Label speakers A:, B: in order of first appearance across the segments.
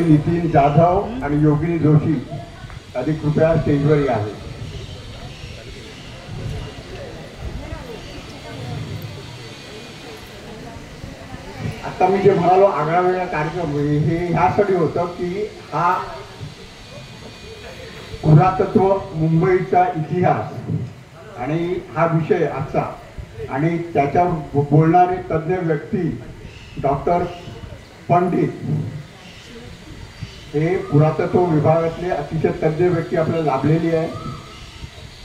A: नितीन जाधव आणि योगिनी जोशी अधिक कृपया स्टेजवर यावे. आता मी जे म्हणालो आगळा वेगळा कार्यक्रम हे ह्यासाठी होतं की हा पुरातत्व मुंबईचा इतिहास आणि हा विषय आजचा आणि त्याच्यावर बोलणारे तज्ज्ञ व्यक्ती डॉक्टर पंडित हे पुरातत्व विभागातले अतिशय तज्ज्ञ व्यक्ती आपल्याला लाभलेली आहे.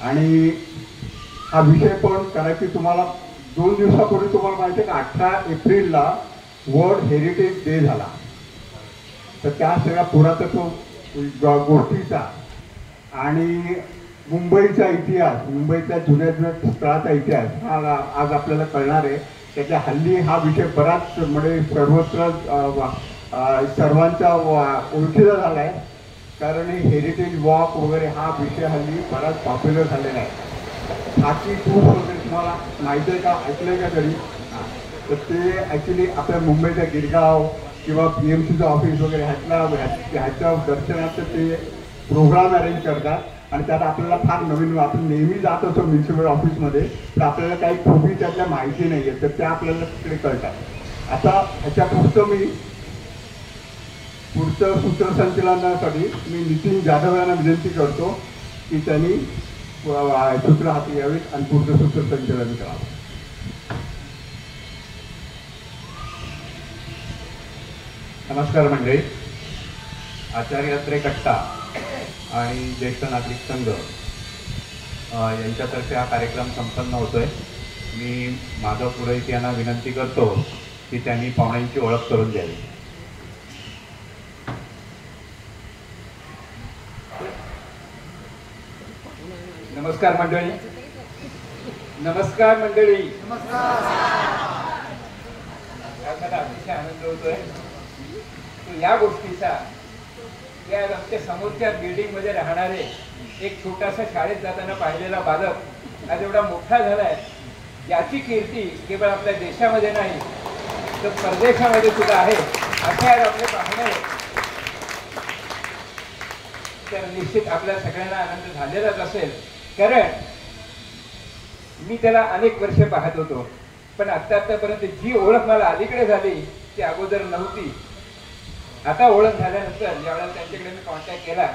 A: आणि हा विषय पण करायची तुम्हाला 2 दिवसापूर्वी तुम्हाला माहिती आहे का 18 एप्रिलला वर्ल्ड हेरिटेज डे झाला. तर त्या सगळ्या पुरातत्व गोष्टीचा आणि मुंबईचा इतिहास, मुंबईच्या जुन्या स्थळाचा इतिहास हा आज आपल्याला कळणार आहे. त्याच्या हल्ली हा विषय बराच म्हणजे सर्वत्र सर्वांचा ओळखीचा झाला आहे. कारण हेरिटेज वॉक वगैरे हा विषय हल्ली बराच पॉप्युलर झालेला आहे. हाती टूर्स वगैरे तुम्हाला माहिती आहे का, ऐकलं का तरी? तर ते ॲक्च्युली आपल्या मुंबईच्या गिरगाव किंवा PMCचं ऑफिस वगैरे ह्याच्या दर्शनाचं ते प्रोग्राम अरेंज करतात आणि त्यात आपल्याला फार नवीन, आपण नेहमी जात असतो म्युन्सिपल ऑफिसमध्ये, तर आपल्याला काही खूपी त्यातल्या माहिती नाही आहे, तर त्या आपल्याला तिकडे कळतात. आता ह्याच्यापुढचं मी पुढचं सूत्रसंचलनासाठी मी नितीन जाधव यांना विनंती करतो की त्यांनी सूत्र हाती यावीत आणि पुढचं सूत्रसंचलन करावं.
B: नमस्कार मंडळी. आचार्य अत्रे कट्टा आणि ज्येष्ठ नागरिक संघ यांच्यातर्फे हा कार्यक्रम संपन्न होतोय. मी माधव पुरोहित यांना विनंती करतो की त्यांनी पाहुण्यांची ओळख करून द्यावी.
C: नमस्कार मंडळी. नमस्कार मंडळी. मला अतिशय आनंद होतोय या गोष्टीचा. या आमच्या समोरच्या बिल्डिंग मध्ये राहणारे एक छोटासा शाळेत जाताना पाहिलेला बालक आज एवढा मोठा झालाय, याची कीर्ती केवळ आपल्या देशामध्ये नाही तर परदेशामध्ये सुद्धा आहे. असे आज आपले पाहणे, तर निश्चित आपल्या सगळ्यांना आनंद झालेलाच असेल. कारण मी त्याला अनेक वर्ष पाहत होतो, पण आतापर्यंत जी ओळख मला अलीकडे झाली ती अगोदर नव्हती. आता ओळख झाल्यानंतर ज्यावेळेला त्यांच्याकडे मी कॉन्टॅक्ट केला,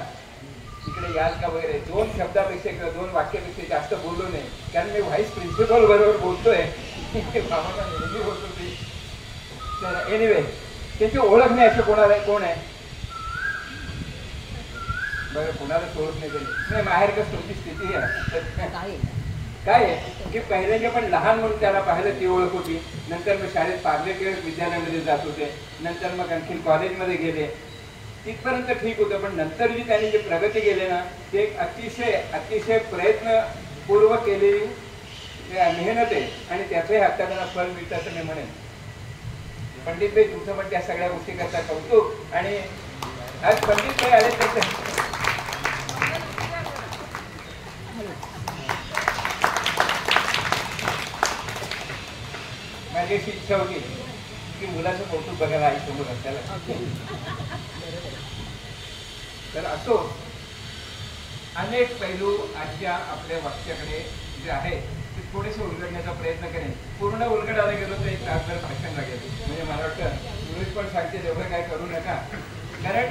C: तिकडे याल का वगैरे 2 शब्दापेक्षा किंवा 2 वाक्यापेक्षा जास्त बोललो नाही, कारण मी व्हाईस प्रिन्सिपल बरोबर बोलतोय. भावना नेहमी होत होती. तर एनिवे त्यांची ओळख नाही असं कोणाला कोण आहे बरं, कोणालाच ओळख नाही तरी माहेर कस तुमची स्थिती आहे काय आहे की पहिल्यांदा पण लहान म्हणून त्याला पाहिलं ती ओळख होती. नंतर मग शाळेत पार्लेकर विद्यालयामध्ये जात होते, नंतर मग आणखी कॉलेजमध्ये गेले, तिथपर्यंत ठीक होतं. पण नंतर जी त्यांनी जे प्रगती केली ना, ते एक अतिशय प्रयत्नपूर्वक केलेली मेहनत आहे आणि त्याचंही आता त्यांना फळ मिळतं असं मी म्हणेन. पंडित भाई तुमचं पण त्या सगळ्या गोष्टी करता कौतुक. आणि आज पंडित भाई आले त्याचं माझी अशी इच्छा होती की मुलाचं कौतुक बघायला आई समोर असायला. तर असो अनेक पैलू आजच्या आपल्या वाक्याकडे जे आहे ते थोडेसे उलगडण्याचा प्रयत्न करेन. पूर्ण उलगडायला गेलो तर 1 तासभर भाषण लागेल. म्हणजे मला वाटतं सुरेश पण सांगते तेवढं काय करू नका, कारण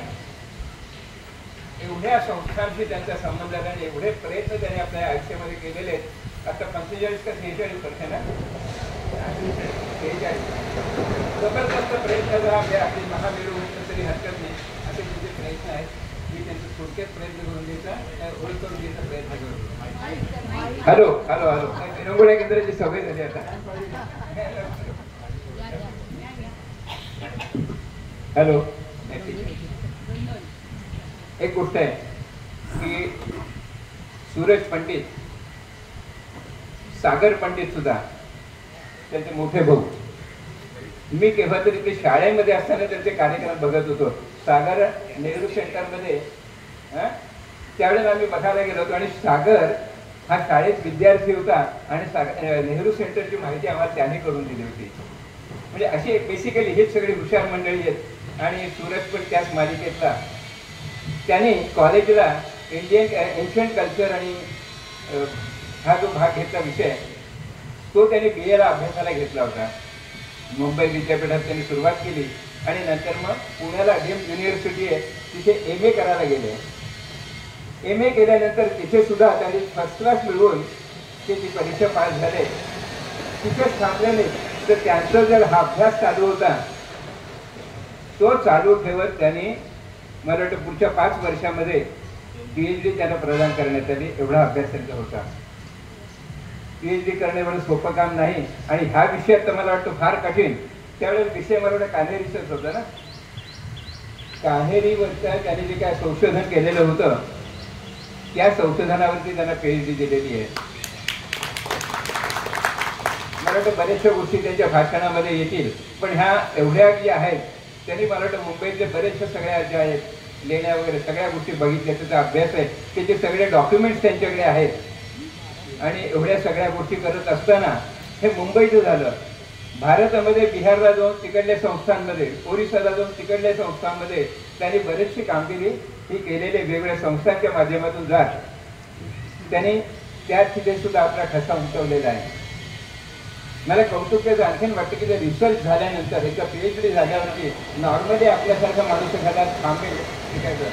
C: एवढ्या संस्थांशी त्यांचा संबंध आहे आणि एवढे प्रयत्न त्यांनी आपल्या आयुष्यामध्ये केलेले आहेत. आता 45 का 46 वर्ष ना, 46 जबरदस्त प्रयत्न जर आपली महामेरू म्हटलं तरी हरकत नाही. असे तुझे प्रयत्न आहेत. मी त्यांचा थोडक्यात प्रयत्न करून द्यायचा, ओळख करून द्यायचा प्रयत्न करू. हॅलो हॅलो हॅलो रंगोळ्या केंद्राची सवय झाली आता. हॅलो. एक गोष्ट आहे की सूरज पंडित, सागर पंडित सुद्धा त्यांचे मोठे भाऊ, मी केव्हा तरी ते शाळेमध्ये असताना त्यांचे कार्यक्रम बघत होतो. सागर नेहरू सेंटरमध्ये त्यावेळेला आम्ही बघायला गेलो होतो आणि सागर हा शाळेत विद्यार्थी होता आणि नेहरू सेंटरची माहिती आम्हाला त्याने करून दिली होती. म्हणजे अशी बेसिकली हेच सगळी हुशार मंडळी आहेत आणि सूरज पण त्याच मालिकेतला. त्याने कॉलेजला इंडियन एन्शंट कल्चर आणि हा जो भाग घेतला विषय तो त्याने BA ला अभ्यासाला घेतला होता. मुंबई विद्यापीठात त्यांनी सुरुवात केली आणि नंतर मग पुण्याला डीम्ड युनिव्हर्सिटी आहे तिथे MA करायला गेले. MA केल्यानंतर तिथे सुद्धा त्यांनी फर्स्ट क्लास मिळवून ते ती परीक्षा पास झाले. तिथेच थांबले नाही तर त्यांचा जर हा अभ्यास चालू होता तो चालू ठेवत त्यांनी मला वाटतं पुढच्या 5 वर्षामध्ये PhD त्यांना प्रदान करण्यात आली. एवढा अभ्यास त्यांचा होता. PhD करणे एवढं सोपं काम नाही आणि ह्या विषयात तर मला वाटतं फार कठीण. त्यावेळेस विषय मला वाटतं कान्हेरीचाच होता ना. कान्हेरीवरचं त्यांनी जे काय संशोधन केलेलं होतं त्या संशोधनावरती त्यांना PhD दिलेली आहे. मला वाटतं बऱ्याचशा गोष्टी त्यांच्या भाषणामध्ये येतील पण ह्या एवढ्या ज्या आहेत त्यांनी मला वाटतं मुंबईतले बरेचशा सगळ्या ज्या आहेत लेण्या वगैरे सगळ्या गोष्टी बघितल्या त्याचा अभ्यास आहे त्याचे सगळे डॉक्युमेंट्स त्यांच्याकडे आहेत आणि एवढ्या सगळ्या गोष्टी करत असताना हे मुंबईचं झालं. भारतामध्ये बिहारला जाऊन तिकडल्या संस्थांमध्ये ओरिसाला जाऊन तिकडल्या संस्थांमध्ये त्यांनी बरेचशी कामगिरी ही केलेले वेगवेगळ्या संस्थांच्या माध्यमातून जात त्यांनी त्या तिथे सुद्धा आपला ठसा उमटवलेला आहे. मला कौतुक त्याचं आणखीन वाटतं की ते रिसर्च झाल्यानंतर एका PhD झाल्यावरती नॉर्मली आपल्यासारखा माणूस एखादा थांबेल शिकायचं.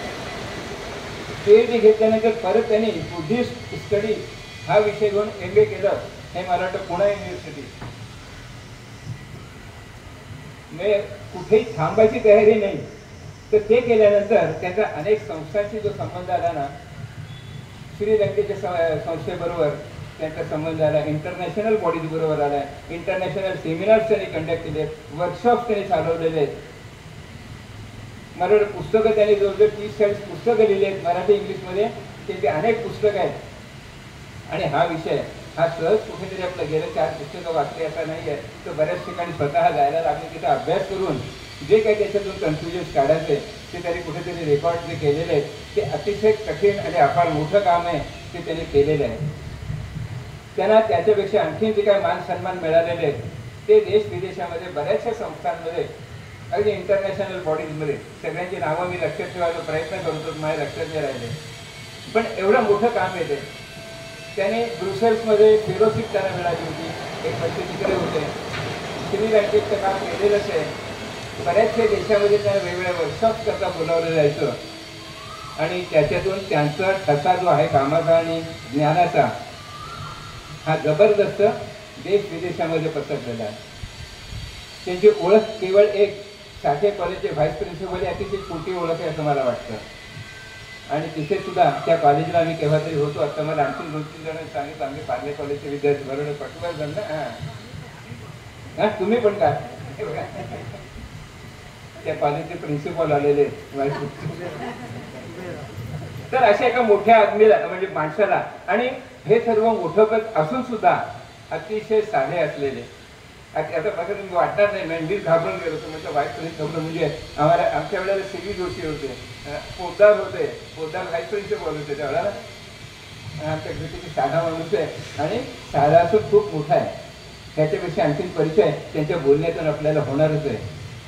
C: PhD घेतल्यानंतर परत त्यांनी बुद्धिस्ट स्टडी हा विषय घेऊन MA केलं. हे मला वाटतं पुणे युनिव्हर्सिटी. म्हणजे कुठेही थांबायची तयारी नाही. तर ते केल्यानंतर त्याचा अनेक संस्थांशी जो संबंध आला ना श्रीलंकेच्या संस्थेबरोबर त्यांचा संबंध आला. इंटरनॅशनल बॉडीज बरोबर आला. इंटरनॅशनल सेमिनार्स त्यांनी कंडक्ट केले. वर्कशॉप्स त्यांनी चालवलेले आहेत. मला वाटतं पुस्तकं त्यांनी जवळजवळ 30-40 पुस्तकं लिहिली आहेत मराठी इंग्लिशमध्ये. त्यांची अनेक पुस्तकं आहेत आणि हा विषय हा सहज कुठेतरी आपलं गेलं 4 पुस्तकं वाचली असं नाही आहे. तर बऱ्याच ठिकाणी स्वतः जायला लागले तिथं अभ्यास करून जे काही त्याच्यातून कन्फ्युजन्स काढायचे ते त्यांनी कुठेतरी रेकॉर्ड जे केलेले आहेत ते अतिशय कठीण आणि अफाट मोठं काम आहे ते त्यांनी केलेलं आहे. त्यांना त्याच्यापेक्षा आणखीन जे काही मान सन्मान मिळालेले आहेत ते देश विदेशामध्ये बऱ्याचशा संस्थांमध्ये अगदी इंटरनॅशनल बॉडीजमध्ये सगळ्यांची नावं मी लक्षात ठेवायचा प्रयत्न करतो माझ्या लक्षात नाही राहिले पण एवढं मोठं काम येते. त्याने ब्रुसेल्समध्ये फेलोशिप त्यांना मिळाली होती. 1 वर्ष तिकडे होते. श्रीलंकेचं काम केलेलंच आहे. बऱ्याचशा देशामध्ये त्यांना वेगवेगळ्या वर्कशॉप्स करता बोलावलं जायचं आणि त्याच्यातून त्यांचा ठसा जो आहे कामाचा आणि ज्ञानाचा हा जबरदस्त देश विदेशामध्ये पसरलेला आहे. त्यांची ओळख केवळ एक साठे कॉलेजचे व्हाईस प्रिन्सिपल अतिशय छोटी ओळख आहे असं मला वाटतं. आणि तिथे सुद्धा त्या कॉलेजला मी केव्हा तरी होतो. आता मला आणखी 2-3 जण सांगितलं आम्ही पार्ले कॉलेजचे विद्यार्थी बरोबर पटवार जण ना. हां तुम्ही पण का त्या कॉलेजचे प्रिन्सिपल आलेले व्हाईस प्रिन्सिपल. तर अशा एका मोठ्या आदमीला म्हणजे माणसाला आणि हे सर्व मोठं पद असून सुद्धा अतिशय साधे असलेले. आता बघा तुम्ही वाटणार नाही मी घाबरून गेलो होतो. म्हटलं व्हाईस प्रिन्सिपल म्हणजे आम्हाला आमच्या वेळेला CV जोशी होते. पोद्दार होते. पोद्दार व्हाईस प्रिन्सिपल होते त्यावेळेला. आमच्या किती साधा माणूस आहे आणि साधा असून खूप मोठा आहे. त्याच्यापेक्षा आणखीन परिचय त्यांच्या बोलण्यातून आपल्याला होणारच आहे.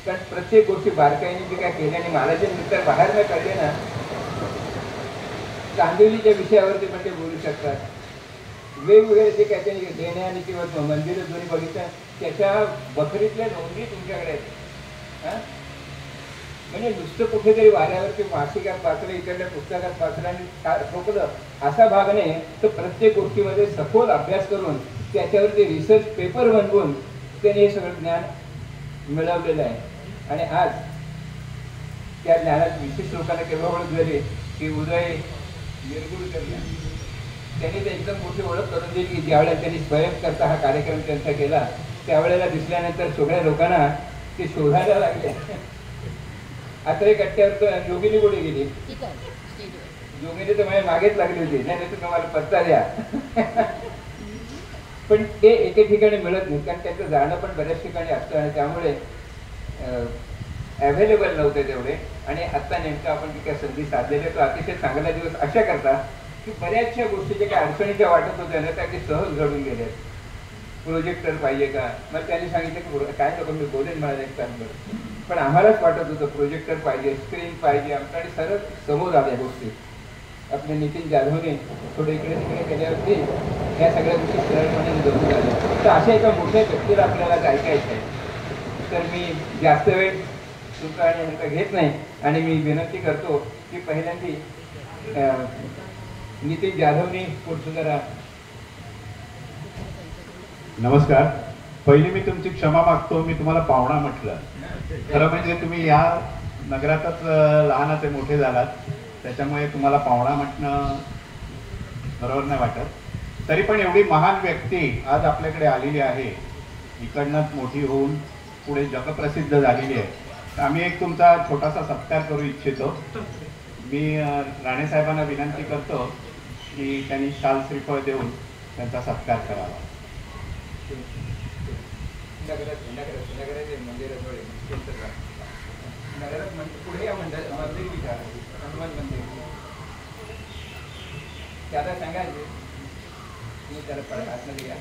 C: कारण प्रत्येक गोष्टी बारकाईने जे काय केल्या आणि मला जे नंतर बाहेर नाही कळले ना कांदिवलीच्या विषयावरती पण ते बोलू शकतात. वेगवेगळे जे काय त्यांनी लेण्या आणि किंवा मंदिरं जुनी बघितलं त्याच्या बखरीतल्या नोंदी तुमच्याकडे आहेत. म्हणजे नुसतं कुठेतरी वाऱ्यावरती मासिकात वाचलं इकडल्या पुस्तकात वाचलं आणि ठोकलं असा भाग नाही. तर प्रत्येक गोष्टीमध्ये सखोल अभ्यास करून त्याच्यावरती रिसर्च पेपर बनवून त्यांनी हे सगळं ज्ञान मिळवलेलं आहे. आणि आज त्या ज्ञानात विशिष्ट लोकांना केव्हा ओळख झाली की उदय निरगुडकर त्यांनी ते एकदम मोठी ओळख करून दिली की ज्यावेळेला त्यांनी स्वयं करता हा कार्यक्रम त्यांचा केला त्यावेळेला दिसल्यानंतर सगळ्या लोकांना ते शोधायला लागले. आता एक कट्ट्यावर योगिनी कुठे गेली. योगिनी तर माझ्या मागेच लागली होती. नाही तर तुम्हाला पत्ता द्या. पण ते एके ठिकाणी मिळत नाही कारण त्याचं जाणं पण बऱ्याच ठिकाणी असतं आणि त्यामुळे अवेलेबल नव्हते तेवढे. आणि आत्ता नेमकं आपण जी काय संधी साधलेली तो अतिशय चांगला दिवस अशा करता की बऱ्याचशा गोष्टी जे काय अडचणीच्या वाटत होत्या ना त्या सहज घडून गेल्या. प्रोजेक्टर पाहिजे का मग त्यांनी सांगितलं की काय नको मी बोलेन मला एक तासभर पण आम्हालाच वाटत होतं प्रोजेक्टर पाहिजे, स्क्रीन पाहिजे, आमच्याकडे सरळ समोर आल्या गोष्टी. आपले नितीन जाधवने थोडे इकडे तिकडे केल्यावरती या सगळ्या गोष्टी सरळपणे जमून आल्या. तर अशा एका मोठ्या व्यक्तीला आपल्याला ऐकायचं आहे. तर मी जास्त वेळ तुमचा आणि ह्यांचा घेत नाही आणि मी विनंती करतो की पहिल्यांदी नितीन जाधवने पुढचं जरा.
B: नमस्कार. पहिली मी तुमची क्षमा मागतो, मी तुम्हाला पाहुणा म्हटलं. खरं म्हणजे तुम्ही या नगरातच लहानाचे मोठे झालात, त्याच्यामुळे तुम्हाला पाहुणा म्हटणं बरोबर नाही वाटत. तरी पण एवढी महान व्यक्ती आज आपल्याकडे आलेली आहे, इकडनंच मोठी होऊन पुढे जगप्रसिद्ध झालेली आहे. आम्ही एक तुमचा छोटासा सत्कार करू इच्छितो. मी राणेसाहेबांना विनंती करतो की त्यांनी शाल श्रीफळ देऊन त्यांचा सत्कार करावा.
C: पुढे या मंदिर विचार हनुमान मंदिर त्याला सांगायचे मी त्याला परत आतमध्ये या.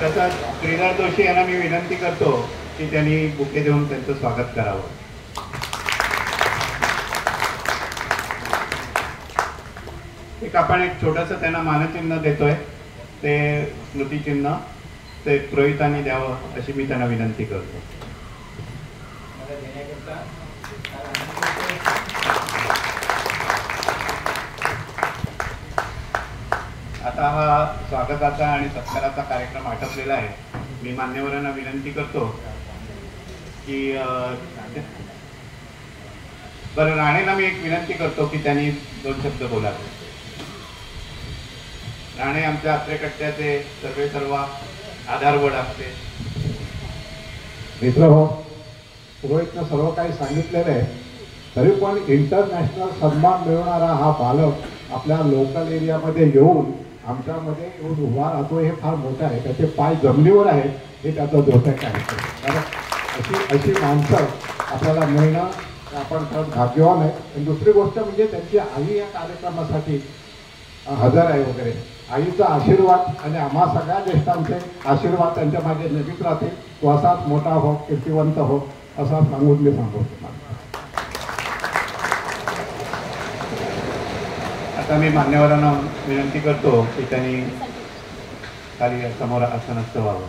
B: तसंच श्रीधर जोशी यांना मी विनंती करतो की त्यांनी बुके देऊन त्यांचं स्वागत करावं. आपण एक छोटंसं त्यांना मानचिन्ह देतोय, ते स्मृतिचिन्ह ते पुरोहितांनी द्यावं अशी मी त्यांना विनंती करतो. आता हा स्वागताचा आणि सत्काराचा कार्यक्रम आटपलेला आहे. मी मान्यवरांना विनंती करतो की बरं, राणेला मी एक विनंती करतो की त्यांनी 2 शब्द बोलावे. राणे आमच्या अत्रेकट्ट्याचे सर्व आधारवड असते.
A: मित्र हो, पुरोहितनं सर्व काही सांगितलेलं आहे. तरी पण इंटरनॅशनल सन्मान मिळवणारा हा बालक आपल्या लोकल एरियामध्ये येऊन आमच्यामध्ये येऊन उभा राहतो, हे फार मोठं आहे. त्याचे पाय जमिनीवर आहेत हे त्याचं द्योतक आहे. कारण अशी माणसं आपल्याला मिळणं आपण खरंच भाग्यवान आहे. आणि दुसरी गोष्ट म्हणजे त्यांची आई या कार्यक्रमासाठी हजर आहे वगैरे. आईचा आशीर्वाद आणि आम्हा सगळ्या ज्येष्ठांचे आशीर्वाद त्यांच्या मागे नेहमीच राहतील. तो असाच मोठा हो, कीर्तिवंत हो, असा सांगून मी सांगतो.
B: आता मी मान्यवरांना विनंती करतो की त्यांनी खाली समोर आसनस्थ व्हावं.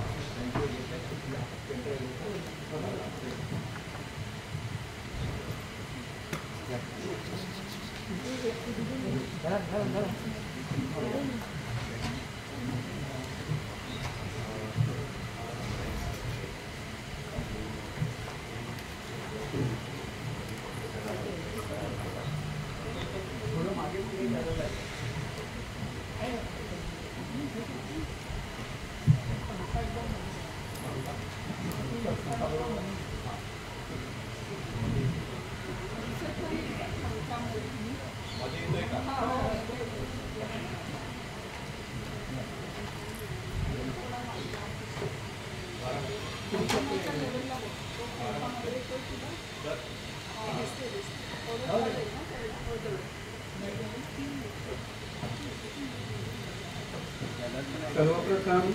D: सर्वप्रथम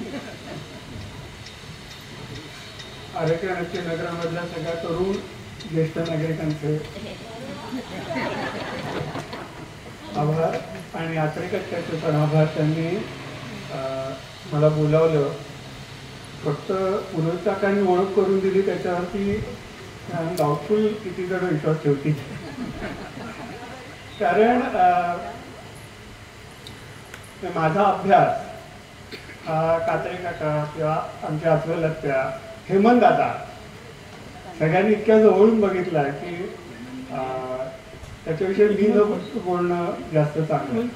D: आरेकरचे नगरामधल्या सगळ्या तरुण ज्येष्ठ नागरिकांचे आभार आणि आत्रेकट्ट्याचे पण आभार. त्यांनी मला बोलावलं, फक्त पुरोहितांनी ओळख करून दिली त्याच्यावरती डाऊटफुल किती जण विश्वास ठेवतील. कारण माझा अभ्यास कात्रे काका किंवा आमच्या अस्वलात्या हेमंत दादा सगळ्यांनी इतक्या जवळून बघितला की त्याच्याविषयी मी न बोलणं जास्त चांगलं.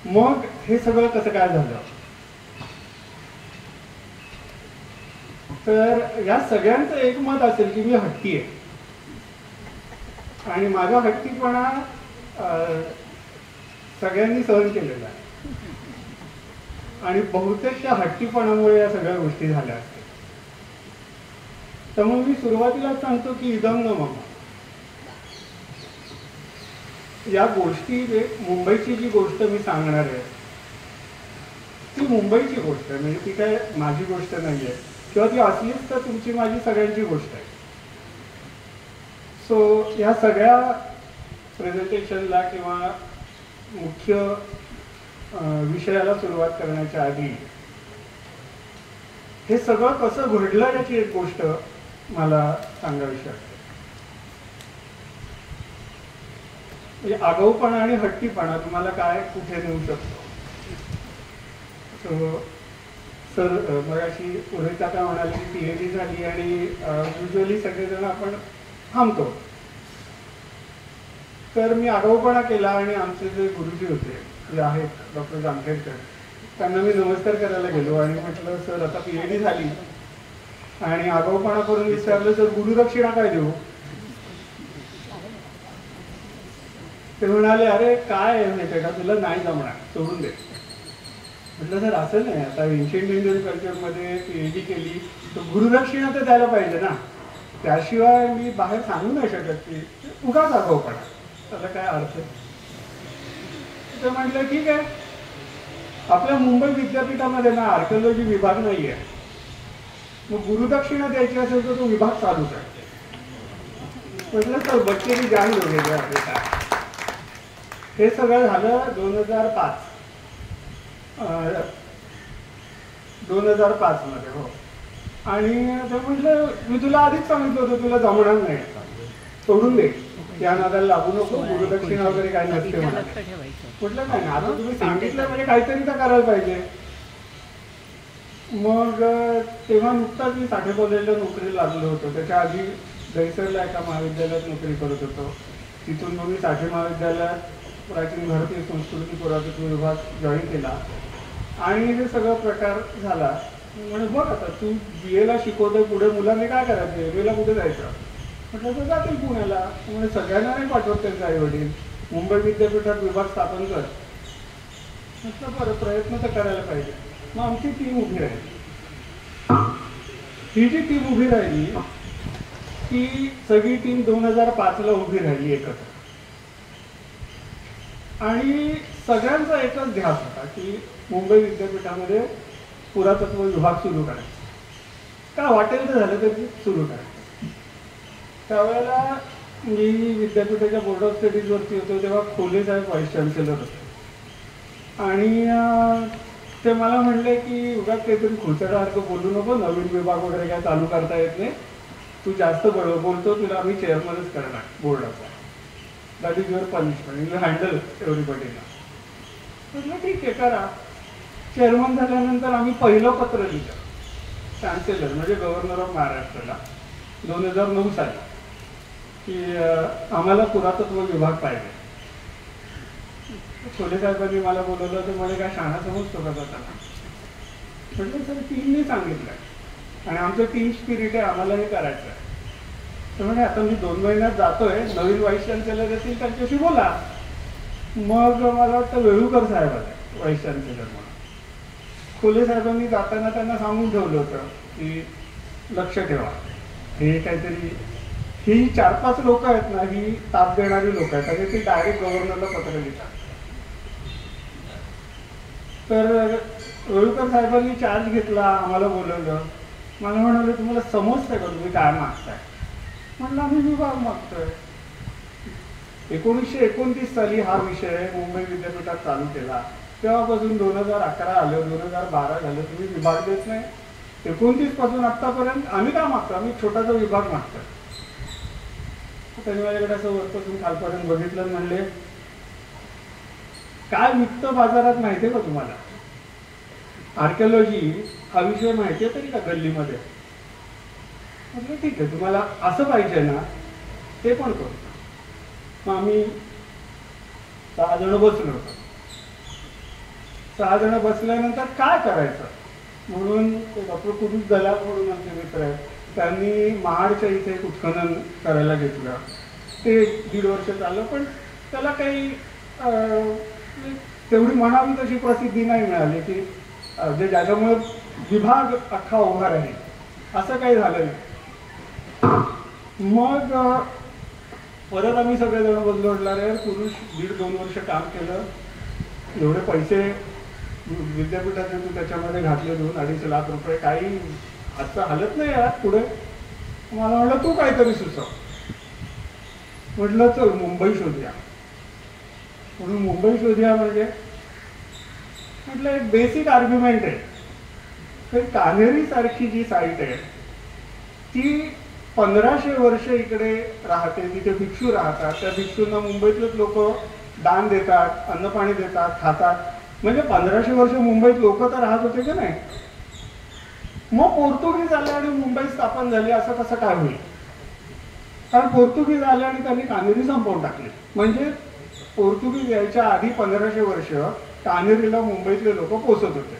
D: मग हे सगळं कसं काय झालं, तर या सगळ्यांचं एक मत असेल की मी हट्टी आहे आणि माझा हट्टीपणा सगळ्यांनी सहन केलेला आहे आणि बहुतेकच्या हट्टीपणामुळे या सगळ्या गोष्टी झाल्या असतील. त्यामुळे मी सुरुवातीलाच सांगतो की इदम न मम. या गोष्टी मुंबईची जी गोष्ट मी सांगणार आहे ती मुंबईची गोष्ट आहे, म्हणजे ती काय माझी गोष्ट नाही आहे किंवा ती असलीच तर तुमची माझी सगळ्यांची गोष्ट आहे. सो या सगळ्या प्रेझेंटेशनला किंवा मुख्य विषयाला सुरुवात करण्याच्या आधी हे सगळं कसं घडलं याची एक गोष्ट मला सांगावीशी वाटते. म्हणजे आगाऊपणा आणि हट्टीपणा तुम्हाला काय कुठे नेऊ शकतो. सर मगाशी पुरोहित काका म्हणाले की PhD झाली आणि युजली सगळेजण आपण थांबतो. तर मी आगाऊपणा केला आणि आमचे जे गुरुजी होते जे आहेत डॉक्टर जामखेडकर त्यांना मी नमस्कार करायला गेलो आणि म्हटलं सर आता PhD झाली आणि आगाऊपणा करून विचारलं सर गुरुदक्षिणा काय देऊ. ते म्हणाले अरे काय आहे माहिती का तुला नाही जमणार सोडून दे. म्हटलं सर असं नाही, आता एन्शियंट इंडियन कल्चरमध्ये PhD केली तर गुरुदक्षिणा तर द्यायला पाहिजे ना, त्याशिवाय मी बाहेर सांगू नाही शकत की उगाच आगाऊपणा, त्याला काय अर्थ. तर म्हटलं ठीक आहे, आपल्या मुंबई विद्यापीठामध्ये ना आर्किओलॉजी विभाग नाही आहे, मग गुरुदक्षिणा द्यायची असेल तर तो विभाग चालूच आहे. म्हटलं तर बच्चे की जाण वगैरे. हे सगळं झालं 2005 मध्ये. हो. आणि ते म्हटलं मी तुला आधीच सांगितलं होतं तुला जमणार नाही, सोडून दे, त्या नादाला लागू नको, गुरुदक्षिणा वगैरे काय नसते म्हटलं नाही आता तुम्ही सांगितलं म्हणजे काहीतरी तर करायला पाहिजे. मग तेव्हा नुकताच मी साठे कॉलेजला नोकरी लागलो होतो. त्याच्या आधी दहिसरला एका महाविद्यालयात नोकरी करत होतो. तिथून मग मी साठे महाविद्यालयात प्राचीन भारतीय संस्कृती पुरातत्व विभाग जॉईन केला आणि हे सगळा प्रकार झाला. म्हणजे बघ आता तू BA ला शिकवतो, पुढे मुलांनी काय करायचं, MA ला कुठे जायचं. म्हटलं तर जातील पुण्याला. म्हणजे सगळ्यांना नाही पाठवत त्यांचे आई वडील, मुंबई विद्यापीठात विभाग स्थापन कर. म्हटलं बरं प्रयत्न तर करायला पाहिजे. मग आमची टीम उभी राहिली. ही जी टीम उभी राहिली ती सगळी टीम 2005ला उभी राहिली एकत्र. आणि सगळ्यांचा एकच ध्यास होता की मुंबई विद्यापीठामध्ये पुरातत्व विभाग सुरू करायचा, काय वाटेल तर झालं तरी सुरू करायचं. त्यावेळेला मी विद्यापीठाच्या बोर्ड ऑफ स्टडीजवरती होतो तेव्हा खोले साहेब व्हाईस चान्सलर होते आणि ते मला म्हणले की उगाच काहीतरी खुचडासारखं बोलू नको, नवीन विभाग वगैरे काय चालू करता येत नाही, तू जास्त बोलतो, तुला आम्ही चेअरमनच करणार बोर्डाचा, that is your punishment, you handle एव्हरीबडीला. म्हटलं ठीक आहे करा. चेअरमन झाल्यानंतर आम्ही पहिलं पत्र लिहिलं चान्सलर म्हणजे गव्हर्नर ऑफ महाराष्ट्राला 2009 साली की आम्हाला पुरातत्व विभाग पाहिजे. छोले साहेबांनी मला बोलवलं तर म्हणे काय शाळा समजतो का जाताना. म्हटलं सर टीमने सांगितलं आणि आमचं टीम स्पिरिट आहे, आम्हाला हे करायचं आहे. तर म्हणजे आता मी 2 महिन्यात जातोय, नवीन व्हाईस चान्सलर येतील त्यांच्याशी बोला. मग मला वाटतं वेळूकर साहेब आले व्हाईस चान्सलर म्हणून. खोले साहेबांनी जाताना त्यांना सांगून ठेवलं होतं की लक्ष ठेवा, हे काहीतरी ही 4-5 लोक आहेत ना, ही ताप देणारी लोक आहेत आणि ती डायरेक्ट गव्हर्नरला पत्र लिहितात. तर वेळूकर साहेबांनी चार्ज घेतला, आम्हाला बोलवलं. मला म्हणाले तुम्हाला समजतंय का तुम्ही काय मागताय. म्हटलं आम्ही विभाग मागतोय. 1929 साली हा विषय मुंबई विद्यापीठात चालू केला, तेव्हापासून 2011 आलं, 2012 झालं, तुम्ही विभाग देत नाही. 29 पासून आतापर्यंत आम्ही काय मागतो, आम्ही छोटासा विभाग मागतोय. त्यांनी माझ्याकडे असं वरपासून खालपर्यंत बघितलं, म्हणले काय विकतं बाजारात माहितीये का तुम्हाला, आर्किओलॉजी हा विषय माहितीये तरी का गल्लीमध्ये. म्हटलं ठीक आहे, तुम्हाला असं पाहिजे ना ते पण करू. मग आम्ही 6 जण बसलो होतो. 6 जण बसल्यानंतर काय करायचं म्हणून डॉक्टर कुरुज दलाल म्हणून आमचे मित्र आहेत, त्यांनी महाडच्या इथे एक उत्खनन करायला घेतलं. ते 1.5 वर्ष चाललं, पण त्याला काही तेवढी म्हणावी तशी प्रसिद्धी नाही मिळाली की जे ज्याच्यामुळे विभाग अख्खा उभा राहील, असं काही झालं नाही. मग परत आम्ही सगळेजण बदलू म्हटलं रे पुरुष 1.5-2 वर्ष काम केलं, एवढे पैसे विद्यापीठाचे तू त्याच्यामध्ये घातले 2-2.5 लाख रुपये, काही आजचं हालत नाही यार पुढे. मला म्हटलं तू काहीतरी सुचव. म्हटलं चल मुंबई शोधूया. म्हणून मुंबई शोधूया म्हणजे म्हटलं एक बेसिक आर्ग्युमेंट आहे, तर कान्हेरी सारखी जी साईट आहे ती 1500 वर्ष इकडे राहते, तिथे भिक्षू राहतात, त्या भिक्षूंना मुंबईतलेच लोक दान देतात, अन्न पाणी देतात, खातात. म्हणजे 1500 वर्ष मुंबईत लोक तर राहत होते की नाही. मग पोर्तुगीज आले आणि मुंबई स्थापन झाली असं कसं काय होईल? कारण पोर्तुगीज आले आणि त्यांनी कान्हेरी संपवून टाकली. म्हणजे पोर्तुगीज यायच्या आधी 1500 वर्ष कान्हेरीला मुंबईतले लोक पोचत होते.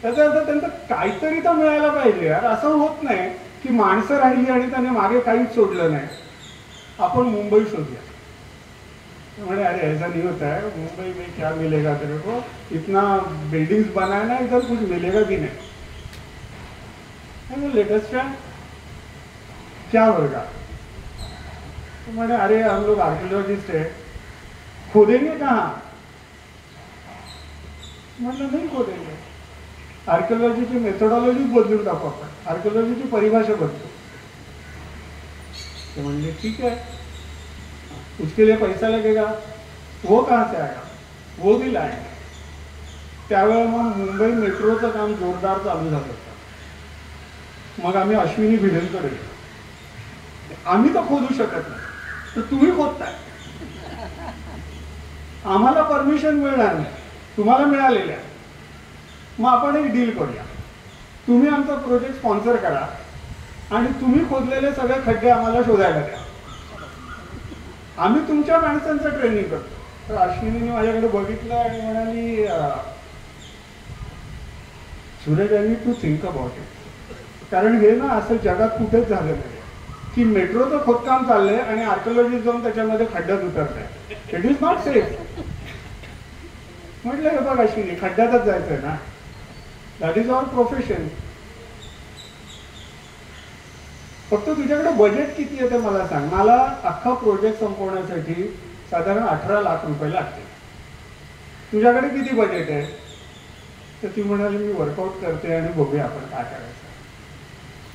D: त्याचा अर्थ त्यांचं काहीतरी तर मिळायला पाहिजे यार. असं होत नाही की माणसं राहिली आणि त्याने मागे काहीच सोडलं नाही. आपण मुंबई शोधूया. म्हणे अरे ऐसा नहीं होता है, मुंबई में क्या मिलेगा तेरे को, इतना बिल्डिंग्स बनाना, इधर कुछ मिलेगा भी नहीं. लेटेस्ट है क्या होगा? मैंने अरे हम लोग आर्कियोलॉजिस्ट है, खोदेंगे कहाँ? मतलब नहीं खोदेंगे, आर्कियोलॉजीची मेथोडॉलॉजी बदलून टाकू आपण, आर्कियोलॉजीची परिभाषा बदलू. तो म्हणजे ठीक है, उसके लिए पैसा लगेगा, वो कहाँ से आएगा? वो भी लाएंगे. त्यावेळेला मग मुंबई मेट्रोचं काम जोरदार चालू झालं होतं. मग आम्ही अश्विनी भिडेंकडे गेलो. आम्ही तर खोदू शकत नाही, तर तुम्ही खोदताय, आम्हाला परमिशन मिळणार नाही, तुम्हाला मिळालेल्या. मग आपण एक डील करूया, तुम्ही आमचा प्रोजेक्ट स्पॉन्सर करा आणि तुम्ही खोदलेले सगळे खड्डे आम्हाला शोधायला द्या, आम्ही तुमच्या माणसांचं ट्रेनिंग करतो. तर अश्विनीने माझ्याकडे बघितलं आणि म्हणाली Suraj I need to think about it. कारण हे ना असं जगात कुठेच झालं नाही की मेट्रोचं खोदकाम चाललंय आणि आर्किओलॉजिस्ट जाऊन त्याच्यामध्ये खड्ड्यात उतरत आहे. It is not safe. म्हटलं हे बघ अश्विनी, खड्ड्यातच जायचंय ना, दॅट इज आवर प्रोफेशन. फक्त तुझ्याकडे बजेट किती आहे ते मला सांग. मला अख्खा प्रोजेक्ट संपवण्यासाठी साधारण 18 लाख रुपये लागते. तुझ्याकडे किती बजेट आहे? तर ती म्हणाली मी वर्कआउट करते आणि बघूया आपण काय करायचं.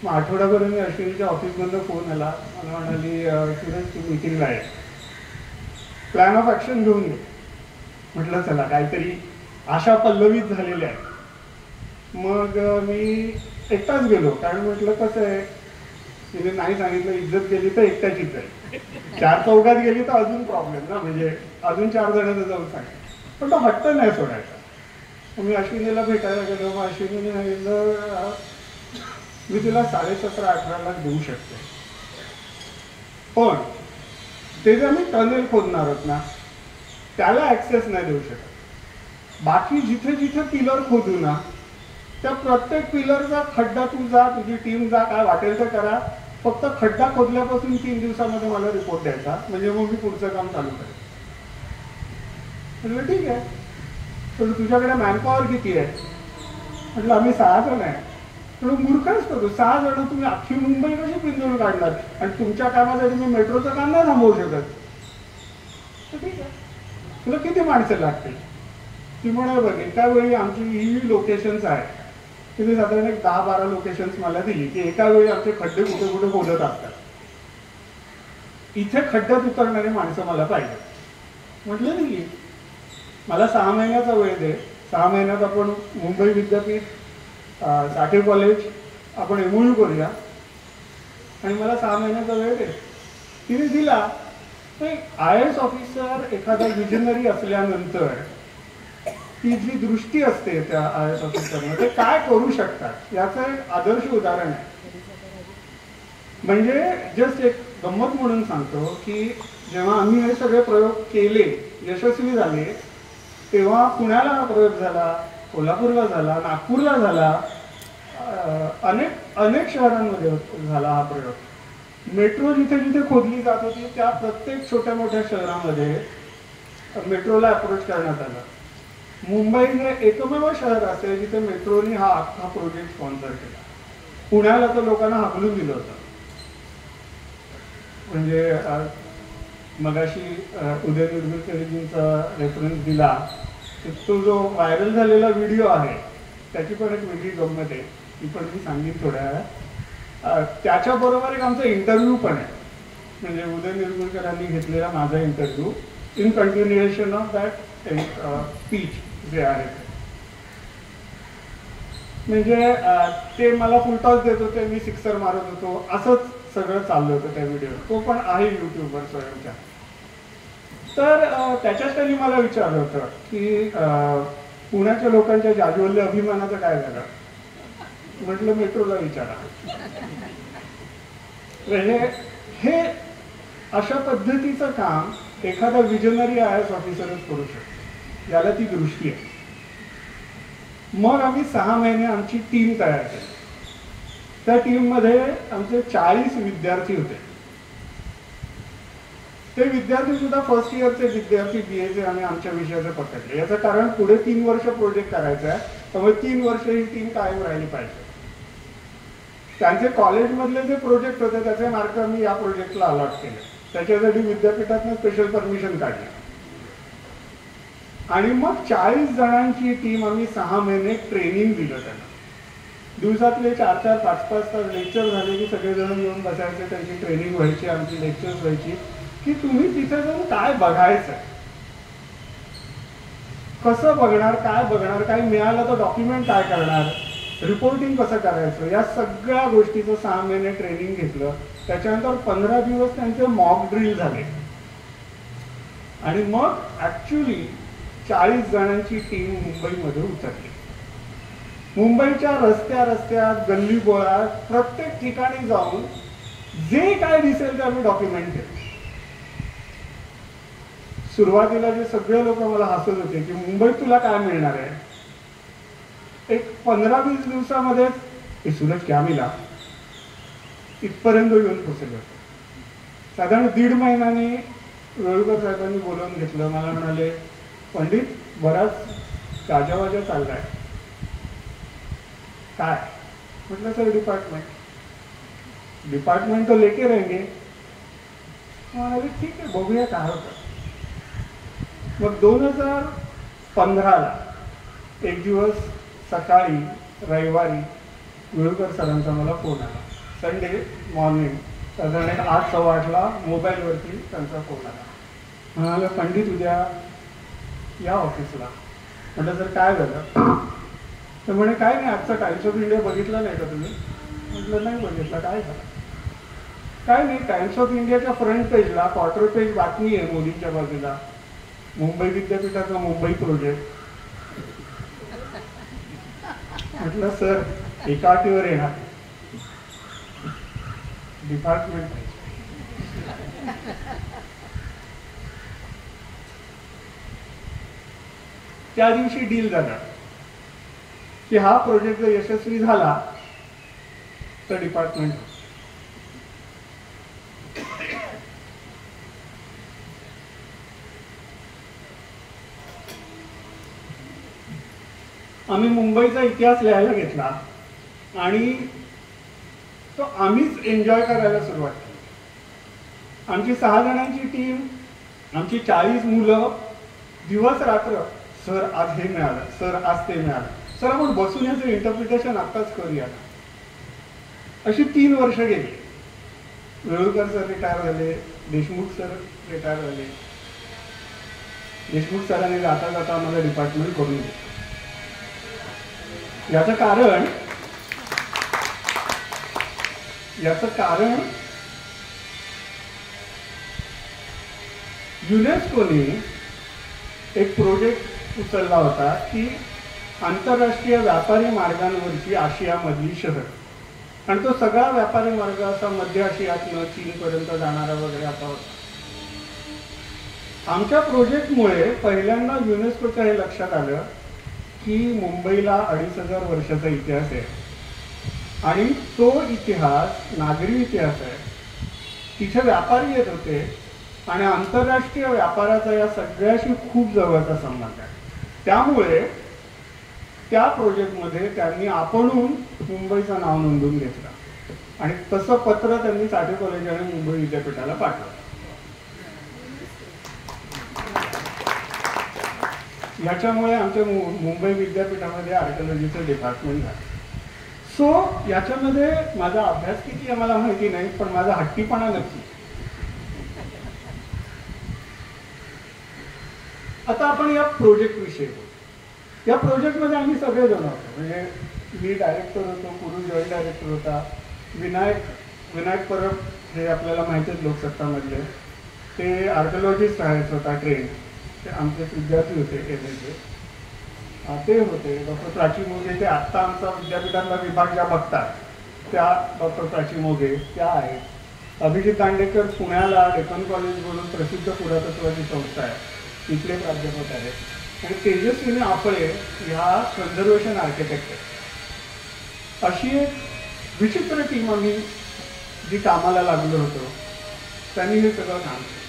D: मग आठवड्याभर मी अश्विनीच्या ऑफिसमधनं फोन आला, मला म्हणाली सूरज तू मीटिंगला आहे, प्लॅन ऑफ ॲक्शन घेऊन ये. म्हटलं चला काहीतरी आशा पल्लवीत झालेल्या आहे. मग मी एकटाच गेलो, कारण म्हटलं कसं आहे तिने नाही सांगितलं इज्जत गेली तर एकट्याचीच आहे, 4 चौघात गेली तर अजून प्रॉब्लेम ना, म्हणजे अजून 4 जणांना जाऊन सांगितलं. पण तो हट्ट नाही सोडायचा. मी अश्विनीला भेटायला गेलो. मग अश्विनीने सांगितलं मी तिला 17.5-18 लाख देऊ शकते, पण ते जे आम्ही टनेल खोदणार आहोत ना त्याला ॲक्सेस नाही देऊ शकत. बाकी जिथे जिथे पिलर खोदू ना त्या प्रत्येक पिलरचा खड्डा तू जा, तुझी टीम जा, काय वाटेल तर करा, फक्त खड्डा खोदल्यापासून 3 दिवसामध्ये मला रिपोर्ट द्यायचा, म्हणजे मग मी पुढचं काम चालू करेन. म्हटलं ठीक आहे, पण तुझ्याकडे मॅनपॉवर किती आहे? म्हटलं आम्ही 6 जण आहे. म्हटलं मूर्खच करू, 6 जण तुम्ही अख्खी मुंबई कशी पिंजून काढणार? आणि तुमच्या कामासाठी मी मेट्रोचं काम नाही थांबवू शकत. तर ठीक आहे, तुला किती माणसं लागतील? ती म्हणाल बघ एका वेळी आमची ही लोकेशन्स आहेत, तुम्ही साधारण 10-12 लोकेशन्स मला दिली की एका वेळी आमचे खड्डे कुठे कुठे खोदत असतात, इथे खड्ड्यात उतरणारी माणसं मला पाहिजे. म्हटलं नाही, मला 6 महिन्याचा वेळ दे, 6 महिन्यात आपण मुंबई विद्यापीठ, साठे कॉलेज आपण MOU करूया आणि मला 6 महिन्याचा वेळ दे. तिने दिला. IAS ऑफिसर एखादा विजनरी असल्यानंतर ती जी दृष्टी असते त्या IAS ऑफिसरनं ते काय करू शकतात याचं एक आदर्श उदाहरण आहे. म्हणजे जस्ट एक गंमत म्हणून सांगतो की जेव्हा आम्ही हे सगळे प्रयोग केले, यशस्वी झाले, तेव्हा पुण्याला हा प्रयोग झाला, कोल्हापूरला झाला, नागपूरला झाला, अनेक शहरांमध्ये झाला हा प्रयोग. मेट्रो जिथे जिथे खोदली जात होती त्या प्रत्येक छोट्या मोठ्या शहरामध्ये मेट्रोला अप्रोच करण्यात आलं. मुंबई हे एकमेव शहर असेल जिथे मेट्रोने हा अख्खा प्रोजेक्ट स्पॉन्सर केला. पुण्याला तर लोकांना हाकलून दिलं होतं. म्हणजे मगाशी उदय निर्गुणकरजींचा रेफरन्स दिला, तो जो व्हायरल झालेला व्हिडिओ आहे त्याची पण एक वेगळी गंमत आहे, ती पण मी सांगेन थोड्या वेळा. त्याच्याबरोबर एक आमचा इंटरव्ह्यू पण आहे, म्हणजे उदय निर्गुणकरांनी घेतलेला माझा interview in continuation of that speech जे आहे. म्हणजे ते मला फुलटॉस देत होते, मी सिक्सर मारत होतो, असंच सगळं चाललं होतं त्या व्हिडिओ. तो पण आहे यूट्यूबवर स्वयंच्या. तर त्याच्याच त्यांनी मला विचारलं होतं की पुण्याच्या लोकांच्या जाज्वल्य अभिमानाचं काय झालं. म्हटलं मेट्रोला विचारा. म्हणजे हे अशा पद्धतीचं काम एखादा विजनरी IAS ऑफिसरच करू शकतो, याला ती दृष्टी आहे. मग आम्ही 6 महिने आमची टीम तयार केली. त्या टीममध्ये आमचे 40 विद्यार्थी होते. ते विद्यार्थी सुद्धा फर्स्ट इयरचे विद्यार्थी BAचे आणि आमच्या विषयाचे पकडले. याचं कारण पुढे 3 वर्ष प्रोजेक्ट करायचा आहे, त्यामुळे 3 वर्ष ही टीम कायम राहिली पाहिजे. त्यांचे कॉलेजमधले जे प्रोजेक्ट होते त्याचे मार्क आम्ही या प्रोजेक्टला अलॉट केले. त्याच्यासाठी विद्यापीठातनं स्पेशल परमिशन काढली आणि मग 40 जणांची टीम आम्ही 6 महिने ट्रेनिंग दिलं त्यांना. दिवसातले 4-4, 5-5 तास लेक्चर झाले की सगळेजण येऊन बसायचे, त्यांची ट्रेनिंग व्हायची, आमची लेक्चर्स व्हायची की तुम्ही तिथे जाऊन काय बघायचं, कसं बघणार, काय मिळालं तर डॉक्युमेंट काय करणार, रिपोर्टिंग कसं करायचं, या सगळ्या गोष्टीचं 6 महिने ट्रेनिंग घेतलं. त्याच्यानंतर 15 दिवस त्यांचे मॉक ड्रिल झाले आणि मग ऍक्च्युली 40 जणांची टीम मुंबईमध्ये उतरली. मुंबईच्या रस्त्यात गल्लीबोळात प्रत्येक ठिकाणी जाऊन जे काय दिसेल ते आम्ही डॉक्युमेंट केलं. सुरुवातीला जे सगळे लोक मला हसत होते की मुंबईत तुला काय मिळणार आहे, एक 15-20 दिवसामध्येच हे सूरज क्या मिला इथपर्यंत येऊन पोचले होते. साधारण 1.5 महिन्याने वेळुकर साहेबांनी बोलवून घेतलं. मला म्हणाले, पंडित बराच गाजावाजा चाललाय, काय. म्हटलं सर डिपार्टमेंट तो लेके रहेंगे. म्हणाले ठीक आहे, बघूया काय होतं. मग 2015ला एक दिवस सकाळी रविवारी वेळुकर सरांचा मला फोन आला. संडे मॉर्निंग साधारण 8-8:15 मोबाईलवरती त्यांचा फोन आला. म्हणाले पंडित उद्या या ऑफिसला. म्हटलं सर काय झालं. तर म्हणे काय नाही, आजचा टाइम्स ऑफ इंडिया बघितला नाही का तुम्ही. म्हटलं नाही बघितला. काय झालं. काय नाही, टाइम्स ऑफ इंडियाच्या फ्रंट पेजला क्वार्टर पेज बातमी आहे मोदींच्या बाजूला, मुंबई विद्यापीठाचा मुंबई प्रोजेक्ट. म्हटलं सर एका अटीवर येणार, डिपार्टमेंट. त्या दिवशी डील झाला की हा प्रोजेक्ट जर यशस्वी झाला तर डिपार्टमेंट. आम्ही मुंबईचा इतिहास लिहायला घेतला आणि तो आम्हीच एन्जॉय करायला सुरुवात केली. आमची 6 जणांची टीम, आमची 40 मुलं दिवस रात्र, सर आज हे मिळालं, सर आज ते मिळालं, सर आपण बसून याचं इंटरप्रिटेशन आत्ताच करूया. अशी 3 वर्ष गेली. वेळुकर सर रिटायर झाले, देशमुख सर रिटायर झाले. देशमुख सरांनी जाता जाता आम्हाला डिपार्टमेंट करून दिलं. याचं कारण युनेस्कोने एक प्रोजेक्ट उचलला होता की आंतरराष्ट्रीय व्यापारी मार्गांवरची आशियामधली शहर, आणि तो सगळा व्यापारी मार्ग असा मध्य आशियातनं चीनपर्यंत जाणारा वगैरे असा होता. आमच्या प्रोजेक्टमुळे पहिल्यांदा युनेस्कोच्या हे लक्षात आलं की मुंबईला 2500 वर्षाचा इतिहास आहे आणि तो इतिहास नागरी इतिहास आहे. तिथे व्यापारी येत होते आणि आंतरराष्ट्रीय व्यापाराचा या सगळ्याशी खूप जवळचा संबंध आहे. त्यामुळे त्या प्रोजेक्टमध्ये त्यांनी आपणहून मुंबईचं नाव नोंदवून घेतलं आणि तसं पत्र त्यांनी साठे कॉलेज आणि मुंबई विद्यापीठाला पाठवलं. ह्याच्यामुळे आमच्या मुंबई विद्यापीठामध्ये आर्किओलॉजीचं डिपार्टमेंट झालं. सो याच्यामध्ये माझा अभ्यास किती आहे मला माहिती नाही, पण माझा हट्टीपणा नक्की. आता आपण या प्रोजेक्ट विषयी बोलू. या प्रोजेक्टमध्ये आम्ही सगळेजण होतो. म्हणजे मी डायरेक्टर होतो, पुरुष जॉईंट डायरेक्टर होता, विनायक परब हे आपल्याला माहिती आहेत लोकसत्तामधले, ते आर्किओलॉजिस्ट आहेत स्वतः ट्रेन, ते आमचे विद्यार्थी होते MA ते होते. डॉक्टर प्राची मोगे, ते आत्ता आमचा विद्यापीठातला विभाग ज्या बघतात त्या डॉक्टर प्राची मोगे त्या आहेत. अभिजित दांडेकर पुण्याला डेक्कन कॉलेज म्हणून प्रसिद्ध पुरातत्वाची संस्था आहे, तिथले प्राध्यापक आहेत. आणि तेजस्विनी आपळे ह्या कन्झर्वेशन आर्किटेक्ट आहेत. अशी एक विचित्र टीम आम्ही जी कामाला लागलो होतो, त्यांनी हे सगळं काम केलं.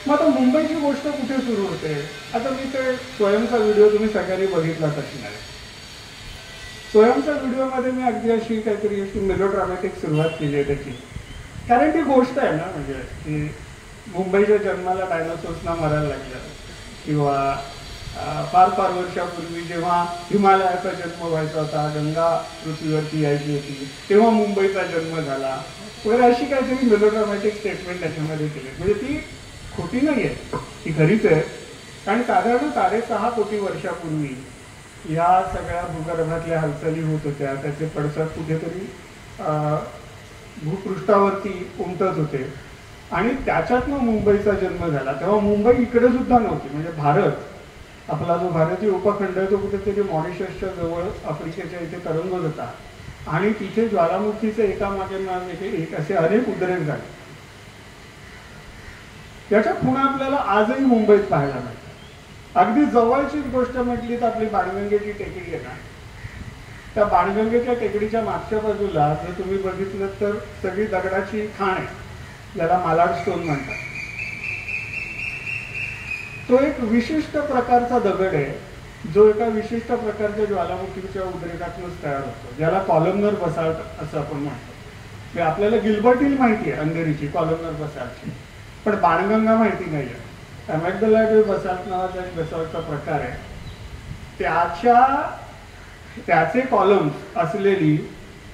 D: मग आता मुंबईची गोष्ट कुठे सुरू होते? आता मी ते स्वयंचा व्हिडिओ तुम्ही सगळ्यांनी बघितलाच असणार. स्वयंच्या व्हिडिओमध्ये मी अगदी अशी काहीतरी अशी मेलोड्रामॅटिक सुरुवात केली आहे त्याची, कारण ती गोष्ट आहे ना, म्हणजे की मुंबईच्या जन्माला डायनासोर्सना मरायला लागलं, किंवा फार फार वर्षापूर्वी जेव्हा हिमालयाचा जन्म व्हायचा होता, गंगा पृथ्वीवरती यायची होती, तेव्हा मुंबईचा जन्म झाला वगैरे, अशी काहीतरी मेलोड्रामॅटिक स्टेटमेंट त्याच्यामध्ये केली. म्हणजे ती खोटी नाही आहे, ती खरीच आहे. आणि साधारण 6.5 कोटी वर्षापूर्वी या सगळ्या भूगर्भातल्या हालचाली होत होत्या, त्याचे पडसाद कुठेतरी भूपृष्ठावरती उमटत होते, आणि त्याच्यातनं मुंबईचा जन्म झाला. तेव्हा मुंबई इकडे सुद्धा नव्हती. म्हणजे भारत, आपला जो भारतीय उपखंड आहे तो कुठेतरी मॉरिशसच्या जवळ आफ्रिकेच्या इथे तरंगत होता, आणि तिथे ज्वालामुखीचे एकामागे एक असे अनेक उद्रेक झाले. याच्या खुणा आपल्याला आजही मुंबईत पाहायला मिळतात. अगदी जवळचीच गोष्ट म्हटली तर आपली बाणगंगेची टेकडी आहे ना, त्या बाणगंगेच्या टेकडीच्या मागच्या बाजूला जर तुम्ही बघितलं तर सगळी दगडाची खाण आहे, ज्याला मालाड स्टोन म्हणतात. तो एक विशिष्ट प्रकारचा दगड आहे, जो एका विशिष्ट प्रकारच्या ज्वालामुखीच्या उद्रेकातूनच तयार होतो, ज्याला कॉलमनर बसाल्ट असं आपण म्हणतो. आपल्याला गिल्बर्ट हिल माहिती आहे, अंधेरीची कॉलमनर बसाल्टची, पण बाणगंगा माहिती नाही आहे. अमॅग्डलाइट बसाल्ट नावाचा एक बसाल्टचा प्रकार आहे. त्याचे कॉलम्स असलेली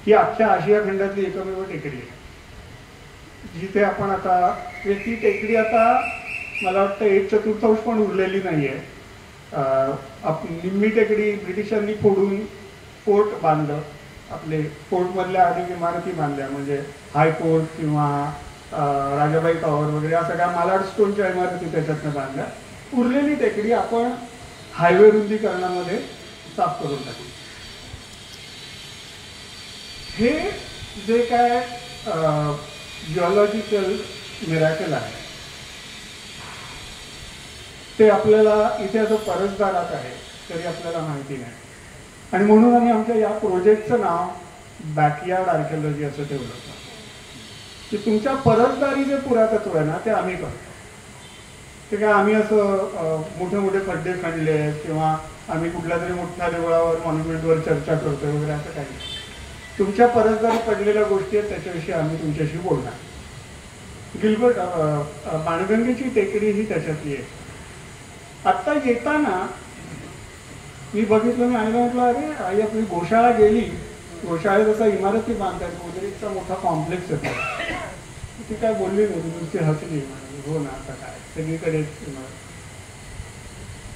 D: ही अख्ख्या आशिया खंडातली एकमेव टेकडी आहे, जिथे आपण आता ती टेकडी आता मला वाटतं 1/4 पण उरलेली नाहीये. निम्मी टेकडी ब्रिटिशांनी फोडून फोर्ट बांधलं. आपले फोर्टमधल्या अनेक इमारती बांधल्या, म्हणजे हायकोर्ट किंवा राजाबाई टॉवर वगैरे या सगळ्या मालाड स्टोनच्या इमारती त्याच्यातनं बांधल्या. उरलेली टेकडी आपण हायवे रुंदीकरणामध्ये साफ करून टाकली. हे जे काय जिओलॉजिकल मिराकल आहे ते आपल्याला इथे असं परसदारात आहे तरी आपल्याला माहिती नाही. आणि म्हणून आम्ही आमच्या या प्रोजेक्टचं नाव बॅकयार्ड आर्किओलॉजी असं ठेवलं होतं, की तुमच्या परसदारी जे पुरातत्व आहे ना ते आम्ही करतो. ते काय आम्ही असं मोठे मोठे खड्डे खणले किंवा आम्ही कुठल्या तरी मोठ्या देवळावर मॉन्युमेंटवर चर्चा करतोय वगैरे असं काही नाही. तुमच्या परसदारी पडलेल्या गोष्टी आहेत त्याच्याविषयी आम्ही तुमच्याशी बोलणार. गिल्बर्ट बाणगंगेची टेकडी ही त्याच्यातली आहे. आत्ता येताना मी बघितलं, मी आई म्हटलं अरे आई आपली गोशाळा गेली, गोशाळेत असा इमारती बांधतात, गोदरेजचा मोठा कॉम्प्लेक्स होता. ती काय बोलली नाही, ती नुसती हसली. हो ना, आता काय सगळीकडे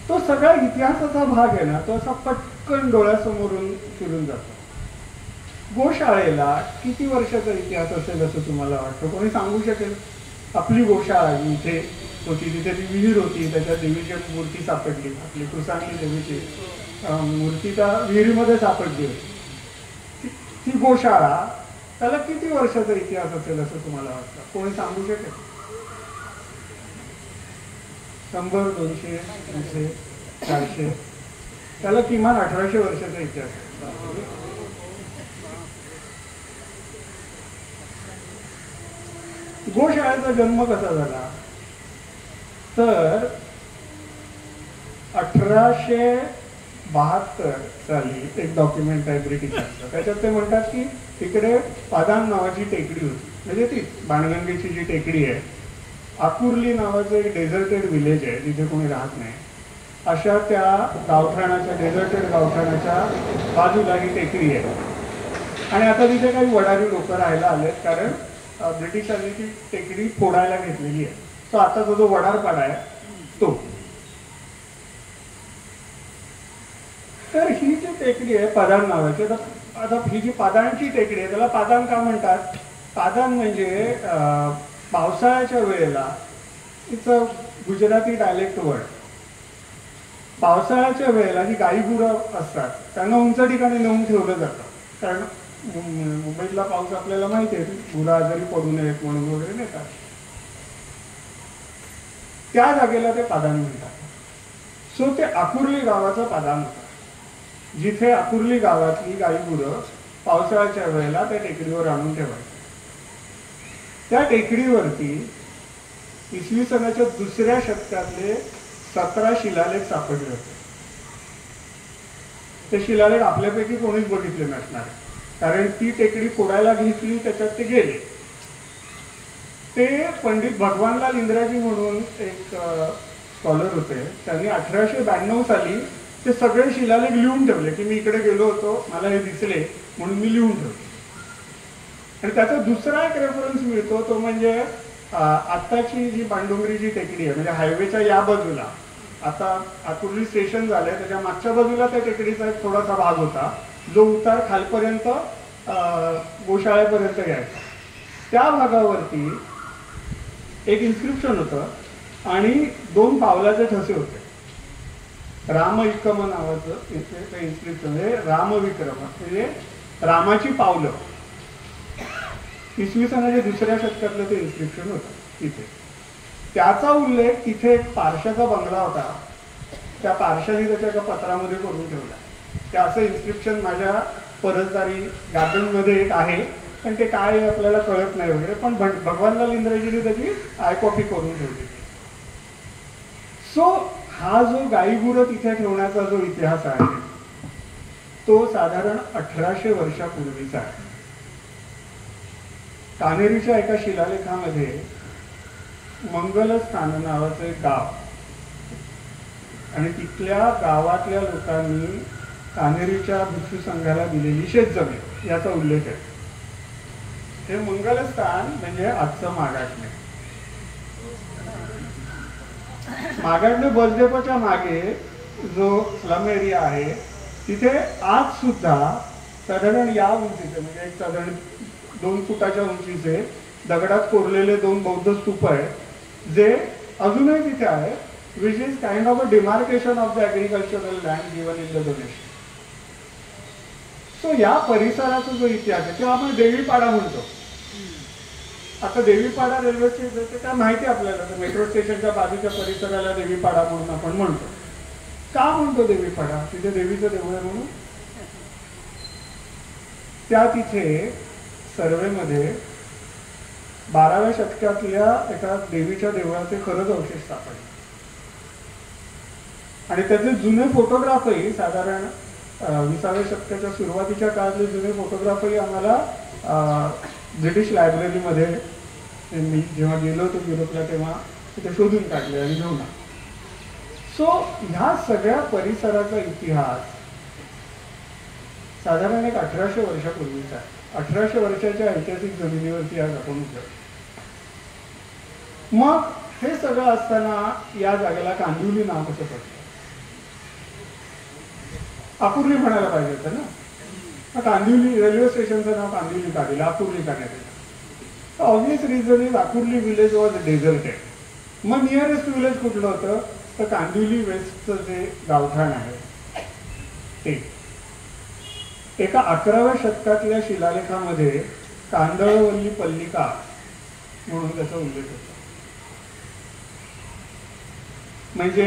D: तो सगळा इतिहासाचा भाग आहे ना, तो असा पटकन डोळ्यासमोरून फिरून जातो. गोशाळेला किती वर्षाचा इतिहास असेल असं तुम्हाला वाटतं? कोणी सांगू शकेल? आपली गोशाळा इथे होती, तिथे ती विहीर होती, त्याच्या देवीची मूर्ती सापडली, आपली कृसांगी देवीची मूर्ती त्या विहिरीमध्ये सापडली होती. ती गोशाळा, त्याला किती वर्षाचा इतिहास असेल असं तुम्हाला वाटतं? कोणी सांगू शकेल? 100, 200, 300, 400, त्याला किमान 1800 वर्षाचा इतिहास आहे. गोशाळेचा जन्म कसा झाला तर 1872 साली एक डॉक्युमेंट आहे ब्रिटिशांचं, त्याच्यात ते म्हणतात की तिकडे पादान नावाची टेकडी होती, म्हणजे ती बाणगंगेची जी टेकडी आहे आकुर्ली नावाचं एक डेझर्टेड विलेज आहे, जिथे कोणी राहत नाही. अशा त्या गावठाणाच्या, डेझर्टेड गावठाणाच्या बाजूला ही टेकडी आहे. आणि आता तिथे काही वडारी लोक राहायला आलेत, कारण ब्रिटिशांनी ती टेकडी फोडायला घेतलेली आहे. तो आता जो वडारपाडा आहे तो. तर ही जी टेकडी आहे पादान नावाची, आता ही जी पादानची टेकडी आहे त्याला पादान का म्हणतात? पादान म्हणजे पावसाळ्याच्या वेळेला, तिचं गुजराती डायलेक्ट वर्ड. पावसाळ्याच्या वेळेला जी गाई गुरं असतात त्यांना उंच ठिकाणी नेऊन ठेवलं जातं, कारण मुंबईतला पाऊस आपल्याला माहिती आहे, गुरं आजारी पडू नयेत म्हणून वगैरे नेतात. त्या जागेला ते पादान म्हणतात. सो ते आकुर्ली गावाचं पादान होतं, जिथे आकुर्ली गावातली गाई गुरं पावसाळ्याच्या वेळेला त्या टेकडीवर आणून ठेवायची. त्या टेकडीवरती इसवी सनाच्या 2ऱ्या शतकातले 17 शिलालेख सापडले होते. ते शिलालेख आपल्यापैकी कोणीच बघितले नसणार, कारण ती टेकडी फोडायला घेतली, त्याच्यात ते गेले. ते पंडित भगवानलाल इंद्राजी म्हणून एक स्कॉलर होते, त्यांनी 1892 साली ते सगळे शिलालेख लिहून ठेवले, की मी इकडे गेलो होतो, मला हे दिसले म्हणून मी लिहून ठेवले. आणि त्याचा दुसरा एक रेफरन्स मिळतो, तो म्हणजे आत्ताची जी पांडुंगरी जी टेकडी आहे, म्हणजे हायवेच्या या बाजूला, आता आकुर्ली स्टेशन झालंय त्याच्या मागच्या बाजूला त्या टेकडीचा एक थोडासा भाग होता, जो उतार खालपर्यंत गोशाळेपर्यंत यायचा. त्या भागावरती एक इन्स्क्रिप्शन होतं आणि 2 पावलाचे ठसे होते. राम विक्रम नावाचं इन्स्क्रिप्शन, म्हणजे रामविक्रम म्हणजे रामाची पावलं. इसवी सनाच्या 2ऱ्या शतकातलं ते इन्स्क्रिप्शन होतं तिथे. त्याचा उल्लेख तिथे एक पारशाचा बंगला होता, त्या पारशाने त्याच्या एका पत्रामध्ये करून ठेवला. ते असं इन्स्क्रिप्शन माझ्या परसदारी गार्डनमध्ये एक आहे, पण ते काय आपल्याला कळत नाही वगैरे, पण भगवानलाल इंद्राजीने त्याची आय कॉपी करून ठेवली. सो हा जो गाईगुरं तिथे ठेवण्याचा जो इतिहास आहे तो साधारण 1800 वर्षापूर्वीचा आहे. कानेरीच्या एका शिलालेखामध्ये मंगलस्थान नावाचं एक गाव आणि तिथल्या गावातल्या लोकांनी कानेरीच्या भिक्षू संघाला दिलेली शेतजमीन याचा उल्लेख आहे. हे मंगलस्थान म्हणजे आजचं मागाटणे. मागाटणे बस डेपोच्या मागे जो स्लम एरिया आहे तिथे आज सुद्धा साधारण या उंचीचे, म्हणजे एक साधारण 2 फुटाच्या उंचीचे दगडात कोरलेले 2 बौद्ध स्तूप आहेत, जे अजूनही तिथे आहे, which is kind of a demarcation of the agricultural land given in the donation. So या परिसराचा जो इतिहास आहे किंवा आपण देवीपाडा म्हणतो. आता देवीपाडा रेल्वे स्टेशन काय माहिती आपल्याला, तर मेट्रो स्टेशनच्या बाजूच्या परिसराला देवीपाडा म्हणून आपण म्हणतो. का म्हणतो देवीपाडा? तिथे देवीचं देऊळ आहे म्हणून. त्या तिथे सर्वेमध्ये 12व्या शतकातल्या एका देवीच्या देवळाचे खरंच अवशेष सापडले आणि त्याचे जुने फोटोग्राफही साधारण 20व्या शतकाच्या सुरुवातीच्या काळातले जुने फोटोग्राफही आम्हाला ब्रिटिश लायब्ररीमध्ये मी जेव्हा गेलो होतो युरोपला तेव्हा तिथे शोधून काढले आणि घेऊन. सो ह्या सगळ्या परिसराचा इतिहास साधारण एक 1800 वर्षापूर्वीचा आहे. 1800 वर्षाच्या ऐतिहासिक जमिनीवरती आज आपण उतरतो. मग हे सगळं असताना या जागेला कांदिवली नाव कसं पडलं? आकुर्ली म्हणायला पाहिजे होतं ना. कांदिवली रेल्वे स्टेशनचं नाव कांदिवली का दिलं, आकुर्ली का नाही दिलं? Obvious reason is Akurli village was deserted. मग नियरेस्ट विलेज कुठलं होतं? तर कांदिवली वेस्टचं जे गावठाण आहे ते. एका 11व्या शतकातल्या शिलालेखामध्ये कांदळवल्ली पल्लिका म्हणून त्याचा उल्लेख होतो. म्हणजे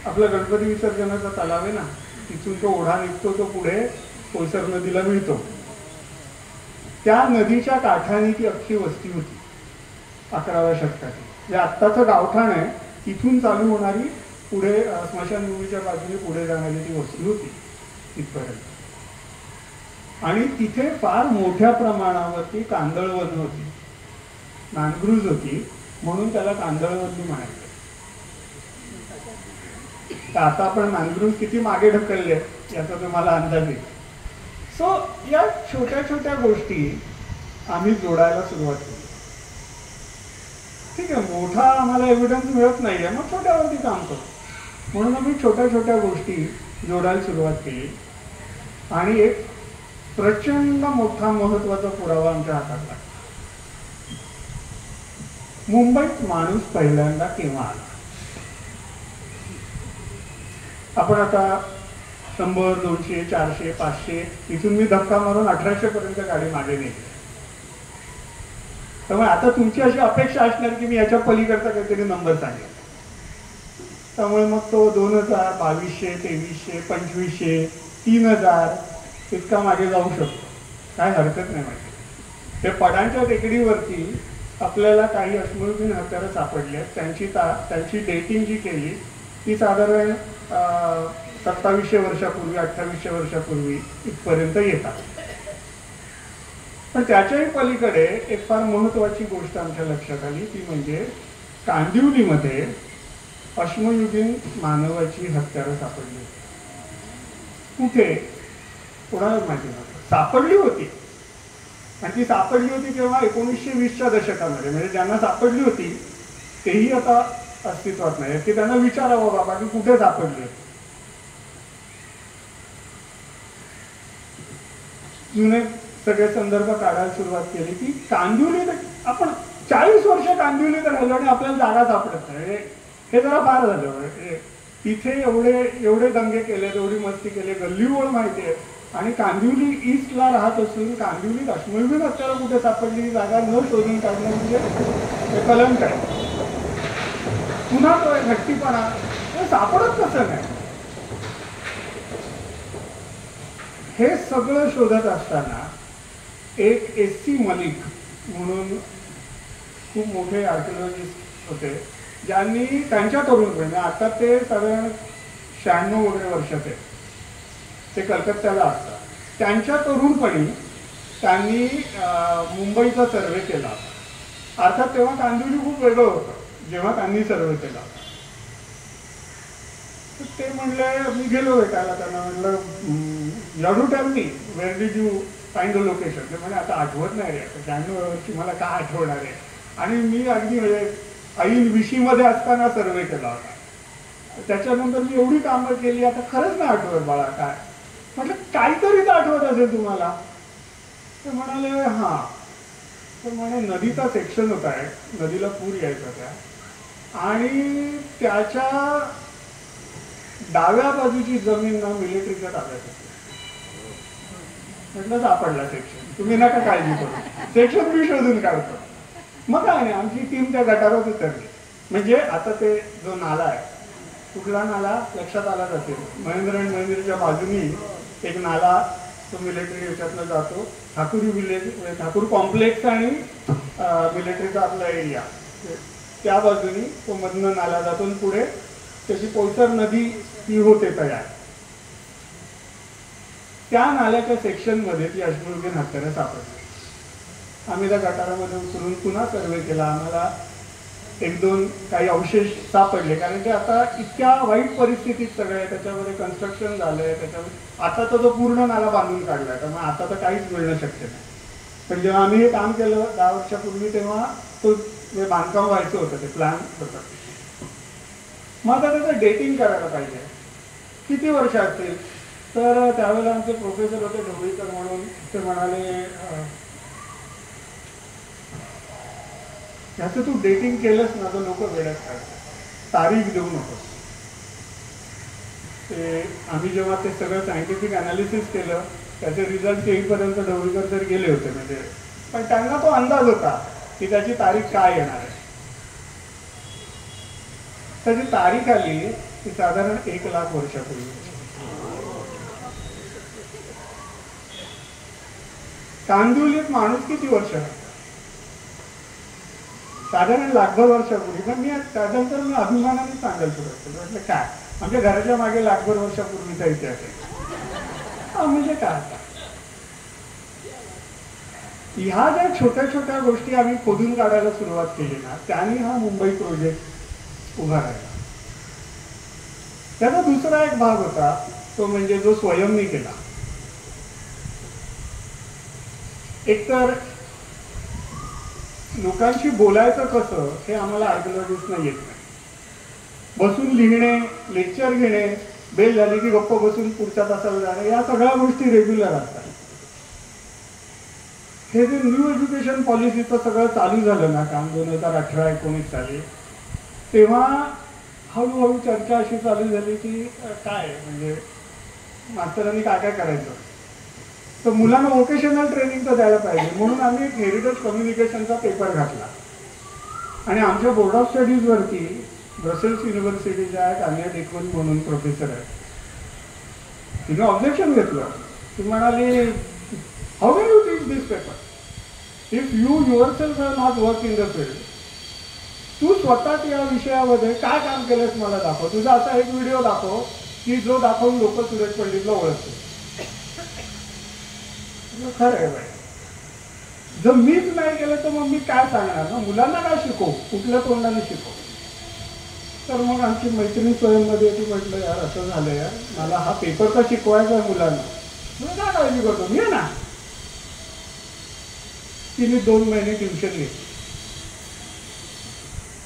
D: आपला गणपती विसर्जनाचा तलाव आहे ना, तिथून तो ओढा निघतो, तो पुढे कोयसर नदीला मिळतो. त्या नदीच्या काठाने ती अख्खी वस्ती होती 11व्या शतकाची. जे आत्ताचं गावठाण आहे तिथून चालू होणारी पुढे स्मशानभूमीच्या बाजूने पुढे जाणारी ती वस्ती होती तिथपर्यंत. आणि तिथे फार मोठ्या प्रमाणावरती कांदळवन होती, नांदगृज होती म्हणून त्याला कांदळवल्ली म्हणायचं. तर आता आपण मॅनग्रोव्ह किती मागे ढकलले याचा तुम्हाला अंदाज येईल. सो या छोट्या छोट्या गोष्टी आम्ही जोडायला सुरुवात केली. ठीक आहे, मोठा आम्हाला एव्हिडन्स मिळत नाहीये, मग छोट्यावरती काम करतो. म्हणून आम्ही छोट्या छोट्या गोष्टी जोडायला सुरुवात केली आणि एक प्रचंड मोठा महत्वाचा पुरावा आमच्या हातात लागला. मुंबईत माणूस पहिल्यांदा केव्हा आला? आपण आता 100, 200, 400, 500 इथून मी धक्का मारून 1800 पर्यंत गाडी मागे नेली. त्यामुळे आता तुमची अशी अपेक्षा असणार की मी याच्या पलीकडचा काहीतरी नंबर सांगेल. त्यामुळे मग तो 2000, 2200, 2300, 2500, 3000 इतका मागे जाऊ शकतो. काय हरकत नाही माहिती. ते पडांच्या टेकडीवरती आपल्याला काही अश्मयुगीन हत्यारं सापडली आहेत. त्यांची डेटिंग जी केली ती साधारण 2700 वर्षापूर्वी, 2800 वर्षापूर्वी इथपर्यंत येतात. पण त्याच्याही पलीकडे एक फार महत्वाची गोष्ट आमच्या लक्षात आली, ती म्हणजे कांदिवलीमध्ये अश्मयुगीन मानवाची हत्यारं सापडली. कुठे? कोणाला माहिती नव्हतं. सापडली होती आणि ती सापडली होती केव्हा? 1920च्या दशकामध्ये. म्हणजे ज्यांना सापडली होती तेही आता अस्तित्वात नाही, की त्यांना विचारावं बाबा की कुठे सापडली होती. जुने सगळे संदर्भ काढायला सुरुवात केली की कांदिवली, आपण 40 वर्ष कांदिवलीत राहिलो आणि आपल्याला जागा सापडत नाही. हे जरा फार झालं. तिथे एवढे दंगे केले, एवढी मस्ती केली, गल्लीबोळ माहिती आहे, आणि कांदिवली ईस्टला राहत असून कांदिवलीत अश्मयुगीन हत्यारं कुठे सापडली ही जागा न शोधून काढणं म्हणजे कलंक आहे. पुन्हा तो एक हट्टीपणा, सापडत कसं नाही. हे सगळं शोधत असताना एक S.C. मलिक म्हणून खूप मोठे आर्किओलॉजिस्ट होते, ज्यांनी त्यांच्या तरुणपणी, आता ते साधारण 96 वगैरे वर्षाचे, ते कलकत्त्याला असतात, त्यांच्या तरुणपणी त्यांनी मुंबईचा सर्वे केला. अर्थात तेव्हा कांदिवली खूप वेगळं होतं जेव्हा त्यांनी सर्वे केला. तर ते म्हणले, मी गेलो भेटायला त्यांना, म्हणलं you do tell me where did you find the location. ते म्हणजे आता आठवत नाही रे, 96 वर्षी मला काय आठवणार आहे. आणि मी अगदी म्हणजे ऐन विशीमध्ये असताना सर्वे केला होता. त्याच्यानंतर मी एवढी कामं केली, आता खरंच नाही आठवत बाळा काय. म्हटलं काहीतरीच आठवत असेल तुम्हाला. ते म्हणाले हां. तर म्हणे नदीचा सेक्शन होता, नदीला पूर यायचा त्या, आणि त्याच्या डाव्या बाजूची जमीन ना मिलिटरीच्या ताब्यात होती. म्हटलं सापडला सेक्शन, तुम्ही नका काळजी करू, सेक्शन मी शोधून काढतो. मग काय नाही, आमची टीम त्या गटारात उतरली. म्हणजे आता ते जो नाला आहे, कुठला नाला लक्षात आलाच असेल, महेंद्र आणि महेंद्रच्या बाजूनी एक नाला, तो मिलिटरी याच्यातनं जातो, ठाकूरी विलेज, ठाकूर कॉम्प्लेक्स आणि मिलिटरीचा आपला एरिया, त्या बाजूनी तो मधनं नाला जातो आणि पुढे त्याची पोयसर नदी ती होते तयार. त्या नाल्याच्या सेक्शनमध्ये ती अश्मयुगीन हत्यारं सापडली. आम्ही त्या गटारामध्ये उतरून पुन्हा सर्वे केला. आम्हाला 1-2 काही अवशेष सापडले, कारण ते आता इतक्या वाईट परिस्थितीत सगळे, त्याच्यामध्ये कन्स्ट्रक्शन झालंय, त्याच्यामध्ये आता तर तो पूर्ण नाला बांधून काढलाय, त्यामुळे आता तर काहीच मिळणं शक्य नाही. पण जेव्हा आम्ही हे काम केलं 10 वर्षापूर्वी, तेव्हा तो बांधकाम व्हायचं होतं, ते प्लॅन होतं. मग आता त्याचं डेटिंग करायला पाहिजे, किती वर्ष असतील. तर त्यावेळेला आमचे प्रोफेसर होते ढवळीकर म्हणून, ते म्हणाले ह्याचं तू डेटिंग केलंस ना तर लोक वेड्यात काढतात, तारीख देऊ नकोस. ते आम्ही जेव्हा ते सगळं सायंटिफिक अनालिसिस केलं, त्याचे रिझल्ट येईपर्यंत ढवळीकर तर गेले होते. म्हणजे पण त्यांना तो अंदाज होता की त्याची तारीख काय येणार आहे. त्याची तारीख आली ती साधारण 1 लाख वर्षापूर्वी. कांदिवलीत माणूस किती वर्ष आहे? साधारण 1,00,000 वर्षापूर्वी. पण मी त्यानंतर मी अभिमानाने सांगायला सुरुवात केली, म्हटलं काय आमच्या घराच्या मागे 1,00,000 वर्षापूर्वीचा इतिहास आहे. म्हणजे काय आता ह्या ज्या छोट्या छोट्या गोष्टी आम्ही खोदून काढायला सुरुवात केली ना, त्याने हा मुंबई प्रोजेक्ट उभा राहिला. त्याचा दुसरा एक भाग होता तो म्हणजे जो स्वयंनी केला. एकतर लोकांशी बोलायचं कसं हे आम्हाला आर्किओलॉजिस्टना येत नाही. बसून लिहिणे, लेक्चर घेणे, बेल झाली की गप्प बसून पुढच्या तासाला जाणे, या सगळ्या गोष्टी रेग्युलर असतात. हे जे न्यू एज्युकेशन पॉलिसीचं सगळं चालू झालं ना काम 2018-19 साली, तेव्हा हळूहळू चर्चा अशी चालू झाली की काय म्हणजे मास्तरांनी काय काय करायचं, तर मुलांना व्होकेशनल ट्रेनिंग तर द्यायला पाहिजे. म्हणून आम्ही एक हेरिटेज कम्युनिकेशनचा पेपर घातला आणि आमच्या बोर्ड ऑफ स्टडीजवरती ब्रसेल्स युनिव्हर्सिटीच्या एक अन्या डेकोन म्हणून प्रोफेसर आहे, तिने ऑब्जेक्शन घेतलं. ती म्हणाली, how can you teach this paper if you yourself have not work in the field. तू स्वतः या विषयामध्ये काय काम केलंस मला दाखव. तुझा असा एक व्हिडिओ दाखव की जो दाखवून लोक सुरेश पंडितला ओळखतील. खरं आहे बाई, जर मीच नाही केलं तर मग मी काय सांगणार ना, मुलांना काय शिकवू, कुठल्या तोंडाने शिकवू. तर मग आमची मैत्रीण स्वयंमध्ये ती म्हटलं, यार असं झालं यार, मला हा पेपर तर शिकवायचा आहे मुलांना, मी काय काळजी करतो, मी ना. तिने 2 महिने ट्युशन घेतली.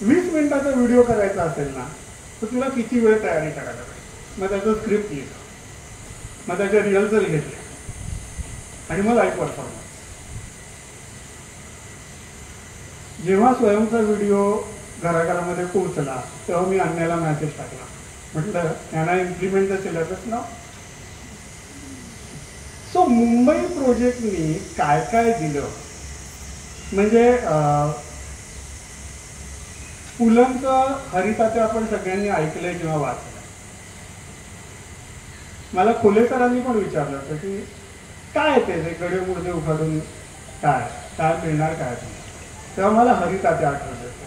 D: 20 मिनिटाचा व्हिडिओ करायचा असेल ना तर तुला किती वेळ तयारी करायला पाहिजे. मग त्याचं स्क्रिप्ट लिहिलं, मग त्याच्या रिहर्सल घेतल्या आणि मग लाईव्ह परफॉर्मन्स. जेव्हा स्वयंचा व्हिडिओ घराघरामध्ये पोहोचला तेव्हा मी अन्याला मेसेज टाकला, म्हटलं यांना इम्प्लिमेंट द सिलेबस ना. सो मुंबई प्रोजेक्टनी काय काय दिलं म्हणजे पुलंचं हरिताते आपण सगळ्यांनी ऐकलंय किंवा वाचलंय. मला खोले सरांनी पण विचारलं होतं की काय ते गडे मुडदे उखाडून काय काय मिळणार काय तुम्हाला, तेव्हा मला हरिताते आठवलं होतं.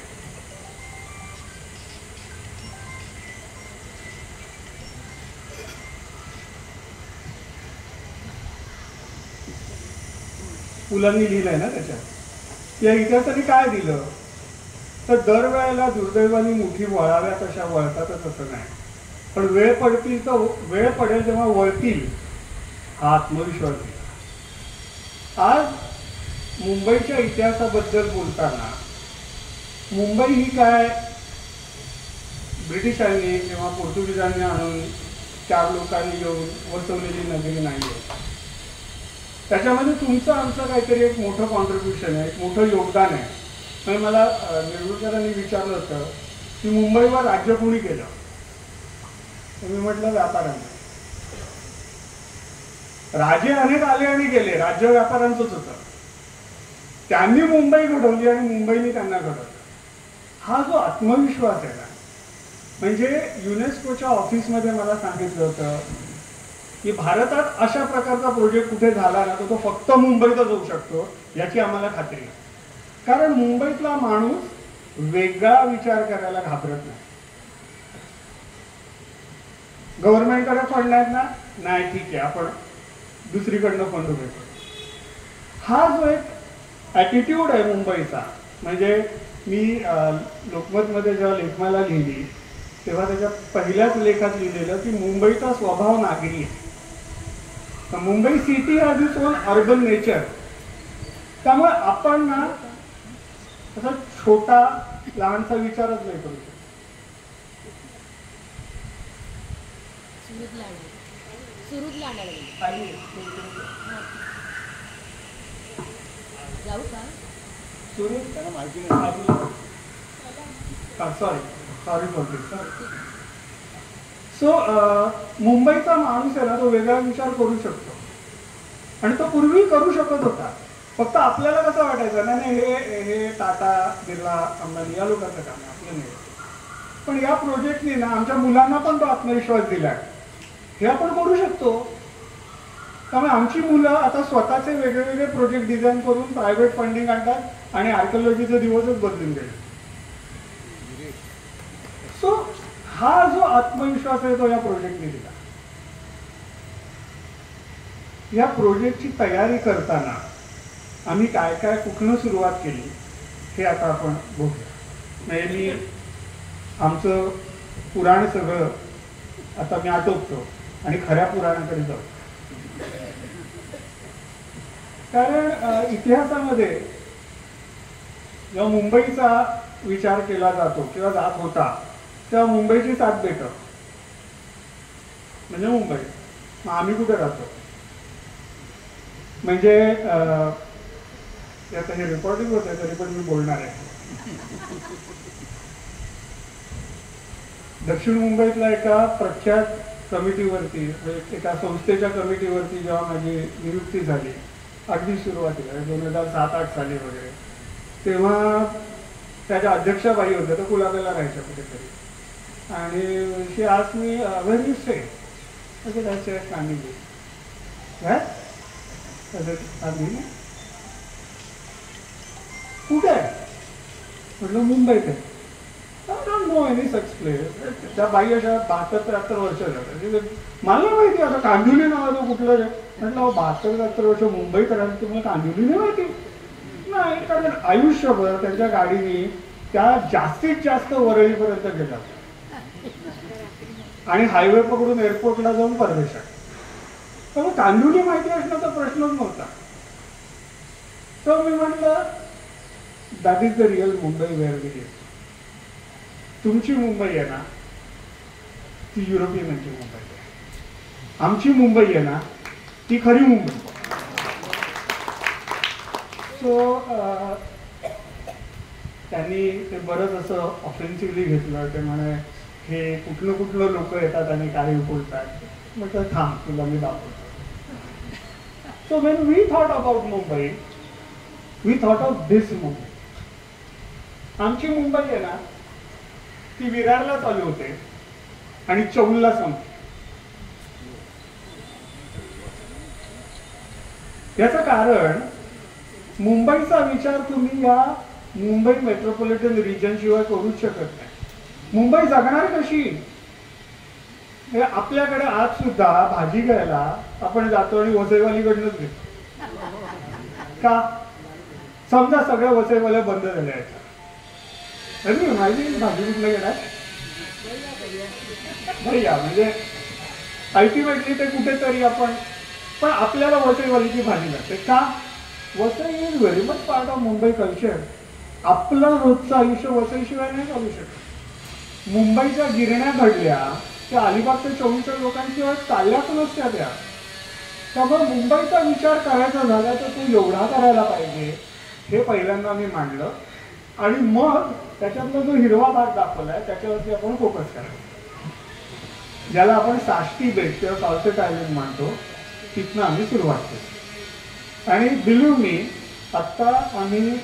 D: पुलांनी लिहिलंय ना त्याच्यात. या इतिहासाने काय दिलं तर दरवेळेला दुर्दैवानी मुठी वळाव्या तशा वळतातच असं नाही, पण वेळ पडतील तर वेळ पडेल तेव्हा वळतील हा आत्मविश्वास दिला. आज मुंबईच्या इतिहासाबद्दल बोलताना मुंबई ही काय ब्रिटिशांनी किंवा पोर्तुगीजांनी आणून 4 लोकांनी येऊन वसवलेली नगरी नाही आहे. त्याच्यामध्ये तुमचं आमचं काहीतरी एक मोठं कॉन्ट्रीब्युशन आहे, एक मोठं योगदान आहे. म्हणजे मला निर्गुणकरांनी विचारलं होतं की मुंबईवर राज्य कोणी केलं, तर मी म्हटलं व्यापाऱ्यांनी. राजे अनेक आले आणि गेले, राज्य व्यापाऱ्यांचंच होतं. त्यांनी मुंबई घडवली आणि मुंबईने त्यांना घडवलं. हा जो आत्मविश्वास आहे ना, म्हणजे युनेस्कोच्या ऑफिसमध्ये मला सांगितलं होतं की भारतात अशा प्रकारचा प्रोजेक्ट कुठे झाला ना तर तो फक्त मुंबईतच होऊ शकतो याची आम्हाला खात्री आहे. कारण मुंबईतला माणूस वेगळा विचार करायला घाबरत नाही. गव्हर्नमेंटकडे फंड आहेत ना, नाही ठीक आहे आपण दुसरीकडनं फंड घेतो. हा जो एक ॲटिट्यूड आहे मुंबईचा, म्हणजे मी लोकमतमध्ये जेव्हा लेखमाला लिहिली तेव्हा त्याच्या पहिल्याच लेखात लिहिलेलं की मुंबईचा स्वभाव नागरी आहे. तर Mumbai city has its own urban nature. त्यामुळे आपण ना असा छोटा लहानसा विचारच नाही करू शकत.
E: जाऊ का
D: सॉरी बोलते. सो मुंबईचा माणूस आहे ना तो वेगळा विचार करू शकतो आणि तो पूर्वी करू शकत होता. फक्त आपल्याला कसं वाटायचं ना, नाही हे टाटा बिर्ला अंबानी या लोकांचं काम आहे, आपलं नाही. पण या प्रोजेक्टने ना आमच्या मुलांना पण तो आत्मविश्वास दिलाय, हे आपण करू शकतो. त्यामुळे आमची मुलं आता स्वतःचे वेगवेगळे प्रोजेक्ट डिझाईन करून प्रायव्हेट फंडिंग आणतात आणि आर्किओलॉजीचे दिवसच बदलून गेले. सो हा जो आत्मविश्वास आहे तो या प्रोजेक्टने दिला. या प्रोजेक्टची तयारी करताना आम्ही काय काय कुठनं सुरुवात केली हे आता आपण बघूया. म्हणजे मी आमचं पुराण सगळं आता मी आटोपतो आणि खऱ्या पुराणाकडे जाऊ. कारण इतिहासामध्ये जेव्हा मुंबईचा विचार केला जातो किंवा जात होता तेव्हा मुंबईची 7 बेटं म्हणजे मुंबई. मग आम्ही कुठे राहतो? म्हणजे आता हे रेकॉर्डिंग होत आहे तरी पण मी बोलणार आहे. दक्षिण मुंबईतल्या एका प्रख्यात कमिटीवरती म्हणजे एका संस्थेच्या कमिटीवरती जेव्हा माझी नियुक्ती झाली अगदी सुरुवातीला 2007-8 साली वगैरे, तेव्हा त्याच्या अध्यक्षाबाई होत्या, तर कुलाब्याला राहायच्या कुठेतरी. आणि शी आज मी व्हेर यू स्टे म्हणजे त्याच्या फॅमिली काय आम्ही कुठे आहे म्हटलं मुंबईत आहे. Don't know any such place. त्या बाई अशा 72-73 वर्ष झालं. मला नाही माहिती आता कांदिवली नावाचं कुठलं आहे. म्हटलं 72-73 वर्ष मुंबईत राहिलं तुम्हाला कांदिवली नाही माहिती? नाही, कारण आयुष्यभर त्यांच्या गाडीने त्या जास्तीत जास्त वरळीपर्यंत गेल्या आणि हायवे पकडून एअरपोर्टला जाऊन परदेशात. तर कांदिवली माहिती असण्याचा प्रश्नच नव्हता. तर मी म्हटलं that is the real Mumbai where we live. तुमची मुंबई आहे ना ती युरोपियनांची मुंबई आहे. आमची मुंबई आहे ना ती खरी मुंबई. सो त्यांनी ते बरंच असं ऑफेन्सिव्हली घेतलं. ते म्हणे हे कुठलं लोक येतात आणि काय बोलतात. म्हटलं थांब तुला मी दाखवतो. So when we thought about Mumbai we thought of this Mumbai. आमची मुंबई आहे ना ती विरारला चालू होते आणि चौलला संपते. याचं कारण मुंबईचा विचार तुम्ही या मुंबई मेट्रोपॉलिटन रिजन शिवाय करूच शकत नाही. मुंबई जगणार कशी? आपल्याकडे आज सुद्धा भाजी घ्यायला आपण जातो आणि वसईवालीकडनंच घेतो. का? समजा सगळ्या वसईवाल्या बंद झाल्या आहेत. माझी भाजी कुठलं घेणार भैया म्हणजे अल्टिमेटली ते कुठेतरी आपण पण आपल्याला वसईवालीची भाजी लागते. का? Vasai is very much part of Mumbai culture. आपलं रोजचं आयुष्य वसईशिवाय नाही चालू शकत. मुंबईच्या गिरण्या घडल्या त्या अलिबाग ते चौलीच्या लोकांशिवाय चालल्याच नसत्या त्या. त्यामुळे मुंबईचा विचार करायचा झाला तर तो एवढा करायला पाहिजे हे पहिल्यांदा मी मांडलं. आणि मग त्याच्यातला जो हिरवा भाग दाखवलाय त्याच्यावरती आपण फोकस करायचा, ज्याला आपण साष्टी बेट किंवा सॉल्सेट आयलंड मानतो. तिथनं आम्ही सुरुवात केली. आणि बिलीव्ह मी आत्ता आम्ही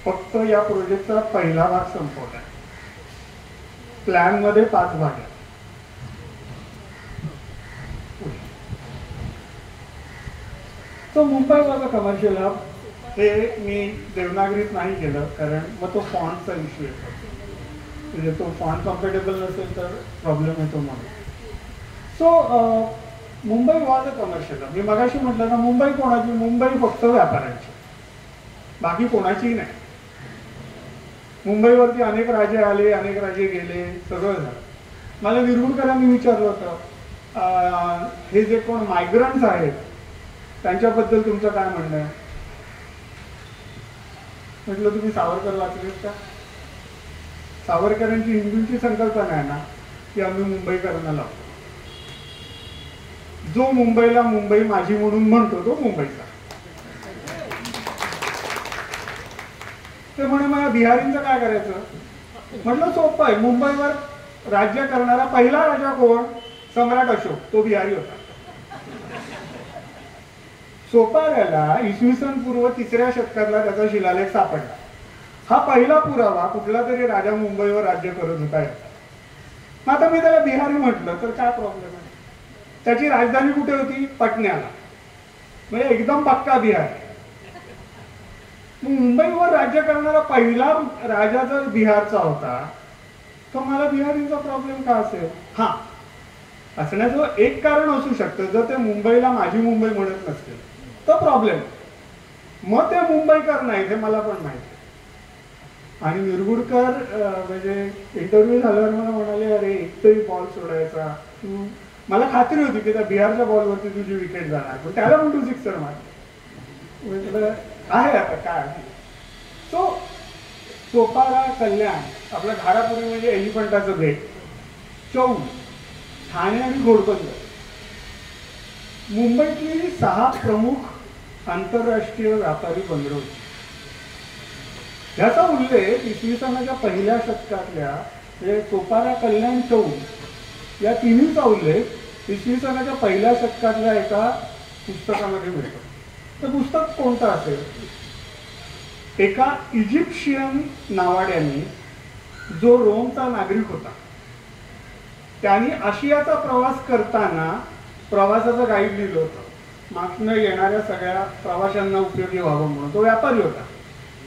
D: फक्त या प्रोजेक्टचा पहिला भाग संपवला. प्लॅनमध्ये 5 भाग आहेत. तो Mumbai was a commercial hub. हे मी देवनागरीत नाही केलं कारण मग तो फॉन्टचा इश्यू येतो. म्हणजे तो फॉन्ट कम्फर्टेबल नसेल तर प्रॉब्लेम येतो म्हणून. So Mumbai was a commercial hub. मी मगाशी म्हटलं ना मुंबई कोणाची? मुंबई फक्त व्यापाऱ्यांची, बाकी कोणाचीही नाही. मुंबईवरती अनेक राजे आले, अनेक राजे गेले, सगळं झालं. मला विरगुडकरांनी विचारलं होतं हे जे कोण मायग्रंट्स आहेत त्यांच्याबद्दल तुमचं काय म्हणणं आहे? म्हटलं तुम्ही सावरकर वाचलेत का? सावरकरांची हिंदूंची संकल्पना आहे ना की आम्ही मुंबईकरांना लावतो. जो मुंबईला मुंबई माझी म्हणून म्हणतो तो मुंबईचा. ते म्हणे मला बिहारींचं काय करायचं? म्हटलं सोपं आहे. मुंबईवर राज्य करणारा पहिला राजा कोण? सम्राट अशोक. तो बिहारी होता. सोपाऱ्याला इसवी सन पूर्व 3ऱ्या शतकातला त्याचा शिलालेख सापडला. हा पहिला पुरावा कुठला तरी राजा मुंबईवर राज्य करत होता. मग आता मी त्याला बिहारी म्हटलं तर काय प्रॉब्लेम आहे? त्याची राजधानी कुठे होती? पटण्याला. म्हणजे एकदम पक्का बिहार. मुंबईवर राज्य करणारा पहिला राजा जर बिहारचा होता तर मला बिहारींचा प्रॉब्लेम का असेल? हा, असण्याचं एक कारण असू शकतं. जर ते मुंबईला माझी मुंबई म्हणत नसतील तर प्रॉब्लेम. मग ते मुंबईकर नाहीत हे मला पण माहिती. आणि निरगुडकर म्हणजे इंटरव्ह्यू झाल्यावर मला म्हणाले, अरे एकतरी बॉल सोडायचा तू, मला खात्री होती की त्या बिहारच्या बॉलवरती तुझी विकेट जाणार, पण त्याला पण तू सिक्सर मारली. म्हटलं आहे आता काय. सो सोपारा, कल्याण, आपल्या घारापुरी म्हणजे एलिफंटाचं भेट, चौल, ठाणे आणि घोडबंदर, मुंबईतली 6 प्रमुख आंतरराष्ट्रीय व्यापारी बंदरं होती. याचा उल्लेख इसवी सनाच्या पहिल्या शतकातल्या म्हणजे सोपारा, कल्याण, चौल या तिन्हीचा उल्लेख इसवी सनाच्या पहिल्या शतकातल्या एका पुस्तकामध्ये मिळतो. तर पुस्तक कोणतं असेल? एका इजिप्शियन नावाड्याने, जो रोमचा नागरिक होता, त्यांनी आशियाचा प्रवास करताना प्रवासाचं गाईड लिहिलं होतं. मागनं येणाऱ्या सगळ्या प्रवाशांना उपयोगी व्हावं म्हणून. तो व्यापारी होता.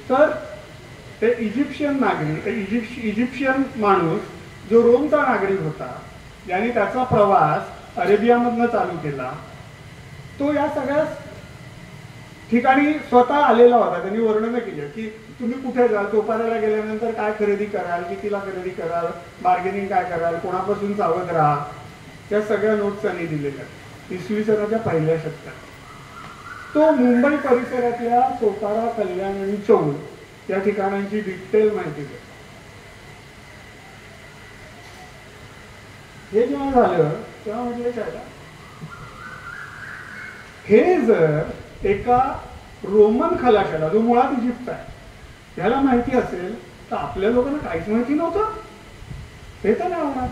D: तर ते इजिप्शियन नागरिक, इजिप्शियन माणूस जो रोमचा नागरिक होता, ज्याने त्याचा प्रवास अरेबियामधनं चालू केला, तो या सगळ्या ठिकाणी स्वतः आलेला होता. त्यांनी वर्णन केलं की तुम्ही कुठे जाल, सोपाऱ्याला गेल्यानंतर काय खरेदी कराल, कितीला खरेदी कराल, बार्गेनिंग काय कराल, कोणापासून सावध राहा, त्या सगळ्या नोट्स त्यांनी दिलेल्या इसवी सनाच्या पहिल्या शतकात. तो मुंबई परिसरातल्या सोपारा, कल्याण आणि चौल या ठिकाणांची डिटेल माहिती देतो. हे जेव्हा झालं तेव्हा म्हटलं काय, हे जर एका रोमन खलाशाला, जो मुळात इजिप्तचा आहे, याला माहिती असेल तर आपल्या लोकांना काहीच माहिती नव्हतं, हे तर नाही होणार.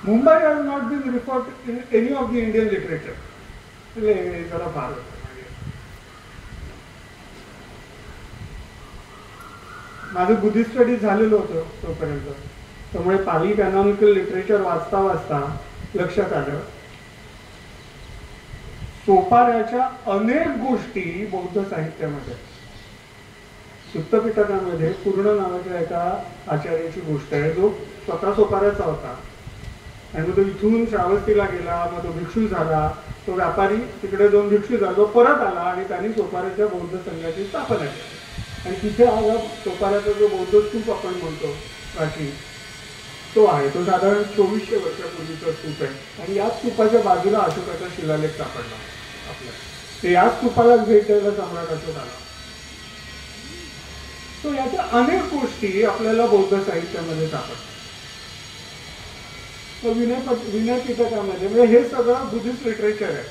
D: Mumbai has not been referred in any of the Indian literature. जरा फार माझं बुद्धिस्ट स्टडीज झालेलं होतं तोपर्यंत, त्यामुळे पाली कॅनॉनिकल लिटरेचर वाचता वाचता लक्षात आलं, सोपाऱ्याच्या अनेक गोष्टी बौद्ध साहित्यामध्ये. सुत्तपिटकामध्ये पूर्ण नावाच्या एका आचार्याची गोष्ट आहे, जो स्वतः सोपाऱ्याचा होता आणि मग तो इथून श्रावस्तीला गेला, मग तो भिक्षू झाला, तो व्यापारी तिकडे जाऊन भिक्षू झाला, तो परत आला आणि त्यांनी सोपाऱ्याच्या बौद्ध संघाची स्थापना केली. आणि तिथे आला सोपाऱ्याचा जो बौद्ध स्तूप आपण म्हणतो प्राचीन, तो आहे. तो साधारण 2400 वर्षापूर्वीचा स्तूप आहे आणि या स्तूपाच्या बाजूला अशोकाचा शिलालेख सापडला आपल्याला. या स्तूपाला भेट द्यायला सम्राट अशोक आला. तो याच्या अनेक गोष्टी आपल्याला बौद्ध साहित्यामध्ये सापडतात. विनय पिटकामध्ये म्हणजे हे सगळं बुद्धिस्ट लिटरेचर आहे,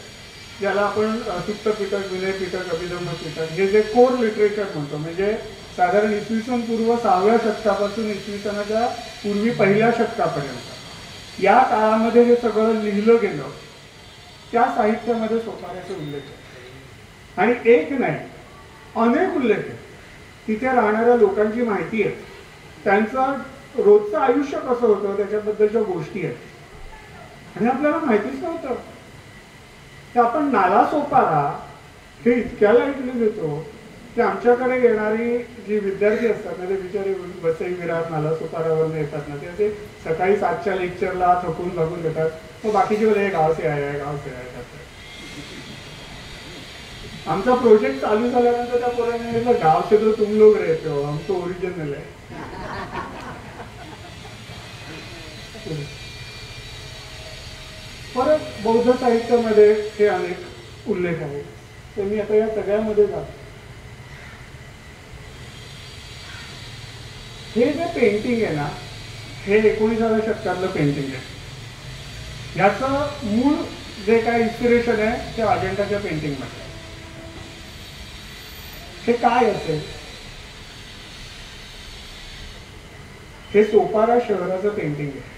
D: ज्याला आपण सुत्त पिटक, विनय पिटक, अभिधम्म पिटक, हे जे कोर लिटरेचर म्हणतो, म्हणजे साधारण इसवी सन पूर्व 6व्या शतकापासून इसवी सनाच्या पूर्वी पहिल्या शतकापर्यंत या काळामध्ये हे सगळं लिहिलं गेलं, त्या साहित्यामध्ये सोपाऱ्याचे उल्लेख आहे. आणि एक नाही, अनेक उल्लेख आहे. तिथे राहणाऱ्या लोकांची माहिती आहे, त्यांचं रोजचं आयुष्य कसं होतं त्याच्याबद्दलच्या गोष्टी आहेत आणि आपल्याला माहितीच नव्हतं. की आपण नाला सोपारा हे इतक्याला ऐकले देतो की आमच्याकडे येणारी जी विद्यार्थी असतात ना, ते बिचारे वसई विरार नाला सोपारावरनं येतात ना, ते सकाळी 7च्या लेक्चरला थकून भागून येतात, मग बाकीचे वेळे गाव से आहे गाव से आहे करतात. आमचा प्रोजेक्ट चालू झाल्यानंतर त्या पोराने गाव से तो तुम लोग रहते हो, आमचं ओरिजिनल आहे. परत बौद्ध साहित्यामध्ये हे अनेक उल्लेख आहेत, तर मी आता या सगळ्यामध्ये जातो. हे जे पेंटिंग आहे ना, हे 19व्या शतकातलं पेंटिंग आहे. याचं मूळ जे काय इन्स्पिरेशन आहे ते अजंठाच्या पेंटिंग मध्ये. हे काय असेल? हे सोपारा शहराचं पेंटिंग आहे.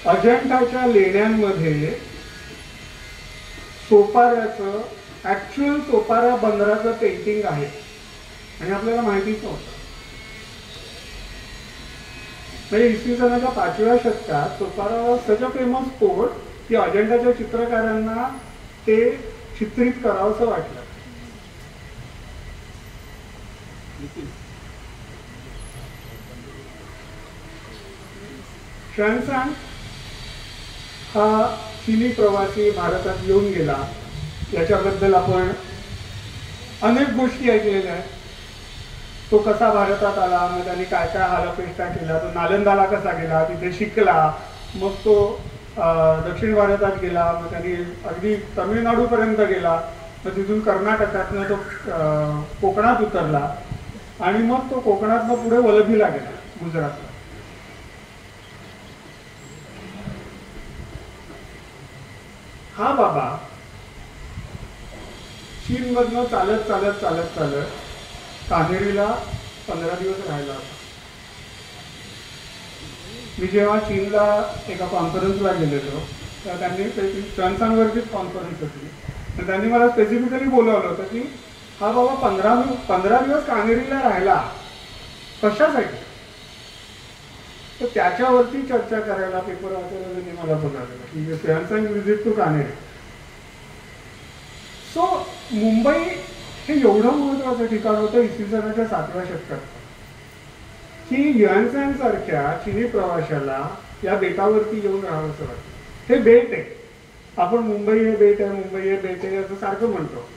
D: अजंठाच्या लेण्यांमध्ये सोपाऱ्याचं, ऍक्च्युअल सोपारा बंदराचं पेंटिंग आहे आणि आपल्याला माहितीच नव्हतं. म्हणजे इसवी सनाच्या 5व्या शतकात सोपारा सच अ फेमस स्पोर्ट की अजंठाच्या चित्रकारांना ते चित्रित करावंसं वाटलं. श्यानसांग हा चिनी प्रवासी भारतात येऊन गेला याच्याबद्दल आपण अनेक गोष्टी ऐकलेल्या आहेत. तो कसा भारतात आला, मग त्यांनी काय काय हालअपेष्टा केला, तो नालंदाला कसा गेला, तिथे शिकला, मग तो दक्षिण भारतात गेला, मग त्यांनी अगदी तमिळनाडूपर्यंत गेला, मग तिथून कर्नाटकातनं तो कोकणात उतरला आणि मग तो कोकणातनं पुढे वलभीला गेला गुजरातला. हा बाबा चीनमधनं चालत चालत चालत चालत कान्हेरीला 15 दिवस राहिला होता. मी जेव्हा चीनला एका कॉन्फरन्सला गेलेलो तर त्यांनी च्वांगसांगवरतीच कॉन्फरन्स होती, तर त्यांनी मला स्पेसिफिकली बोलावलं होतं की हा बाबा 15 दिवस कान्हेरीला राहिला कशासाठी, तर त्याच्यावरती चर्चा करायला पेपर वाचायला मला बोलावलं की Xuanzang visit to Kanheri. So Mumbai हे एवढं महत्वाचं ठिकाण होतं इसवी सनाच्या 7व्या शतकात की युएनसॅन सारख्या चिनी प्रवाशाला या बेटावरती येऊन राहावंसं वाटतं. हे बेट आहे, आपण मुंबई हे बेट आहे, मुंबई हे बेट आहे असं सारखं म्हणतो.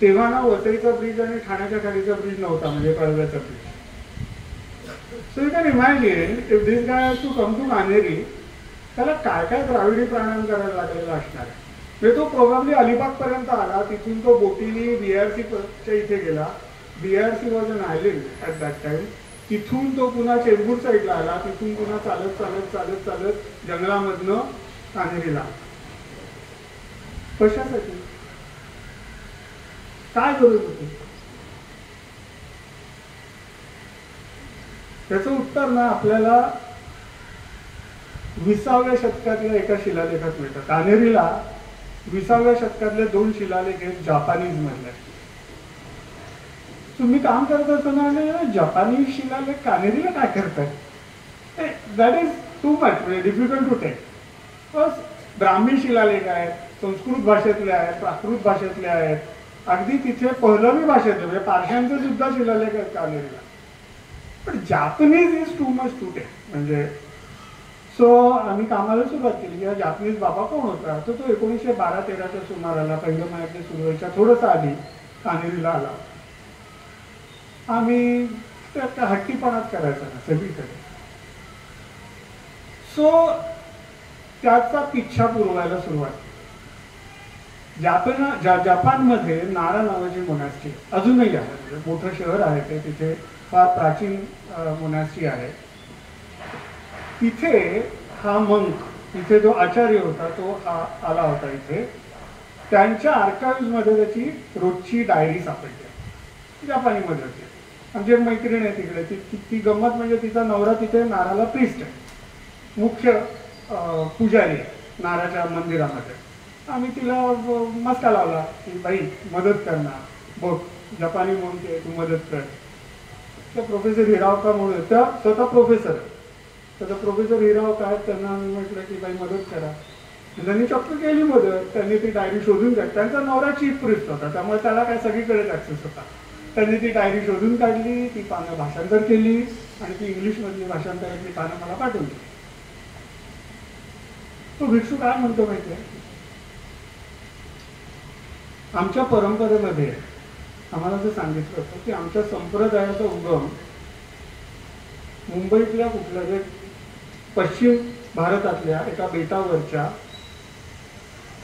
D: तेव्हा ना वसईचा ब्रिज आणि ठाण्याच्या खालीचा ब्रिज नव्हता, म्हणजे कळव्याचा ब्रिज. So you can imagine if this guy has to come to Kanheri, त्याला काय काय द्राविडी प्राणायाम करायला लागलेला असणार आहे. म्हणजे तो प्रोबॅबली अलिबाग पर्यंत आला, तिथून तो बोटीने BRC च्या इथे गेला. BRC was an island at that time. तिथून तो पुन्हा चेंबूर साईडला आला, तिथून पुन्हा चालत चालत चालत चालत जंगलामधनं कान्हेरीला. कशासाठी, काय गरज होती, त्याचं उत्तर ना आपल्याला 20व्या शतकातल्या एका शिलालेखात मिळतं. कान्हेरीला 20व्या शतकातले 2 शिलालेख आहेत जापानीज मधले. तुम्ही काम करत असताना जपानी शिलालेख कान्हेरीला काय करताय, that is too much difficult to take. बस ब्राह्मी शिलालेख आहेत, संस्कृत भाषेतले आहेत, प्राकृत भाषेतले आहेत, अगदी तिथे पहलवी भाषेतले म्हणजे पारशांचे सुद्धा शिलालेख आहेत कान्हेरीला. पण Japanese is too much to take. म्हणजे सो आम्ही कामाला सुरुवात केली. या जापनीज बाबा कोण होता, तर तो 1912-13च्या सुमाराला पहिल्या महिन्यातल्या सुरुवातीच्या थोडंसं आधी कान्हेरीला आला. आम्ही त्या हट्टीपणात करायचा ना सगळीकडे. सो त्याचा पिच्छा पुरवायला सुरुवात केली. जपानमध्ये नारा नावाची मोनॅस्ट्री अजूनही आहे, म्हणजे मोठं शहर आहे ते, तिथे फार प्राचीन मोनॅस्ट्री आहे. तिथे हा मंक, तिथे जो आचार्य होता तो आला होता इथे. त्यांच्या आर्काइव्ह मध्ये त्याची रोजची डायरी सापडली, जपानीमध्ये होती. आमची एक मैत्रीण आहे तिकडे, ती गंमत म्हणजे तिचा नवरा तिथे नाराला प्रिस्ट आहे, मुख्य पुजारी आहे नाराच्या मंदिरामध्ये. आम्ही तिला मस्का लावला की बाई मदत करणार, बघ जपानी म्हणते तू मदत कर. त्या प्रोफेसर हिरावका म्हणून, त्या स्वतः प्रोफेसर आहे, तर प्रोफेसर हिरावका आहेत, त्यांना आम्ही म्हटलं की बाई मदत करा. त्यांनी चक्क केली मदत. त्यांनी ती डायरी शोधून काढली. त्यांचा नवरा चीफ प्रिस्ट होता, त्यामुळे त्याला काय सगळीकडेच ऍक्सेस होता. त्यांनी ती डायरी शोधून काढली, ती पानं भाषांतर केली आणि ती इंग्लिशमधली भाषांतरातली पानं मला पाठवली. तो भिक्षू काय म्हणतो माहितीये, आमच्या परंपरेमध्ये आम्हाला जर सांगितलं होतं की आमच्या संप्रदायाचा उगम मुंबईतल्या कुठल्या जे पश्चिम भारतातल्या एका बेटावरच्या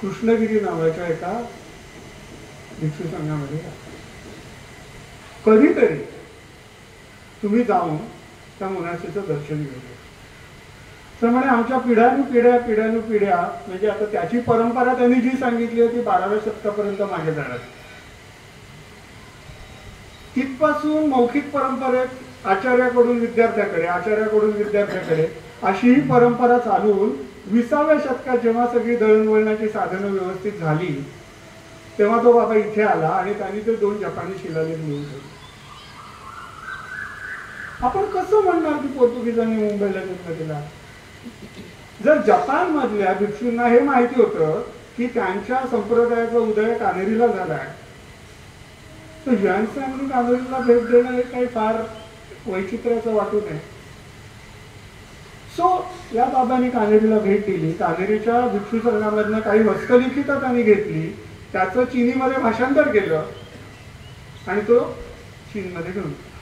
D: कृष्णगिरी नावाच्या एका भिक्षू संघामध्ये. कधीतरी तुम्ही जाऊन त्या मोनॅस्ट्रीचं दर्शन घेऊ. तर म्हणे आमच्या पिढ्यानुपिढ्या म्हणजे आता त्याची परंपरा त्यांनी जी सांगितली होती 12व्या शतकापर्यंत मागे जाणार. तिथपासून मौखिक परंपरेत आचार्याकडून विद्यार्थ्याकडे अशी ही परंपरा चालून 20व्या शतकात जेव्हा सगळी दळणवळणाची साधनं व्यवस्थित झाली तेव्हा तो बाबा इथे आला आणि त्यांनी ते 2 जपानी शिलालेख मिळवून ठेवले. आपण कसं म्हणणार की पोर्तुगीजांनी मुंबईला जन्म दिला. जर जपान मधल्या भिक्षूंना हे माहिती होतं की त्यांच्या संप्रदायाचा उदय कान्हेरीला झालाय, तर युएनसॅननी कान्हेरीला भेट देणं हे काही फार वैचित्र्याचं वाटू नये. सो या बाबांनी कान्हेरीला भेट दिली. कान्हेरीच्या भिक्षू संघामधनं काही हस्तलिखितं त्यांनी घेतली. त्याचं चीनीमध्ये भाषांतर केलं आणि तो चीनमध्ये घेऊन गेला.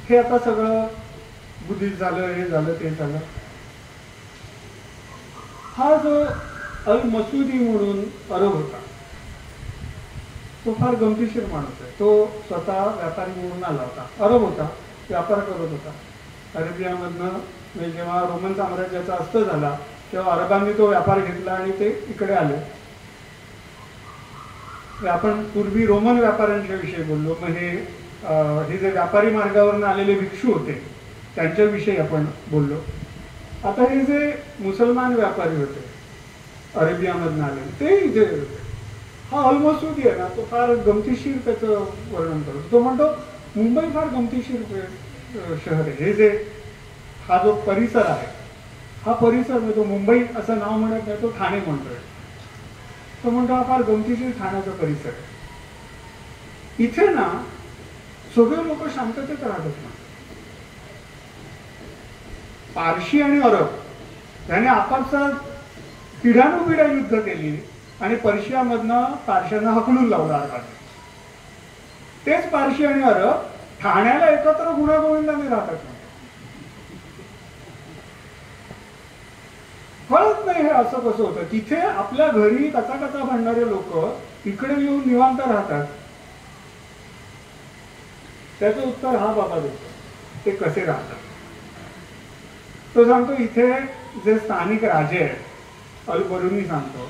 D: हे आता सगळं बुद्धिस्ट झालं, हे झालं, ते झालं. हा जो अल मसुदी म्हणून अरब होता, तो फार गमतीशीर माणूस आहे. तो स्वतः व्यापारी म्हणून आला होता, अरब होता, व्यापार करत होता अरेबियामधनं. म्हणजे जेव्हा रोमन साम्राज्याचा अस्त झाला तेव्हा अरबांनी तो व्यापार घेतला आणि ते इकडे आले. आपण पूर्वी रोमन व्यापाऱ्यांच्या विषयी बोललो. मग हे जे व्यापारी मार्गावरून आलेले भिक्षू होते त्यांच्याविषयी आपण बोललो. आता हे जे मुसलमान व्यापारी होते अरेबियामधून आले ते इथे होते. हा अल मसुदी आहे ना, तो फार गमतीशीर त्याचं वर्णन करतो. तो म्हणतो मुंबई फार गमतीशीर शहर आहे. हे जे हा जो परिसर आहे, हा परिसर म्हणजे तो मुंबई असं नाव म्हणत नाही, तो ठाणे म्हणतोय. तो म्हणतो हा फार गमतीशीर ठाण्याचा परिसर आहे. इथे ना सगळे लोक शांततेत राहतात ना. पारशी आणि अरब याने आपापसात पिढ्यानुपिढ्या युद्ध केली आणि पर्शियामधनं पारशांना हकलून लावला अरबांनी. तेच पारशी आणि अरब ठाण्याला एकत्र गुण्यागोविंदाने राहतात. कळत नाही हे असं कसं होतं. तिथे आपल्या घरी कचा कचा भांडणारे लोक इकडे येऊन निवांत राहतात. त्याचं उत्तर हा बाबा देतो, ते कसे राहतात. तो सांगतो इथे जे स्थानिक राजे आहेत, अल बरुनी सांगतो,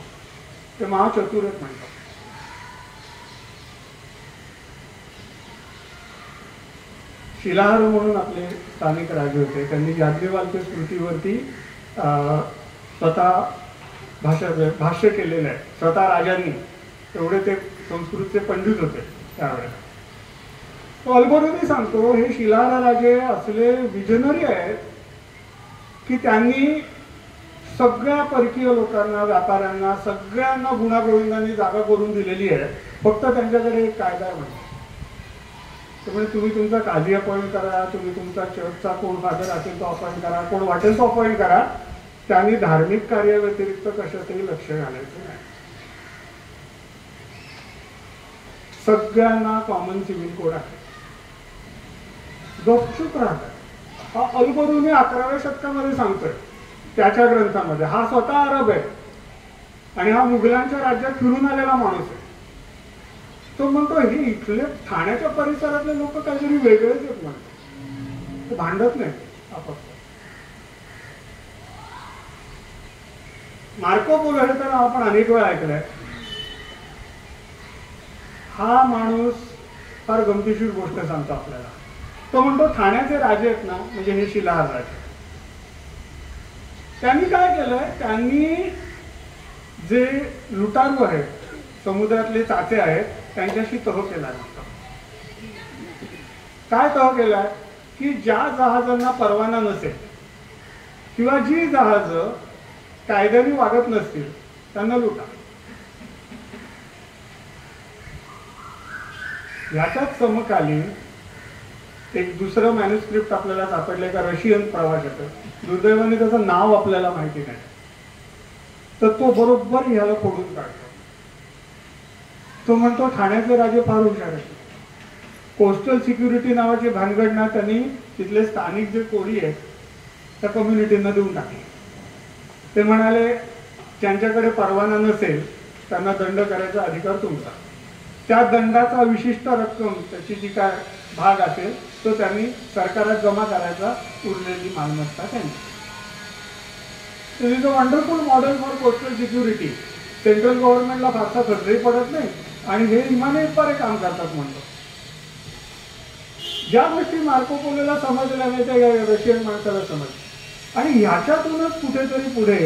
D: ते महाचतुर आहेत म्हणतात. शिलाहार म्हणून आपले स्थानिक राजे होते. त्यांनी याज्ञवल्क्य स्मृतीवरती स्वतः भाष्य केलेलं आहे. स्वतः राजांनी, एवढे ते संस्कृतचे पंडित होते त्यावेळेला. तो अल्बरुनी सांगतो हे शिलाहार राजे असले विजनरी आहेत की त्यांनी सगळ्या परकीय लोकांना, व्यापाऱ्यांना, सगळ्यांना गुण्यागोविंदांनी जागा करून दिलेली आहे. फक्त त्यांच्याकडे एक कायदा आहे म्हणजे त्यामुळे तुम्ही तुमचा काझी अपॉइंट करा, तुम्ही तुमचा चर्चचा कोण फादर असेल तो अपॉइंट करा, कोण वाटेल तो अपॉइंट करा. त्यांनी धार्मिक कार्याव्यतिरिक्त कशातही लक्ष घालायचं नाही. सगळ्यांना कॉमन सिव्हिल कोड आहे. गपचूप राहतात. हा अल्बरुनी 11व्या शतकामध्ये सांगतोय त्याच्या ग्रंथामध्ये. हा स्वतः अरब आहे आणि हा मुघलांच्या राज्यात फिरून आलेला माणूस आहे. तो म्हणतो हे इथले ठाण्याच्या परिसरातले लोक काहीतरी वेगळेच आहेत म्हणतो. ते भांडत नाही आपापसात. मार्को पोलो हे तर आपण अनेक वेळा ऐकलंय. हा माणूस फार गमतीशीर गोष्ट सांगतो आपल्याला. तो म्हणतो ठाण्याचे राजे आहेत ना, म्हणजे हे शिलाहार राजे, त्यांनी काय केलंय, त्यांनी जे लुटारू आहेत, समुद्रातले चाचे आहेत, त्यांच्याशी तह केला नव्हता. काय तह केलाय की ज्या जहाजांना परवाना नसेल किंवा जी जहाज कायद्याने वागत नसतील त्यांना लुटा. याच्याच समकालीन एक दुसरं मॅन्युस्क्रिप्ट आपल्याला सापडलंय का रशियन प्रवासाचं. दुर्दैवाने त्याचं नाव आपल्याला माहिती नाही. तर तो बरोबर ह्याला फोडून काढतो. तो म्हणतो ठाण्याचे राजे फार हुशार आहेत. कोस्टल सिक्युरिटी नावाची भानगड ना त्यांनी तिथले स्थानिक जे कोळी आहेत त्या कम्युनिटींना देऊन टाकले. ते म्हणाले ज्यांच्याकडे परवाना नसेल त्यांना दंड करायचा अधिकार तुमचा. त्या दंडाचा विशिष्ट रक्कम, त्याची जी काय भाग असेल तो त्यांनी सरकारात जमा करायचा, उरलेली मालमत्ता त्यांनी. Is a wonderful model for coastal security. Central गव्हर्नमेंटला फारसा खर्चही पडत नाही आणि हे इमाने बरे काम करतात म्हणतो. ज्या गोष्टी मार्को पोलोला समजल्या नाही त्या रशियन माणसाला समजल्या. आणि ह्याच्यातूनच कुठेतरी पुढे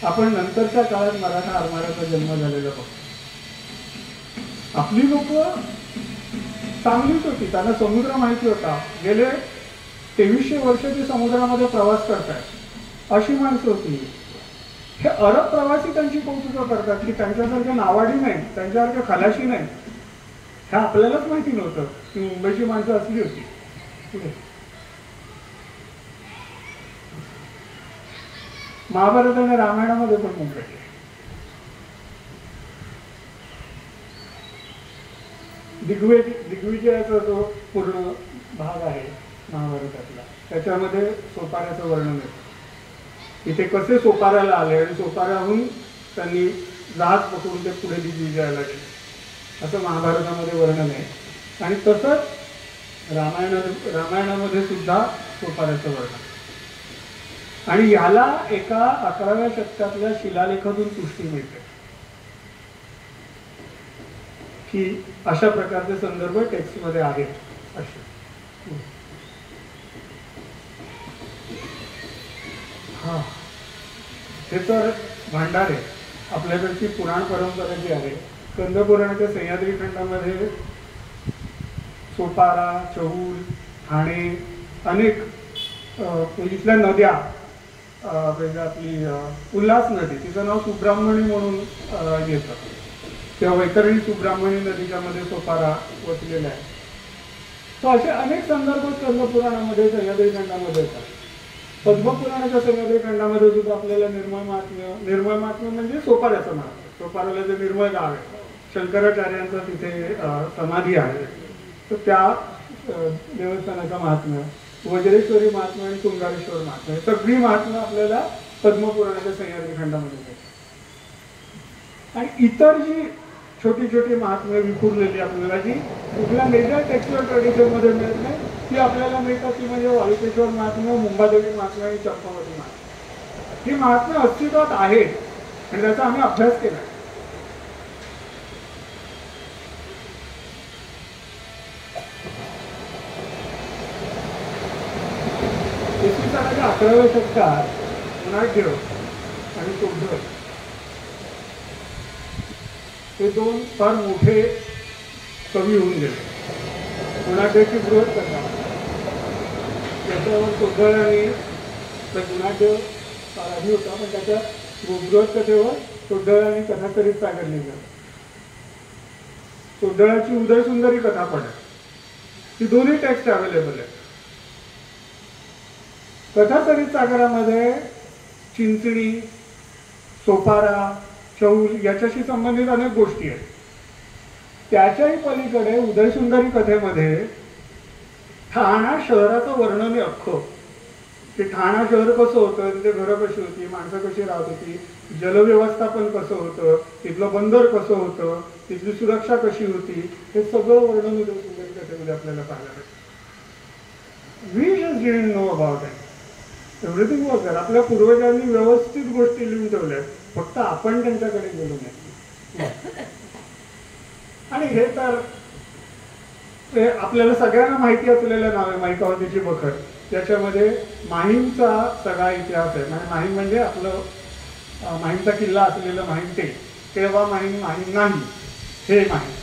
D: आपण नंतरच्या काळात मराठा आरमाराचा जन्म झालेला बघतो. आपली लोक चांगलीच होती, त्यांना समुद्र माहिती होता. गेले 2300 वर्ष ते समुद्रामध्ये प्रवास करतात अशी माणसं होती. हे अरब प्रवासी त्यांची कौतुक करतात की त्यांच्यासारखे नावाडी नाही, त्यांच्यासारखे खलाशी नाही. हे आपल्यालाच माहिती नव्हतं की मुंबईची माणसं असली होती. पुढे महाभारत आणि रामायणामध्ये पण मुंबई आहे. दिग्विजयाचा जो पूर्ण भाग आहे महाभारतातला, त्याच्यामध्ये सोपाऱ्याचं वर्णन येतं. इथे कसे सोपाऱ्याला आले आणि सोपाऱ्याहून त्यांनी जहाज पकडून ते पुढे दिग्विजयाला गेले, असं महाभारतामध्ये वर्णन आहे. आणि तसंच रामायणामध्ये सुद्धा सोपाऱ्याचं वर्णन. आणि याला एका 11व्या शतकातल्या शिलालेखातून पुष्टी मिळते की अशा प्रकारचे संदर्भ टेक्स्टमध्ये आहेत असे. हा, हे तर भांडार आहे. आपल्याकडची पुराण परंपरा जी आहे, कंदपुराणाच्या सह्याद्री खंडामध्ये सोपारा, चहूल, ठाणे, अनेक इथल्या नद्या, म्हणजे आपली उल्हास नदी, तिचं नाव सुब्राह्मणी म्हणून येतं, तेव्हा वैतरणी सुब्राह्मणी नदीच्या मध्ये सोपारा वसलेला आहे. तर असे अनेक संदर्भ कंदपुराणामध्ये, सह्याद्री खंडामध्ये येतात. पद्मपुराणाच्या सह्याद्री खंडामध्ये सुद्धा आपल्याला निर्मळ महात्म्य म्हणजे सोपाऱ्याचं महात्म्य, सोपाऱ्याला जे निर्मळ गाव आहे, शंकराचार्यांचं तिथे समाधी आहे, तर त्या देवस्थानाचं महात्म्य, वज्रेश्वरी महात्म्य आणि तुंगारेश्वर महात्म्य, सगळी महात्म्य आपल्याला पद्मपुराणाच्या सह्याद्री खंडामध्ये मिळतात. आणि इतर जी छोटी छोटी महात्म्य विखुरलेली आपल्याला, जी कुठल्या मेजर टेक्स्चुअल ट्रेडिशनमध्ये मिळत नाही, ती आपल्याला मिळतात. ती म्हणजे वाळुकेश्वर महात्म्य, मुंबादेवी महात्म्य आणि चंपावती महात्म्य. ही महात्म्य अस्तित्वात आहेत आणि त्याचा आम्ही अभ्यास केला. इसवी सनाच्या 11व्या शतकात उनाडदेव आणि तोडर हे दोन फार मोठे कवी होऊन गेले. उनाडदेवची बृहत कथा, त्याच्यावर तोडरांनी, उनाडदेव आधी होता पण त्याच्या बृहत कथेवर तोडरांनी कथा करीत सागर लिहिलं. तोडराची उदयसुंदरी कथा पण आहे, ती दोन्ही टेक्स्ट अवेलेबल आहे. कथाचरित सागरामध्ये चिंचणी, सोपारा, चौल याच्याशी संबंधित अनेक गोष्टी आहेत. त्याच्याही पलीकडे उदयसुंदरी कथेमध्ये ठाणा शहराचं वर्णन आहे अख्खं. ते ठाणा शहर कसं होतं, तिथे घरं कशी होती, माणसं कशी राहत होती, जलव्यवस्थापन कसं होतं, तिथलं बंदर कसं होतं, तिथली सुरक्षा कशी होती, हे सगळं वर्णन उदयसुंदरी कथेमध्ये आपल्याला पाहायला मिळतं. We just didn't know about it. Everything was there. आपल्या पूर्वजांनी व्यवस्थित गोष्टी लिहून ठेवल्या, फक्त आपण त्यांच्याकडे गेलो नाही. आणि हे तर आपल्याला सगळ्यांना माहिती असलेलं नाव आहे माहिकावतीची बखर. त्याच्यामध्ये माहीमचा सगळा इतिहास आहे. म्हणजे माहीम म्हणजे आपलं माहीमचा किल्ला असलेलं माहीम, ते तेव्हा माहीम नाही, हे माहीम.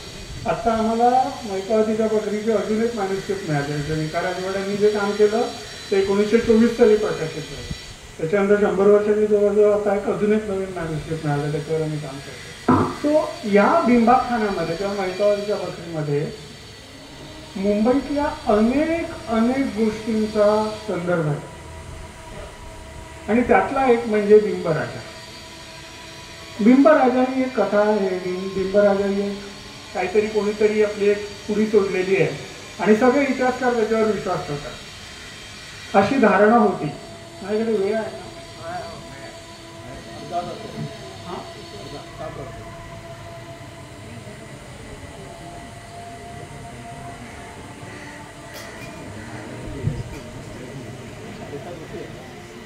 D: आता आम्हाला माहिकावतीच्या बकरीचे अजून एक मॅन्युस्क्रिप्ट मिळाले. निका राजवाड्यांनी जे काम केलं ते 1924 साली प्रकाशित झालं. त्याच्यानंतर 100 वर्षांनी जवळजवळ आता अजून एक नवीन मॅन्युस्क्रिप्ट मिळालं, त्याच्यावर आम्ही काम करतो. सो या बिंबाखान्यामध्ये किंवा माहिकावतीच्या बकरीमध्ये मुंबईतल्या अनेक गोष्टींचा संदर्भ आहे. आणि त्यातला एक म्हणजे बिंबराजा. बिंबराजा ही एक कथा आहे. बिंबराजा ही काहीतरी कोणीतरी आपली एक पुरी सोडलेली आहे आणि सगळे इतिहासकार त्याच्यावर विश्वास ठेवतात, अशी धारणा होती. माझ्याकडे वेळ आहे ना?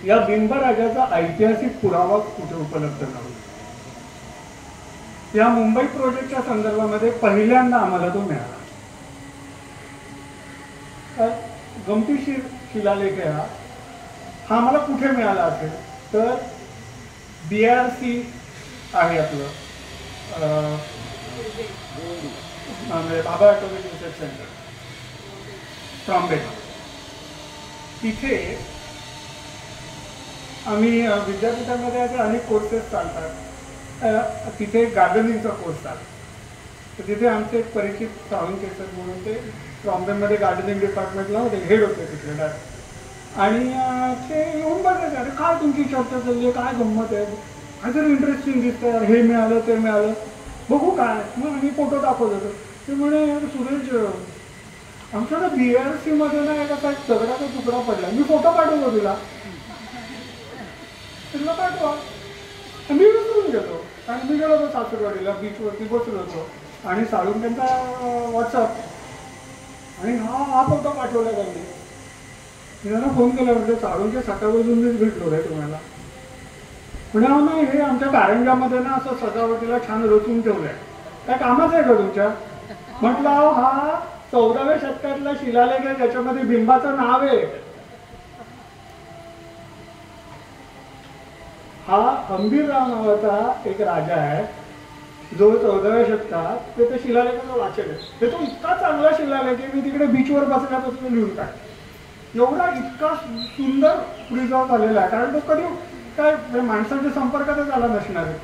D: या बिंबराजाचा ऐतिहासिक पुरावा कुठे उपलब्ध नव्हता. या मुंबई प्रोजेक्टच्या संदर्भामध्ये पहिल्यांदा आम्हाला तो मिळाला. गमतीशीर शिलालेख हा आम्हाला कुठे मिळाला असेल तर BRC आहे आपलं, म्हणजे बाबा ॲटॉमिक रिसर्च सेंटर, ट्रॉम्बे. तिथे आम्ही विद्यापीठामध्ये असे अनेक कोर्सेस चालतात. तिथे गार्डनिंगचा कोर्स चालतो. तर तिथे आमचे एक परिचित सावंत केसर म्हणून ते ट्रॉम्बेमध्ये गार्डनिंग डिपार्टमेंटला होते, हेड होते तिथे. आणि ते येऊन बघायचे, अरे का काय तुमची चर्चा चालली आहे, काय गंमत आहे, काहीतरी इंटरेस्टिंग दिसतंय यार, हे मिळालं ते मिळालं, बघू काय. मग आम्ही फोटो दाखवत होतो. ते म्हणे सुरेश आमच्याकडे BRC मध्ये ना एका काय दगडाचा तुकडा पडला, मी फोटो पाठवतो तुला. तुला पाठवा. मी विसरून गेलो आणि मी गेलो होतो सासरवाडीला, बीचवरती बसलो होतो आणि साळून त्यांचा व्हॉट्सअप आणि हा फोटो पाठवला त्यांनी. मी त्यांना फोन केला, म्हणजे साळूनच्या सकाळपासून भेटलो रे तुम्हाला. म्हणजे नाही, हे आमच्या कारंजामध्ये ना असं सजावटीला छान रचून ठेवलंय, काय कामाचं आहे का तुमच्या? म्हटलं हा 14व्या शतकातला शिलालेख आहे, ज्याच्यामध्ये बिंबाचं नाव आहे. हा हंबीरराव नावाचा एक राजा आहे, जो 14व्या शतकात ते शिलालेखाचं वाचन आहे. ते तो इतका चांगला शिलालेख आहे, मी तिकडे बीचवर बसल्यापासून लिहून काढ. एवढा इतका सुंदर प्रिझर्व झालेला आहे, कारण तो कधी काय माणसाच्या संपर्कातच आला नसणार आहे.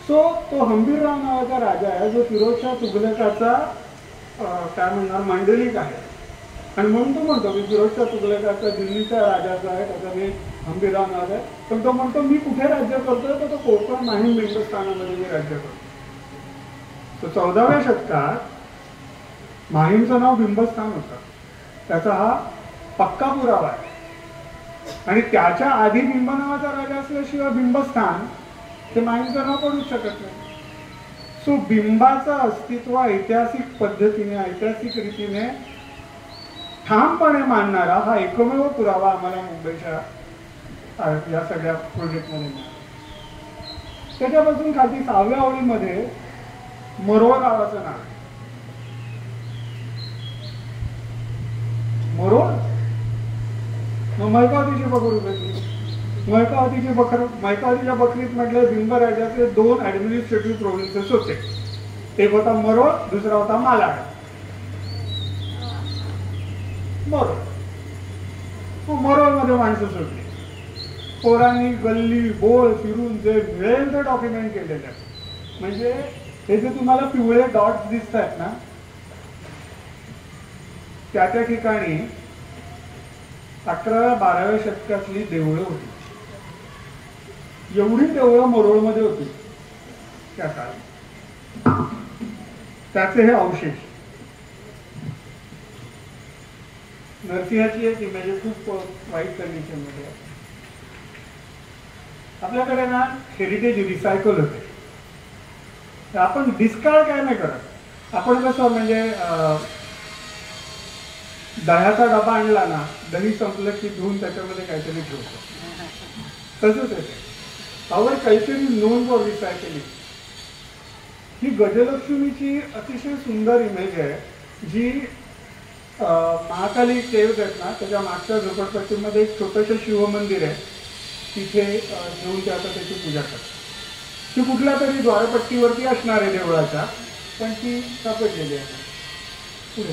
D: सो तो हंबीरराव नावाचा राजा आहे, जो फिरोजशाह तुघलकाचा काय म्हणणार मांडलिक आहे. आणि म्हणून तो म्हणतो की फिरोजशाह तुघलकाचा दिल्लीचा राजा जो आहे त्याचा मी हंबीरराव नावाचा आहे. पण तो म्हणतो मी कुठे राज्य करतोय, तर तो कोकण माहीम बिंबस्थानामध्ये मी राज्य करतो. तो 14व्या शतकात माहीमचं नाव बिंबस्थान होतं, त्याचा हा पक्का पुरावा आहे. आणि त्याच्या आधी बिंब नावाचा राजा असल्याशिवाय बिंबस्थान ते माहीमचं नाव पडूच शकत नाही. सो बिंबाचं अस्तित्व ऐतिहासिक पद्धतीने, ऐतिहासिक रीतीने ठामपणे मानणारा हा एकमेव पुरावा आम्हाला मुंबईच्या या सगळ्या प्रोजेक्टमध्ये मिळाला. त्याच्यापासून खाली 6व्या ओळीमध्ये मरोळ गावाचं नाव. मरोळ मग मैकावतीची बकरी भेटली. मैकावतीच्या बकरीत म्हटलं बिंब राज्याचे 2 ऍडमिनिस्ट्रेटिव्ह प्रोव्हिन्सेस होते. एक होता मरोळ, दुसरा होता मालाड. मरोळ मध्ये माणसं सुटली. पोरांनी गल्ली बोळ फिरून जे मिळेल ते डॉक्युमेंट केलेलं आहे. म्हणजे हे जे तुम्हाला पिवळे डॉट्स दिसत आहेत ना, त्या ठिकाणी 11व्या-12व्या शतकातली देवळं होती. एवढी देवळं मरोळमध्ये होती त्या काळात. त्याचे हे अवशेष. नरसिंहाची एक इमेज खूप वाईट कंडिशन मध्ये आहे. आपल्याकडे ना हेरिटेज रिसायकल होते. आपण डिस्कार्ड काय नाही करत. आपण कसं म्हणजे दह्याचा डबा आणला ना, दही संपलं की धुवून त्याच्यामध्ये काहीतरी ठेवतो, तसंच आहे. आवर काहीतरी नोन फॉर रिसायकलिंग. ही गजलक्ष्मीची अतिशय सुंदर इमेज आहे, जी महाकाली केव्ज आहेत ना, त्याच्या मागच्या झोपडपट्टीमध्ये एक छोटंसं शिवमंदिर आहे. तिथे घेऊन ते आता त्याची पूजा करतात. ती कुठल्या तरी द्वारपट्टीवरती असणार आहे देवळाच्या, पण ती सापडलेली आहे. पुढे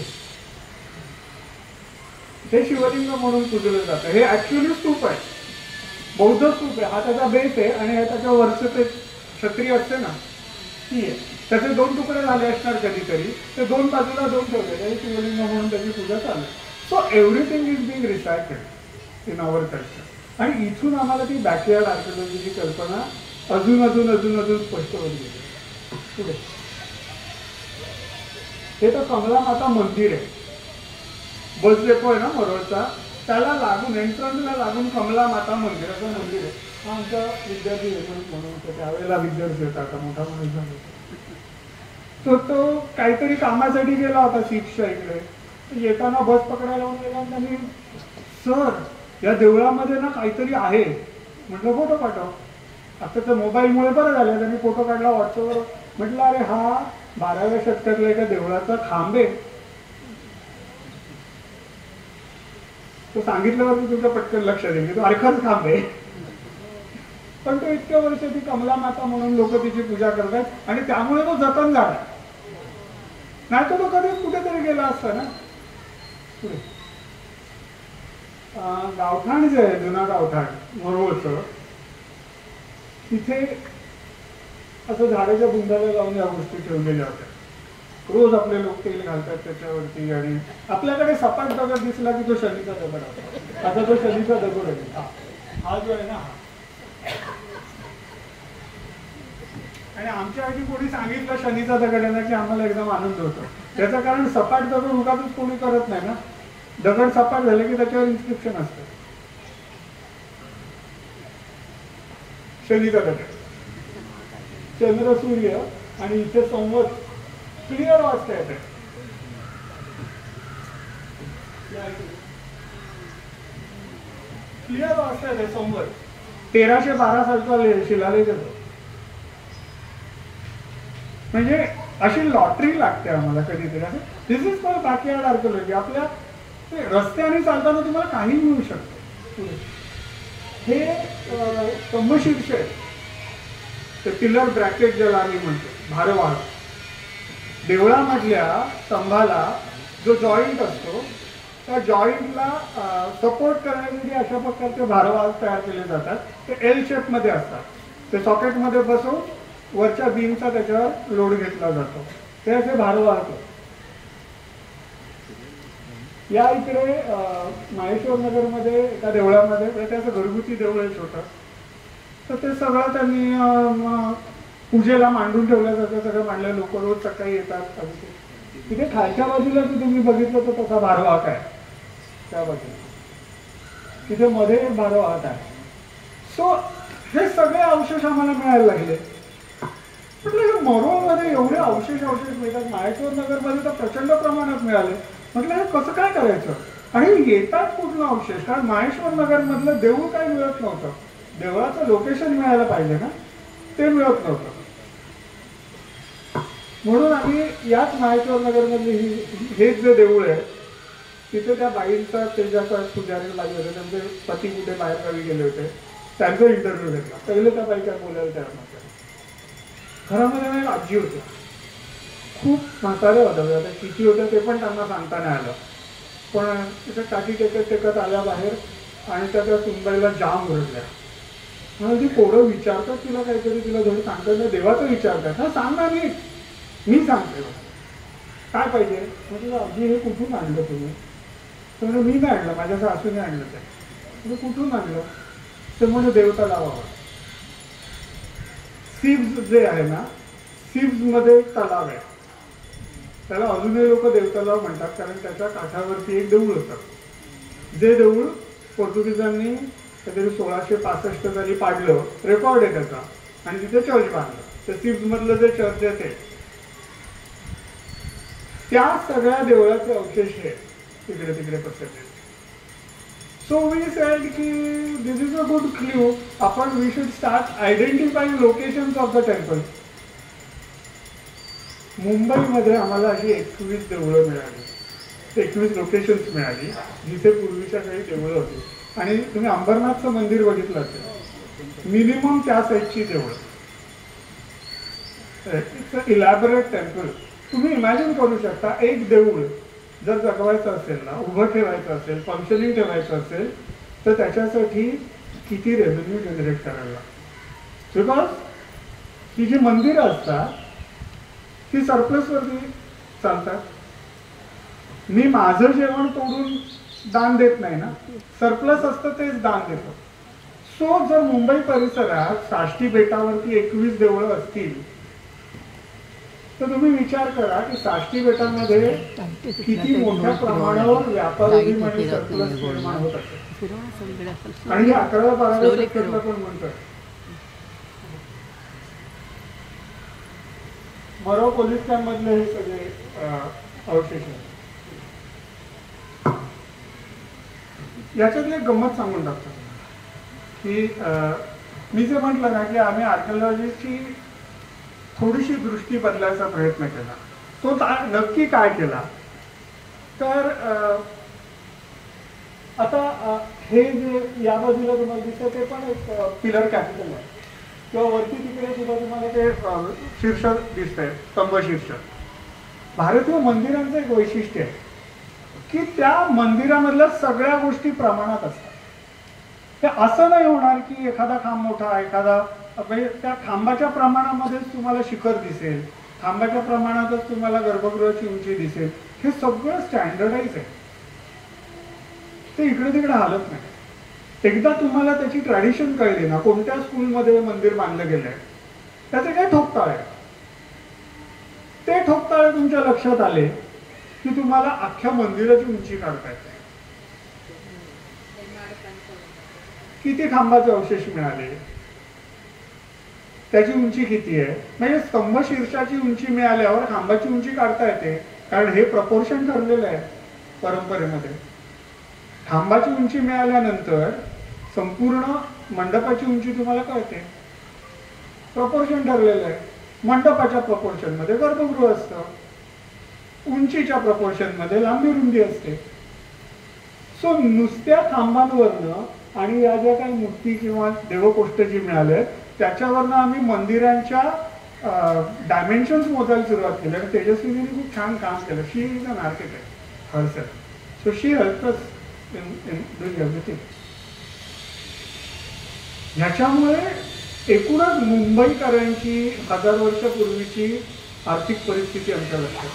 D: हे शिवलिंग म्हणून पूजलं जातं. हे ऍक्च्युअली स्तूप आहे, बौद्ध स्तूप आहे. हा त्याचा बेस आहे आणि हे त्याच्या वरचं ते क्षत्रिय असते ना, ती आहे. त्याचे 2 तुकडे झाले असणार कधीतरी, ते 2 बाजूला 2 ठेवले, हे शिवलिंग म्हणून त्याची पूजा चालू. So everything is being recycled in our culture. आणि इथून आम्हाला ती बॅकयार्ड आर्किओलॉजीची कल्पना अजून अजून अजून अजून स्पष्ट होत गेली. पुढे हे तर कमला माता मंदिर आहे. बस डेपो आहे ना मरोळचा, त्याला लागून एंट्रन्सला लागून कमला माता मंदिराचं मंदिर आहे. हा आमचा विद्यार्थी म्हणून त्यावेळेला विद्यार्थी होता, आता मोठा माणूस झाला. तो काहीतरी कामासाठी गेला होता सीटच्या इकडे. येताना बस पकडायला लावून गेला आणि त्यांनी, सर या देवळामध्ये ना काहीतरी आहे. म्हटलं फोटो पाठव. आता तर मोबाईलमुळे बरं झालं, त्यांनी फोटो काढला व्हॉट्सअपवर. म्हटलं अरे हा 12व्या शतकातल्या एका देवळाचा खांब आहे. तो सांगितल्यावर तुमच्या पटकन लक्षात येईल, तो अर्खच खांब आहे. पण तो इतक्या वर्ष ती कमला माता म्हणून लोक तिची पूजा करतात आणि त्यामुळे तो जतन झाला. नाही तर तो कधीच कुठेतरी गेला असता ना. पुढे गावठाण जे आहे, जुना गावठाण मरोळचं, तिथे असं झाडाच्या बुंदाला लावून या गोष्टी ठेवलेल्या होत्या. रोज आपले लोक तेल घालतात त्याच्यावरती, आणि आपल्याकडे सपाट दगड दिसला की तो शनीचा दगड असतो. आता तो शनीचा दगड आहे. हा जो आहे ना हा. आणि आमच्या आधी कोणी सांगितलं शनीचा दगड आहे ना की आम्हाला एकदम आनंद होतो. त्याचं कारण सपाट दगड उगाच कोणी करत नाही ना. दगड सपाट झाले की त्याच्यावर इन्स्क्रिप्शन असतं, शनीचा दगड. चंद्र सूर्य आणि इथे संवत क्लिअर वाचता येते. क्लिअर वाचता येते संवत. 1312 सालचा शिलालेख येतो. म्हणजे अशी लॉटरी लागते आम्हाला कधीतरी. दिस इज कॉल्ड बॅकयार्ड आर्किओलॉजी. आपल्या रस्त्याने चालताना तुम्हाला काही मिळू शकतं. हे स्तंभशीर्ष आहे, ते पिलर ब्रॅकेट ज्याला आम्ही म्हणतो, भारवाहक. देवळामधल्या स्तंभाला जो जॉईंट असतो त्या जॉईंटला सपोर्ट करण्यासाठी अशा प्रकारचे भारवाहक तयार केले जातात. ते एल शेपमध्ये असतात. ते सॉकेटमध्ये बसवून वरच्या बीमचा त्याच्यावर लोड घेतला जातो. ते असे भारवाहक. या इकडे माहेश्वर नगरमध्ये एका देवळामध्ये, त्याचं घरगुती देऊळ आहे छोटं, तर ते सगळं त्यांनी पूजेला मांडून ठेवलं जातं. सगळं मांडलं, लोक रोज सकाळी येतात. तिथे खालच्या बाजूला जर तुम्ही बघितलं तर तसा भारवाहक आहे त्या बाजूला. तिथे मध्ये एक भारवाहक आहे. सो हे सगळे अवशेष आम्हाला मिळायला लागले. म्हटलं मरोळमध्ये एवढे अवशेष मिळतात, माहेश्वर नगरमध्ये तर प्रचंड प्रमाणात मिळाले. म्हटलं हे कसं काय करायचं आणि येतात कुठलं अवशेष? कारण माहेश्वर नगर मधलं देऊळ काही मिळत नव्हतं. देवळाचं लोकेशन मिळायला पाहिजे ना, ते मिळत नव्हतं. म्हणून आम्ही याच माहेश्वर नगर मधले हे जे देऊळ आहे तिथे त्या बाईंचा, तेजाचा पुजारी बाई होते, त्यांचे पती कुठे बाहेरगावी गेले होते, त्यांचा इंटरव्ह्यू घेतला. पहिले त्या बाई काय बोलायला तयार नव्हत्या. घरामध्ये नाही आजी होते, खूप म्हाताऱ्या होत्या. आता किती होत्या ते पण त्यांना सांगता नाही आलं. पण तिथे टाकी टेकत आल्या बाहेर आणि त्या सुनबाईला जाम ओरडल्या. म्हणून ती पोरं विचारतात तिला काहीतरी, तिला धड सांगतात नाही, देवाचं विचारतात. हा सांग ना, मी सांगते काय पाहिजे. म्हटलं आजी हे कुठून आणलं तुम्ही? तर म्हणजे मी नाही आणलं, माझ्या सासूने आणलं. ते म्हणजे कुठून आणलं? ते म्हणजे देवता लावावा. सिब्स जे आहे ना, सिब्स मध्ये एक तलाव आहे, त्याला अजूनही लोक देवतलाव म्हणतात, कारण त्याच्या काठावरती एक देऊळ होतं. जे देऊळ पोर्तुगीजांनी काहीतरी 1665 साली पाडलं, रेकॉर्ड आहे त्याचा, आणि तिथे चर्च बांधलं. तर सिब्स मधलं जे चर्च आहे ते, त्या सगळ्या देवळाचे अवशेष आहे तिकडे तिकडे पसरले. सो वी सेड की this is a good clue. आपण we should start identifying locations of the temple. मुंबईमध्ये आम्हाला अशी 21 देवळं मिळाली, 21 लोकेशन्स मिळाली जिथे पूर्वीच्या काही देवळं होती. आणि तुम्ही अंबरनाथचं मंदिर बघितलं असेल, मिनिमम त्या साईजची देवळं. It's a elaborate temple. तुम्ही इमॅजिन करू शकता, एक देऊळ जर जगवायचं असेल ना, उभं ठेवायचं असेल, फंक्शनिंग ठेवायचं असेल, तर त्याच्यासाठी किती रेव्हेन्यू जनरेट करायला लागतं. बिकॉज ही जी मंदिरं असतात ती सरप्लसवरती चालतात. मी माझं जेवण तोडून दान देत नाही ना, सरप्लस असतं तेच दान देतो. सो जर मुंबई परिसरात साष्टी बेटावरती 21 देवळं असतील तर तुम्ही विचार करा की साष्टी बेटामध्ये किती मोठ्या प्रमाणावर व्यापार आणि सरप्लस निर्माण होत असेल. आणि हे 11-12 शतकातलं पण म्हणतात. मरो पोलीस कॅम्प मधले हे सगळे अवशेष आहेत. याच्यातली एक गंमत सांगून टाकतो की मी जे म्हटलं ना की आम्ही आर्किओलॉजीची थोडीशी दृष्टी बदलायचा प्रयत्न केला. तो नक्की काय केला तर आता हे जे या बाजूला तुम्हाला दिसतं ते पण एक पिलर कॅपिटल आहे, किंवा वरती तिकडे सुद्धा तुम्हाला ते शीर्ष दिसतंय, स्तंभ शीर्ष. भारतीय मंदिरांचं एक वैशिष्ट्य आहे की त्या मंदिरामधल्या सगळ्या गोष्टी प्रमाणात असतात. ते असं नाही होणार की एखादा खांब मोठा, एखादा त्या खांबाच्या प्रमाणामध्येच तुम्हाला शिखर दिसेल, खांबाच्या प्रमाणातच तुम्हाला गर्भगृहाची उंची दिसेल. हे सगळं स्टँडर्डाईज आहे, ते इकडे तिकडे हालत नाही. एकदा तुम्हाला त्याची ट्रॅडिशन कळली ना, कोणत्या स्कूलमध्ये मंदिर बांधलं गेलंय त्याचे काय ठोकताळे, ते ठोकताळे तुमच्या लक्षात आले की तुम्हाला अख्ख्या मंदिराची उंची काढता येते. किती खांबाचे अवशेष मिळाले, त्याची उंची किती आहे, म्हणजे स्तंभ शीर्षाची उंची मिळाल्यावर खांबाची उंची काढता येते, कारण हे प्रपोर्शन ठरलेलं आहे परंपरेमध्ये. खांबाची उंची मिळाल्यानंतर संपूर्ण मंडपाची उंची तुम्हाला कळते, प्रपोर्शन ठरलेलं आहे. मंडपाच्या प्रपोर्शन मध्ये गर्भगृह असतं, उंचीच्या प्रपोर्शन मध्ये लांबी रुंदी असते. सो नुसत्या खांबांवरनं आणि या ज्या काही मूर्ती किंवा देवकोष्ठ जी मिळाले त्याच्यावरनं आम्ही मंदिरांच्या डायमेन्शन्स मोजायला सुरुवात केली. आणि तेजस्विनीने खूप छान काम केलं. She is an architect herself, so she help us in doing everything. ह्याच्यामुळे एकूणच मुंबईकरांची 1000 वर्षापूर्वीची आर्थिक परिस्थिती आमच्या लक्षात.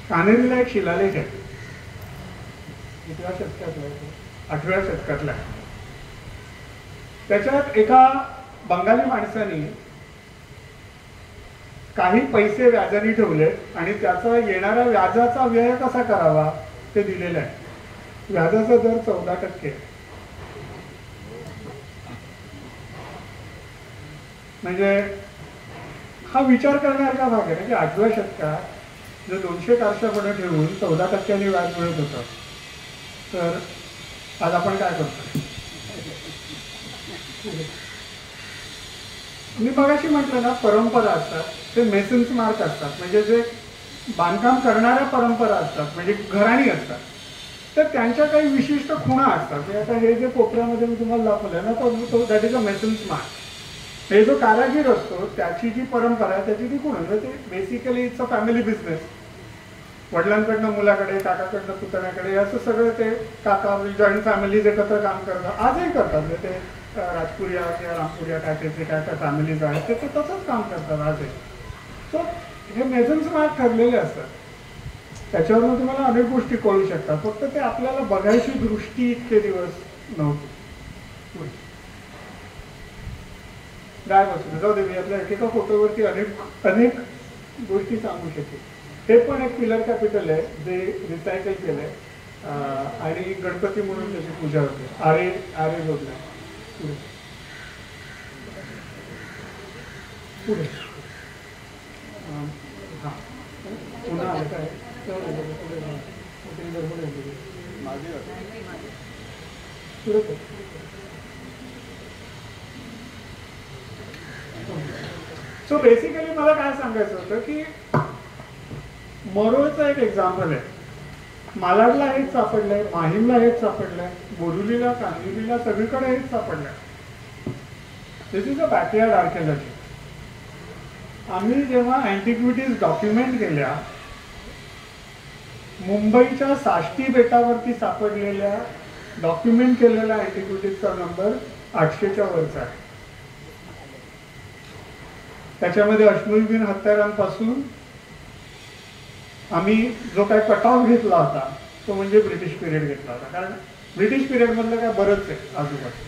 D: कान्हेरीला एक शिलालेख आहे, 8व्या शतकातला. त्याच्यात एका बंगाली माणसाने काही पैसे व्याजाने ठेवले आणि त्याचा येणाऱ्या व्याजाचा व्यय कसा करावा ते दिलेलं आहे. व्याजाचा दर 14%. म्हणजे हा विचार करण्यासारखा भाग आहे की 8व्या शतकात जर 200 कारशापणे ठेवून 14% व्याज मिळत होतं, तर आज आपण काय करतो. मी मगाशी म्हटलं ना, परंपरा असतात ते मेसन्स मार्क असतात, म्हणजे जे बांधकाम करणाऱ्या परंपरा असतात, म्हणजे घराणी असतात, तर त्यांच्या काही विशिष्ट खुणा असतात. आता हे जे कोपऱ्यामध्ये मी तुम्हाला दाखवलं ना, तो that is a masons mark. हे जो कारागीर असतो त्याची जी परंपरा आहे त्याची ती खुण आहे. ते basically it's a family business. वडिलांकडनं मुलाकडे, काकाकडनं पुतण्याकडे, असं सगळं ते काका जॉईंट फॅमिलीज एकत्र काम करतात. आजही करतात. ते राजपुरिया किंवा रामपुरिया काय त्याचे काय काय फॅमिलीज आहेत ते तसंच काम करतात आजही. सो हे मेजन्स मार्क ठरलेले असतात. त्याच्यावरून तुम्हाला अनेक गोष्टी कळू शकतात. फक्त ते आपल्याला बघायची दृष्टी इतके दिवस नव्हती. काय बसलं जाऊ दे, मी यातल्या एकेका फोटोवरती अनेक गोष्टी सांगू शकेल. हे पण एक पिलर कॅपिटल आहे जे रिसायकल केलंय आणि गणपती म्हणून त्याची पूजा होते. आरे जोडलाय. पुढे हा पुन्हा आलं काय सो बेसिकली मला काय सांगायचं होतं की मरोळचं एक एक्झाम्पल आहे. मालाडला हेच सापडलंय, माहीमला हेच सापडलंय, बोरुलीला, कांदिवलीला, सगळीकडे हेच सापडलंय. दिस इज अ बॅकयार्ड आर्किओलॉजी. आम्ही जेव्हा अँटिक्विटीज डॉक्युमेंट केल्या, मुंबईच्या साष्टी बेटावरती सापडलेल्या डॉक्युमेंट केलेल्या अँटिक्विटीजचा नंबर 800च्या वरचा आहे. त्याच्यामध्ये अश्मयुगीन हत्यारांपासून आम्ही जो काय कट ऑफ घेतला होता तो म्हणजे ब्रिटिश पिरियड घेतला होता. कारण ब्रिटिश पिरियडमधलं काय बरंच आहे आजूबाजू,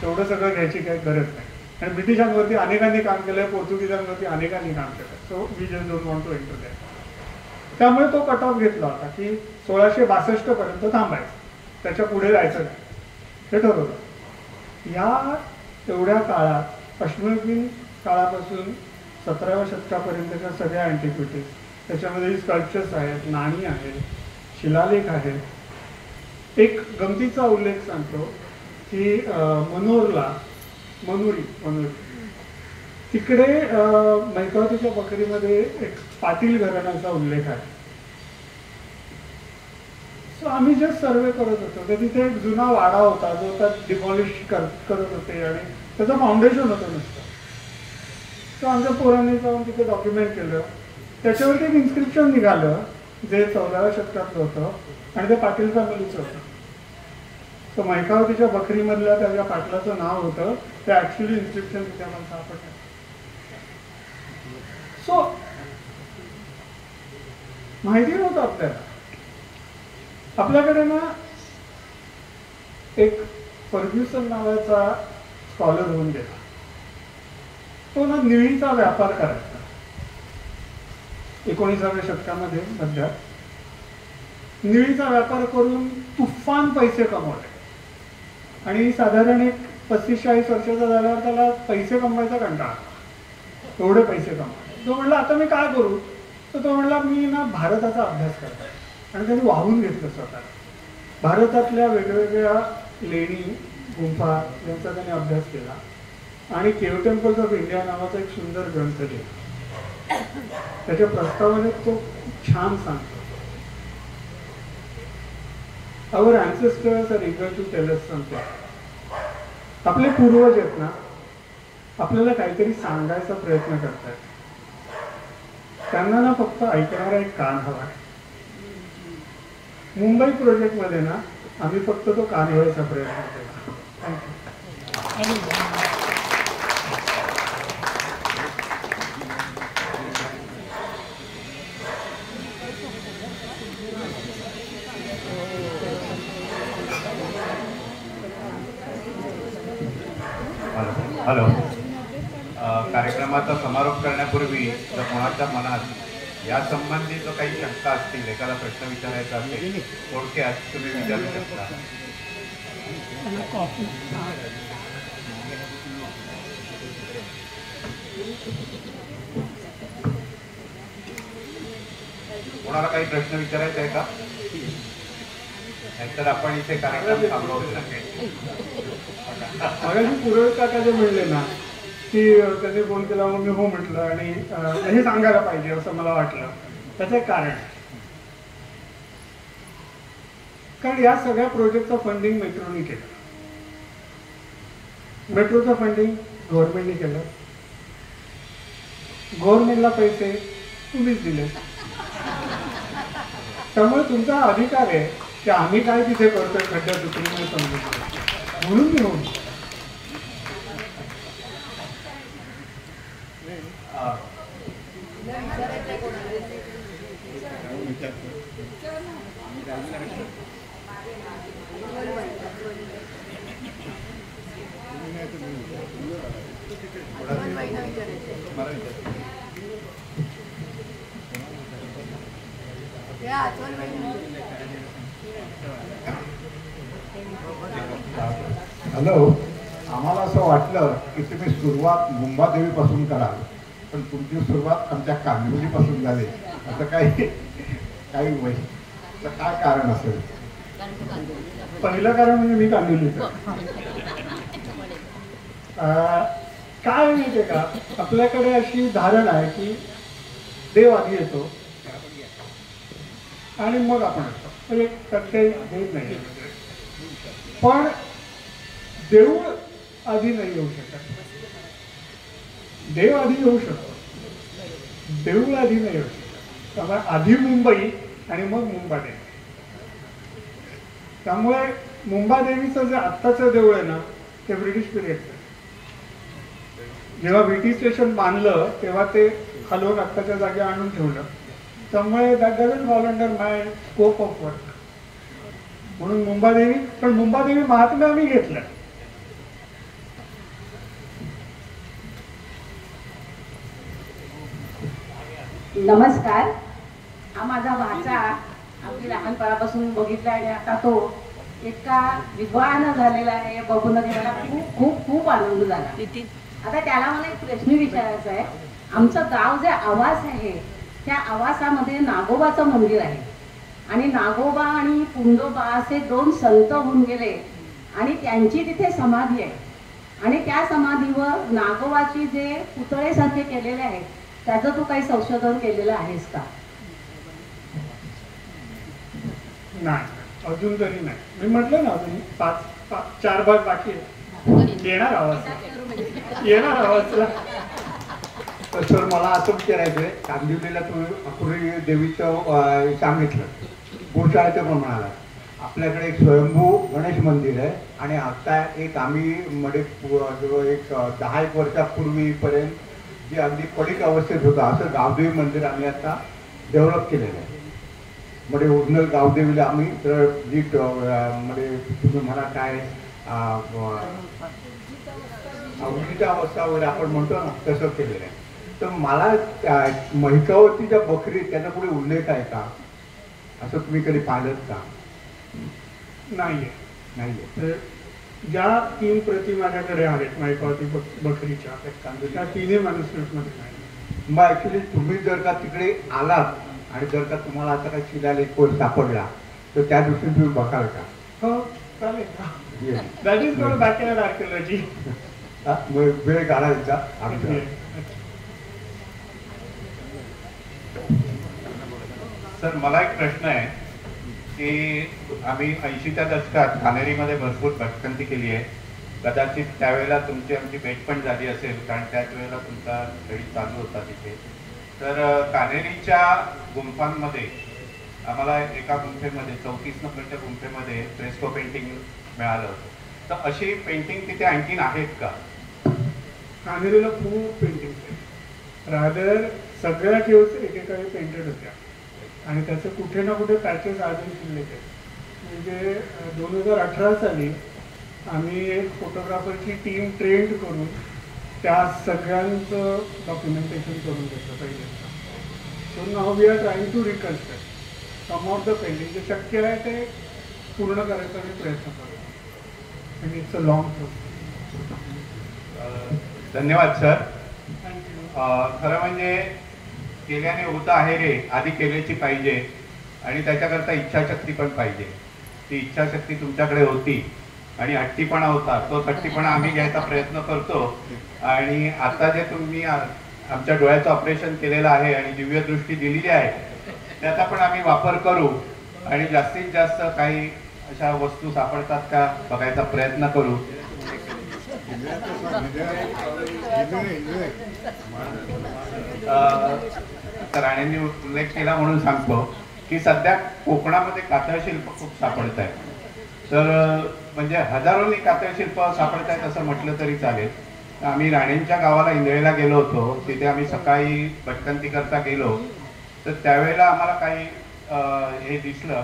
D: तेवढं सगळं घ्यायची काही गरज नाही. आणि ब्रिटिशांवरती अनेकांनी काम केलंय, पोर्तुगीजांवरती अनेकांनी काम केलं. So we just don't want to enter that. त्यामुळे तो कट ऑफ घेतला होता की 1662 पर्यंत थांबायचं, त्याच्या पुढे जायचं नाही, हे ठरवलं. या एवढ्या काळात अश्मयुगीन काळापासून 17व्या शतकापर्यंतच्या सगळ्या अँटिक्विटीज, त्याच्यामध्ये स्कल्पचर्स आहेत, नाणी आहेत, शिलालेख आहेत. एक गमतीचा उल्लेख सांगतो की मनोरी तिकडे मैकावतीच्या बकरीमध्ये एक पाटील घराण्याचा उल्लेख आहे. सो आम्ही जे सर्वे करत होतो तर तिथे एक जुना वाडा होता जो त्यात डिमॉलिश करत होते आणि त्याचं फाउंडेशन होतं नुसतं. सो आमच्या पोरांनी जाऊन तिथे डॉक्युमेंट केलं. त्याच्यावरती एक इन्स्क्रिप्शन निघालं जे 14व्या शतकातलं होतं आणि ते पाटील फॅमिलीचं होतं. सो मैकावतीच्या बकरीमधल्या त्या पाटलाचं नाव होतं. ते ऍक्च्युली इन्स्क्रिप्शन तिथे मला सापडलं. सो माहिती नव्हतं आपल्याला. आपल्याकडे ना एक फर्ग्युसन नावाचा स्कॉलर होऊन गेला. तो ना निळीचा व्यापार करायचा 19व्या शतकामध्ये मध्यात. निळीचा व्यापार करून तुफान पैसे कमवले आणि साधारण एक 35-40 वर्षाचा झाल्यावर त्याला पैसे कमवायचा कंटाळा, एवढे पैसे कमवले. तो म्हणला आता मी काय करू, तर तो म्हणला मी ना भारताचा अभ्यास करतो. आणि त्यांनी वाहून घेतलं स्वतः. भारतातल्या वेगवेगळ्या लेणी गुंफा यांचा त्यांनी अभ्यास केला आणि केव्ह टेम्पल्स ऑफ इंडिया नावाचा एक सुंदर ग्रंथ लिहिला. त्याच्या प्रस्तावनेत तो खूप छान सांगतो, our ancestors are eager to tell us something. आपले पूर्वज आहेत ना, आपल्याला काहीतरी सांगायचा प्रयत्न करतात. त्यांना ना फक्त ऐकणारा एक कान हवा आहे. मुंबई प्रोजेक्टमध्ये ना आम्ही फक्त तो कान व्हायचा प्रयत्न केला. थँक्यू.
B: हॅलो. कार्यक्रमाचा समारोप करण्यापूर्वी जर कोणाच्या मनात या संबंधी जो काही शंका असतील, एखादा प्रश्न विचारायचा असेल, थोडक्यात तुम्ही विचारू शकता. कोणाला काही प्रश्न विचारायचा आहे का? नाहीतर आपण इथे कार्यक्रम थांबवू शकेल.
D: मगाशी पुरोहित काका जे म्हणले ना की त्याने फोन केला मग मी हो म्हटलं आणि हे सांगायला पाहिजे असं मला वाटलं. त्याचं एक कारण, कारण या सगळ्या प्रोजेक्टचं फंडिंग मेट्रोनी केलं. मेट्रोचं फंडिंग गव्हर्नमेंटने केलं. गव्हर्नमेंटला पैसे तुम्हीच दिले. त्यामुळे तुमचा अधिकार आहे की आम्ही काय तिथे करतोय खड्ड्यात उतरून समजून, म्हणून मी होऊन
A: हॅलो. आम्हाला असं वाटलं की तुम्ही सुरुवात मुंबादेवीपासून कराल, पण तुमची सुरुवात आमच्या कांदिवलीपासून झाली. असं काही काय कारण असेल?
D: पहिलं कारण म्हणजे मी कांदिवलीचं. काय माहितीये का, आपल्याकडे अशी धारणा आहे की देव आधी येतो आणि मग आपण येतो. म्हणजे त्यात काही देव नाही. पण देऊळ आधी नाही येऊ शकत. देव आधी येऊ शकतो, देऊळ आधी नाही येऊ शकत. त्यामुळे आधी मुंबई आणि मग मुंबादेवी. त्यामुळे मुंबादेवीचं जे आत्ताचं देऊळ आहे ना ते ब्रिटिश पिरियडचं. जेव्हा ब्रिटिश स्टेशन बांधलं तेव्हा ते हलवून आत्ताच्या जागी आणून ठेवलं. त्यामुळे that doesn't fall under my scope of work. म्हणून मुंबादेवी. पण मुंबादेवी महात्म्य आम्ही घेतलं.
E: नमस्कार. हा माझा भाचा अगदी लहानपणापासून बघितला आणि आता तो इतका विद्वान झालेला आहे बघून मला खूप खूप खूप आनंद झाला. आता त्याला मला एक प्रश्न विचारायचा आहे. आमचं गाव जे आवास आहे त्या आवासामध्ये नागोबाचं मंदिर आहे आणि नागोबा आणि पुंडोबा असे 2 संत होऊन गेले आणि त्यांची तिथे समाधी आहे आणि त्या समाधीवर नागोबाची जे पुतळेसारखे केलेले आहेत त्याचं तू काही संशोधन केलेलं आहेस का?
D: नाही, अजून तरी नाही. मी म्हटलं ना अजून 4 भाग बाकी आहे. येणार आवाज.
A: तर मला असं विचारायचंय, कांदिवलीला तुम्ही अकुरी देवीचं सांगितलं, गोशाळेचं पण म्हणाला. आपल्याकडे एक स्वयंभू गणेश मंदिर आहे आणि आता एक आम्ही मध्ये एक 10 वर्षापूर्वीपर्यंत जे अगदी पडीक अवस्थेत होतं असं गावदेवी मंदिर आम्ही आता डेव्हलप केलेलं आहे. म्हणजे ओरिजिनल गावदेवीला आम्ही जी म्हणजे तुम्ही म्हणा काय अवघीच्या अवस्था वगैरे आपण म्हणतो ना तसं केलेलं आहे. तर मला महिकावरती ज्या बकरी त्यांचा कुठे उल्लेख आहे का, असं तुम्ही कधी पाहिलं का?
D: नाहीये.
A: नाहीये.
D: तर ज्या 3 प्रती माझ्याकडे आहेत मायकावती बकरीच्या, त्या 3ही मॅन्युस्क्रिप्टमध्ये नाही.
A: मग ऍक्च्युली तुम्ही जर का तिकडे आलात आणि जर का तुम्हाला आता काही शिलालेख कोण सापडला तर त्या दृष्टीने तुम्ही बघाल का?
D: हो चालेल. That is not backward archaeology.
A: मग वेळ काढायचा आमचा.
B: सर मला एक प्रश्न आहे की आम्ही 80च्या दशकात कानेरीमध्ये भरपूर भटकंती केली आहे. कदाचित त्यावेळेला तुमची आमची भेट पण झाली असेल, कारण त्याच वेळेला तुमचा स्टडी चालू होता तिथे. तर कानेरीच्या गुंफांमध्ये आम्हाला एका गुंफेमध्ये 34 नंबरच्या गुंफेमध्ये फ्रेस्को पेंटिंग मिळालं होतं. तर अशी पेंटिंग तिथे आणखीन आहेत का?
D: कानेरीला खूप पेंटिंग्स आहेत. रादर सगळ्या केव्स एकेकाळी पेंटेड होत्या आणि त्याचे कुठे ना कुठे पॅचेस आजही शिल्लक आहेत. म्हणजे 2018 साली आम्ही एक फोटोग्राफरची टीम ट्रेंड करून त्या सगळ्यांचं डॉक्युमेंटेशन करून घेतलं पहिल्यांदा. So now we are trying to reconstruct some of the painting. जे शक्य आहे ते पूर्ण करायचा मी प्रयत्न करतो. आणि इट्स अ लॉंग प्रोसेस.
B: धन्यवाद सर.
D: थँक्यू.
B: खरं म्हणजे केल्याने होतं आहे रे, आधी केल्याची पाहिजे आणि त्याच्याकरता इच्छाशक्ती पण पाहिजे. ती इच्छाशक्ती तुमच्याकडे होती आणि हट्टीपणा होता. तो हट्टीपणा आम्ही घ्यायचा प्रयत्न करतो. आणि आता जे तुम्ही आमच्या डोळ्याचं ऑपरेशन केलेलं आहे आणि दिव्यदृष्टी दिलेली आहे त्याचा पण आम्ही वापर करू आणि जास्तीत जास्त काही अशा वस्तू सापडतात का बघायचा प्रयत्न करू. राणेंनी उल्लेख केला म्हणून सांगतो की सध्या कोकणामध्ये कातळ शिल्प खूप सापडत आहे. तर म्हणजे हजारोंनी कातळ शिल्प सापडत आहेत असं म्हटलं तरी चालेल. आम्ही राणेंच्या गावाला इंदळेला गेलो होतो. तिथे आम्ही सकाळी भटकंती करता गेलो तर त्यावेळेला आम्हाला काही हे दिसलं.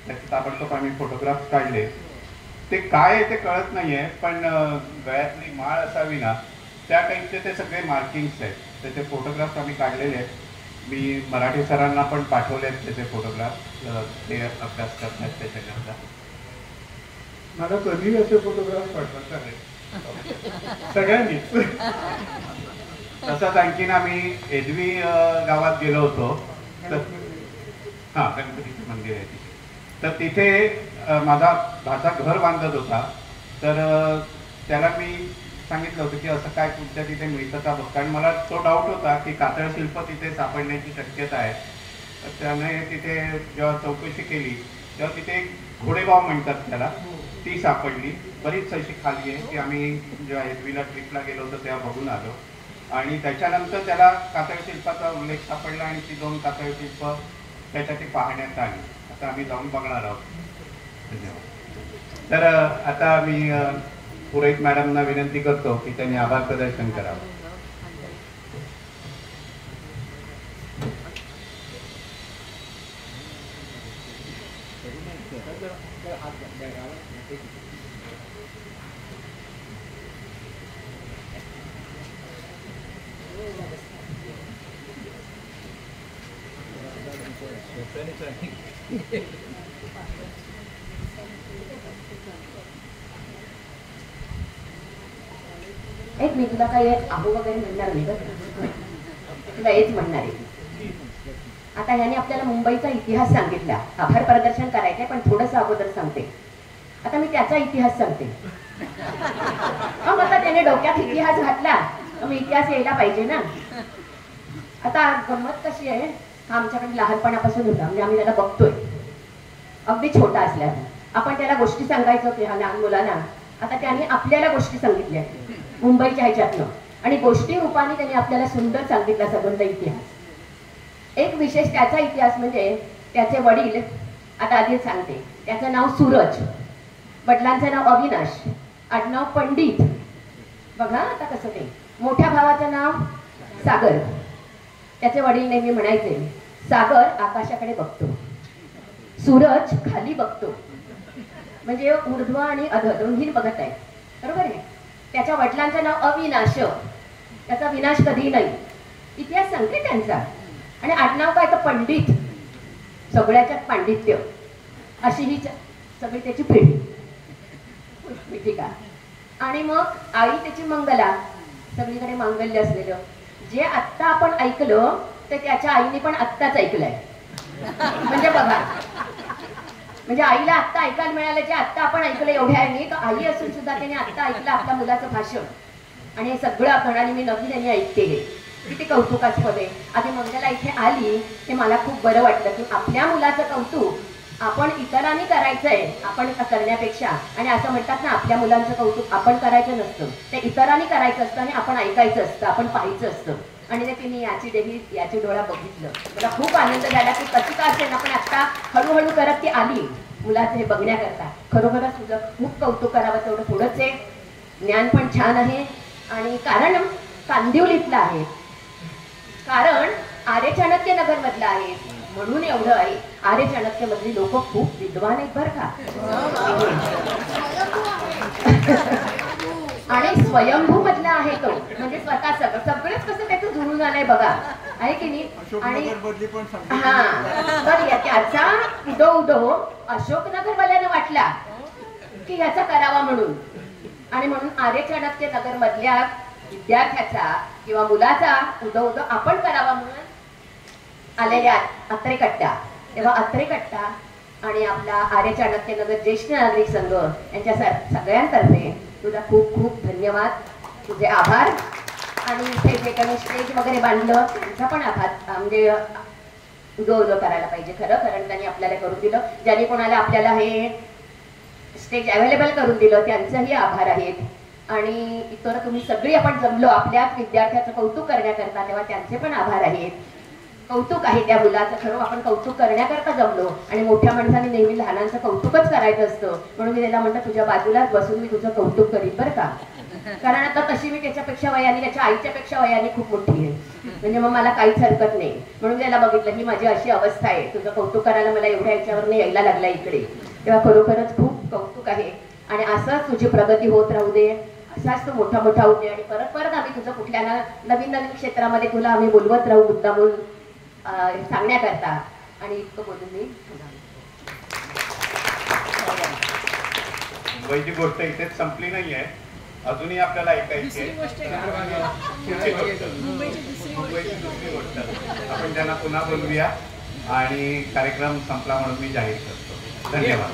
B: त्याचे ताबडतोब आम्ही फोटोग्राफ्स काढले. ते काय आहे ते कळत नाहीये, पण गळ्यातली माळ असावी ना त्या टाईपचे ते सगळे मार्किंग्स आहेत. त्याचे फोटोग्राफ्स आम्ही काढलेले आहेत. मी मराठी सरांना पण पाठवले आहेत त्याचे फोटोग्राफ्स. ते अभ्यास करतात त्याच्याकरता.
D: मला कधी असे फोटोग्राफ पाठवा चालेल सगळ्यांनी.
B: तसंच आणखीन आम्ही एदवी गावात गेलो होतो. तर हां, गणपतीचं मंदिर आहे तिथे. तर तिथे माझा भाचा घर बांधत होता. तर त्याला मी सांगितलं होतं की असं काय तुमच्या तिथे मिळतं का बघ, कारण मला तो डाऊट होता की कातळ शिल्प तिथे सापडण्याची शक्यता आहे. तर त्याने तिथे जेव्हा चौकशी केली तेव्हा तिथे एक घोडेगाव म्हणतात त्याला, ती सापडली. बरीच अशी खाली आहे की आम्ही जेव्हा एदवीला ट्रिपला गेलो होतो तेव्हा बघून आलो. आणि त्याच्यानंतर त्याला कातळ शिल्पाचा उल्लेख सापडला आणि ती 2 कातळ शिल्प त्याच्या ती पाहण्यात आली. आता आम्ही जाऊन बघणार आहोत. धन्यवाद. तर आता मी पुरोहित मॅडमना विनंती करतो की त्यांनी आभार प्रदर्शन करावं.
E: एक मी तुला काही आहो वगैरे म्हणणार नाही बरं, तुला हेच म्हणणार आहे. आता ह्याने आपल्याला मुंबईचा इतिहास सांगितला. आभार प्रदर्शन करायचंय पण थोडंसं अगोदर सांगते. आता मी त्याचा इतिहास सांगते. मग आता त्याने डोक्यात इतिहास घातला मग इतिहास यायला पाहिजे ना. आता गंमत कशी आहे, हा आमच्याकडे लहानपणापासून होता. म्हणजे आम्ही त्याला बघतोय अगदी छोटा असल्याने. आपण त्याला गोष्टी सांगायचो की हा लहान मुलांना. आता त्याने आपल्याला गोष्टी सांगितल्या मुंबईच्या ह्याच्यातनं आणि गोष्टी रूपाने त्यांनी आपल्याला सुंदर सांगितला सबंध इतिहास. एक विशेष त्याचा इतिहास म्हणजे त्याचे वडील, आता आधीच सांगते, त्याचं नाव सूरज, वडिलांचं नाव अविनाश, आडनाव पंडित. बघा आता कसं ते. मोठ्या भावाचं नाव सागर. त्याचे वडील नेहमी म्हणायचे, सागर आकाशाकडे बघतो, सूरज खाली बघतो, म्हणजे ऊर्ध्व आणि अध दोन्ही बघत आहे. बरोबर आहे. त्याच्या वडिलांचं नाव अविनाश, त्याचा विनाश कधी नाही, इतिहास सांगते त्यांचा. आणि आडनाव काय तर पंडित, सगळ्याच्यात पांडित्य, अशी ही सगळी त्याची पिढी. ठीक आहे. आणि मग आई त्याची मंगला, सगळीकडे मांगल्य असलेलं. जे आत्ता आपण ऐकलं ते त्याच्या आईने पण आत्ताच ऐकलंय. म्हणजे बघा, म्हणजे आईला आत्ता ऐकायला मिळालं जे आत्ता आपण ऐकलं एवढ्या आहे तर आई असून सुद्धा त्याने आत्ता ऐकलं आपल्या मुलाचं भाषण. आणि हे सगळं कणाने मी नवीन यांनी ऐकते, हे किती कौतुकास्पद आहे. आधी मंगला इथे आली ते मला खूप बरं वाटलं की आपल्या मुलाचं कौतुक आपण इतरांनी करायचंय आपण करण्यापेक्षा. आणि असं म्हणतात ना, आपल्या मुलांचं कौतुक आपण करायचं नसतं, ते इतरांनी करायचं असतं आणि आपण ऐकायचं असतं, आपण पाहायचं असतं. आणि ते तिने याची डोळा बघितलं. मला खूप आनंद झाला की कशी का असेल आपण आता हळूहळू करत ती आली मुलाचं हे बघण्याकरता. खरोखरच तुझं खूप कौतुक करावं तेवढं पुढंच आहे. ज्ञान पण छान आहे. आणि कारण कांदिवलीतलं आहे, कारण आर्य चाणक्य नगर मधलं आहे म्हणून एवढं आहे. आर्य चाणक्य मधली लोक खूप विद्वान आहेत बरं का. आणि स्वयंभू मधला आहे तो, म्हणजे स्वतः सगळंच कसं त्याचं जुळून आलंय बघा, आहे की नाही. आणि हा तर त्याचा उदो अशोकनगरवाल्यानं वाटला की ह्याचा करावा म्हणून. आणि म्हणून आर्य चाणक्य नगर मधल्या विद्यार्थ्याचा किंवा मुलाचा उदो आपण करावा म्हणून आलेल्या अत्रेकट्टा. तेव्हा अत्रेकट्टा आणि आपला आर्य चाणक्य नगर ज्येष्ठ नागरिक संघ यांच्या सगळ्यांतर्फे तुझा खूप खूप धन्यवाद, तुझे आभार. आणि इथे जे काही स्टेज वगैरे बांधलं त्यांचा पण आभार, म्हणजे उदो करायला पाहिजे खरं, कारण त्यांनी आपल्याला करून दिलं. ज्यांनी कोणाला आपल्याला हे स्टेज अवेलेबल करून दिलं त्यांचंही आभार आहेत. आणि इतर तुम्ही सगळी आपण जमलो आपल्याच विद्यार्थ्याचं कौतुक करण्याकरता, तेव्हा त्यांचे पण आभार आहेत. कौतुक आहे त्या मुलाचं, खरं आपण कौतुक करण्याकरता जमलो. आणि मोठ्या माणसाने नेहमी लहानांचं कौतुकच करायचं असतं, म्हणून मी त्याला म्हणतं तुझ्या बाजूलाच बसून मी तुझं कौतुक करीन बरं का. कारण आता तशी मी त्याच्यापेक्षा वयाने, त्याच्या आईच्या पेक्षा वयाने खूप मोठी आहे, म्हणजे मग मला काहीच हरकत नाही. म्हणून त्याला बघितलं ही माझी अशी अवस्था आहे, तुझं कौतुक करायला मला एवढ्या याच्यावर यायला लागला इकडे. तेव्हा खरोखरच खूप कौतुक आहे. आणि असंच तुझी प्रगती होत राहू दे, असाच तू मोठा मोठा होऊ दे. आणि परत परत आम्ही तुझं कुठल्या नवीन नवीन क्षेत्रामध्ये तुला आम्ही बोलवत राहू मुद्दामून सांगण्याकरता. आणि इतकं बोलून मी
B: मुंबईची गोष्ट इथेच संपली नाहीये, अजूनही आपल्याला ऐकायची आहे. मुंबईची दुसरी गोष्ट आपण त्यांना पुन्हा बोलूया. आणि कार्यक्रम संपला म्हणून मी जाहीर करतो. धन्यवाद.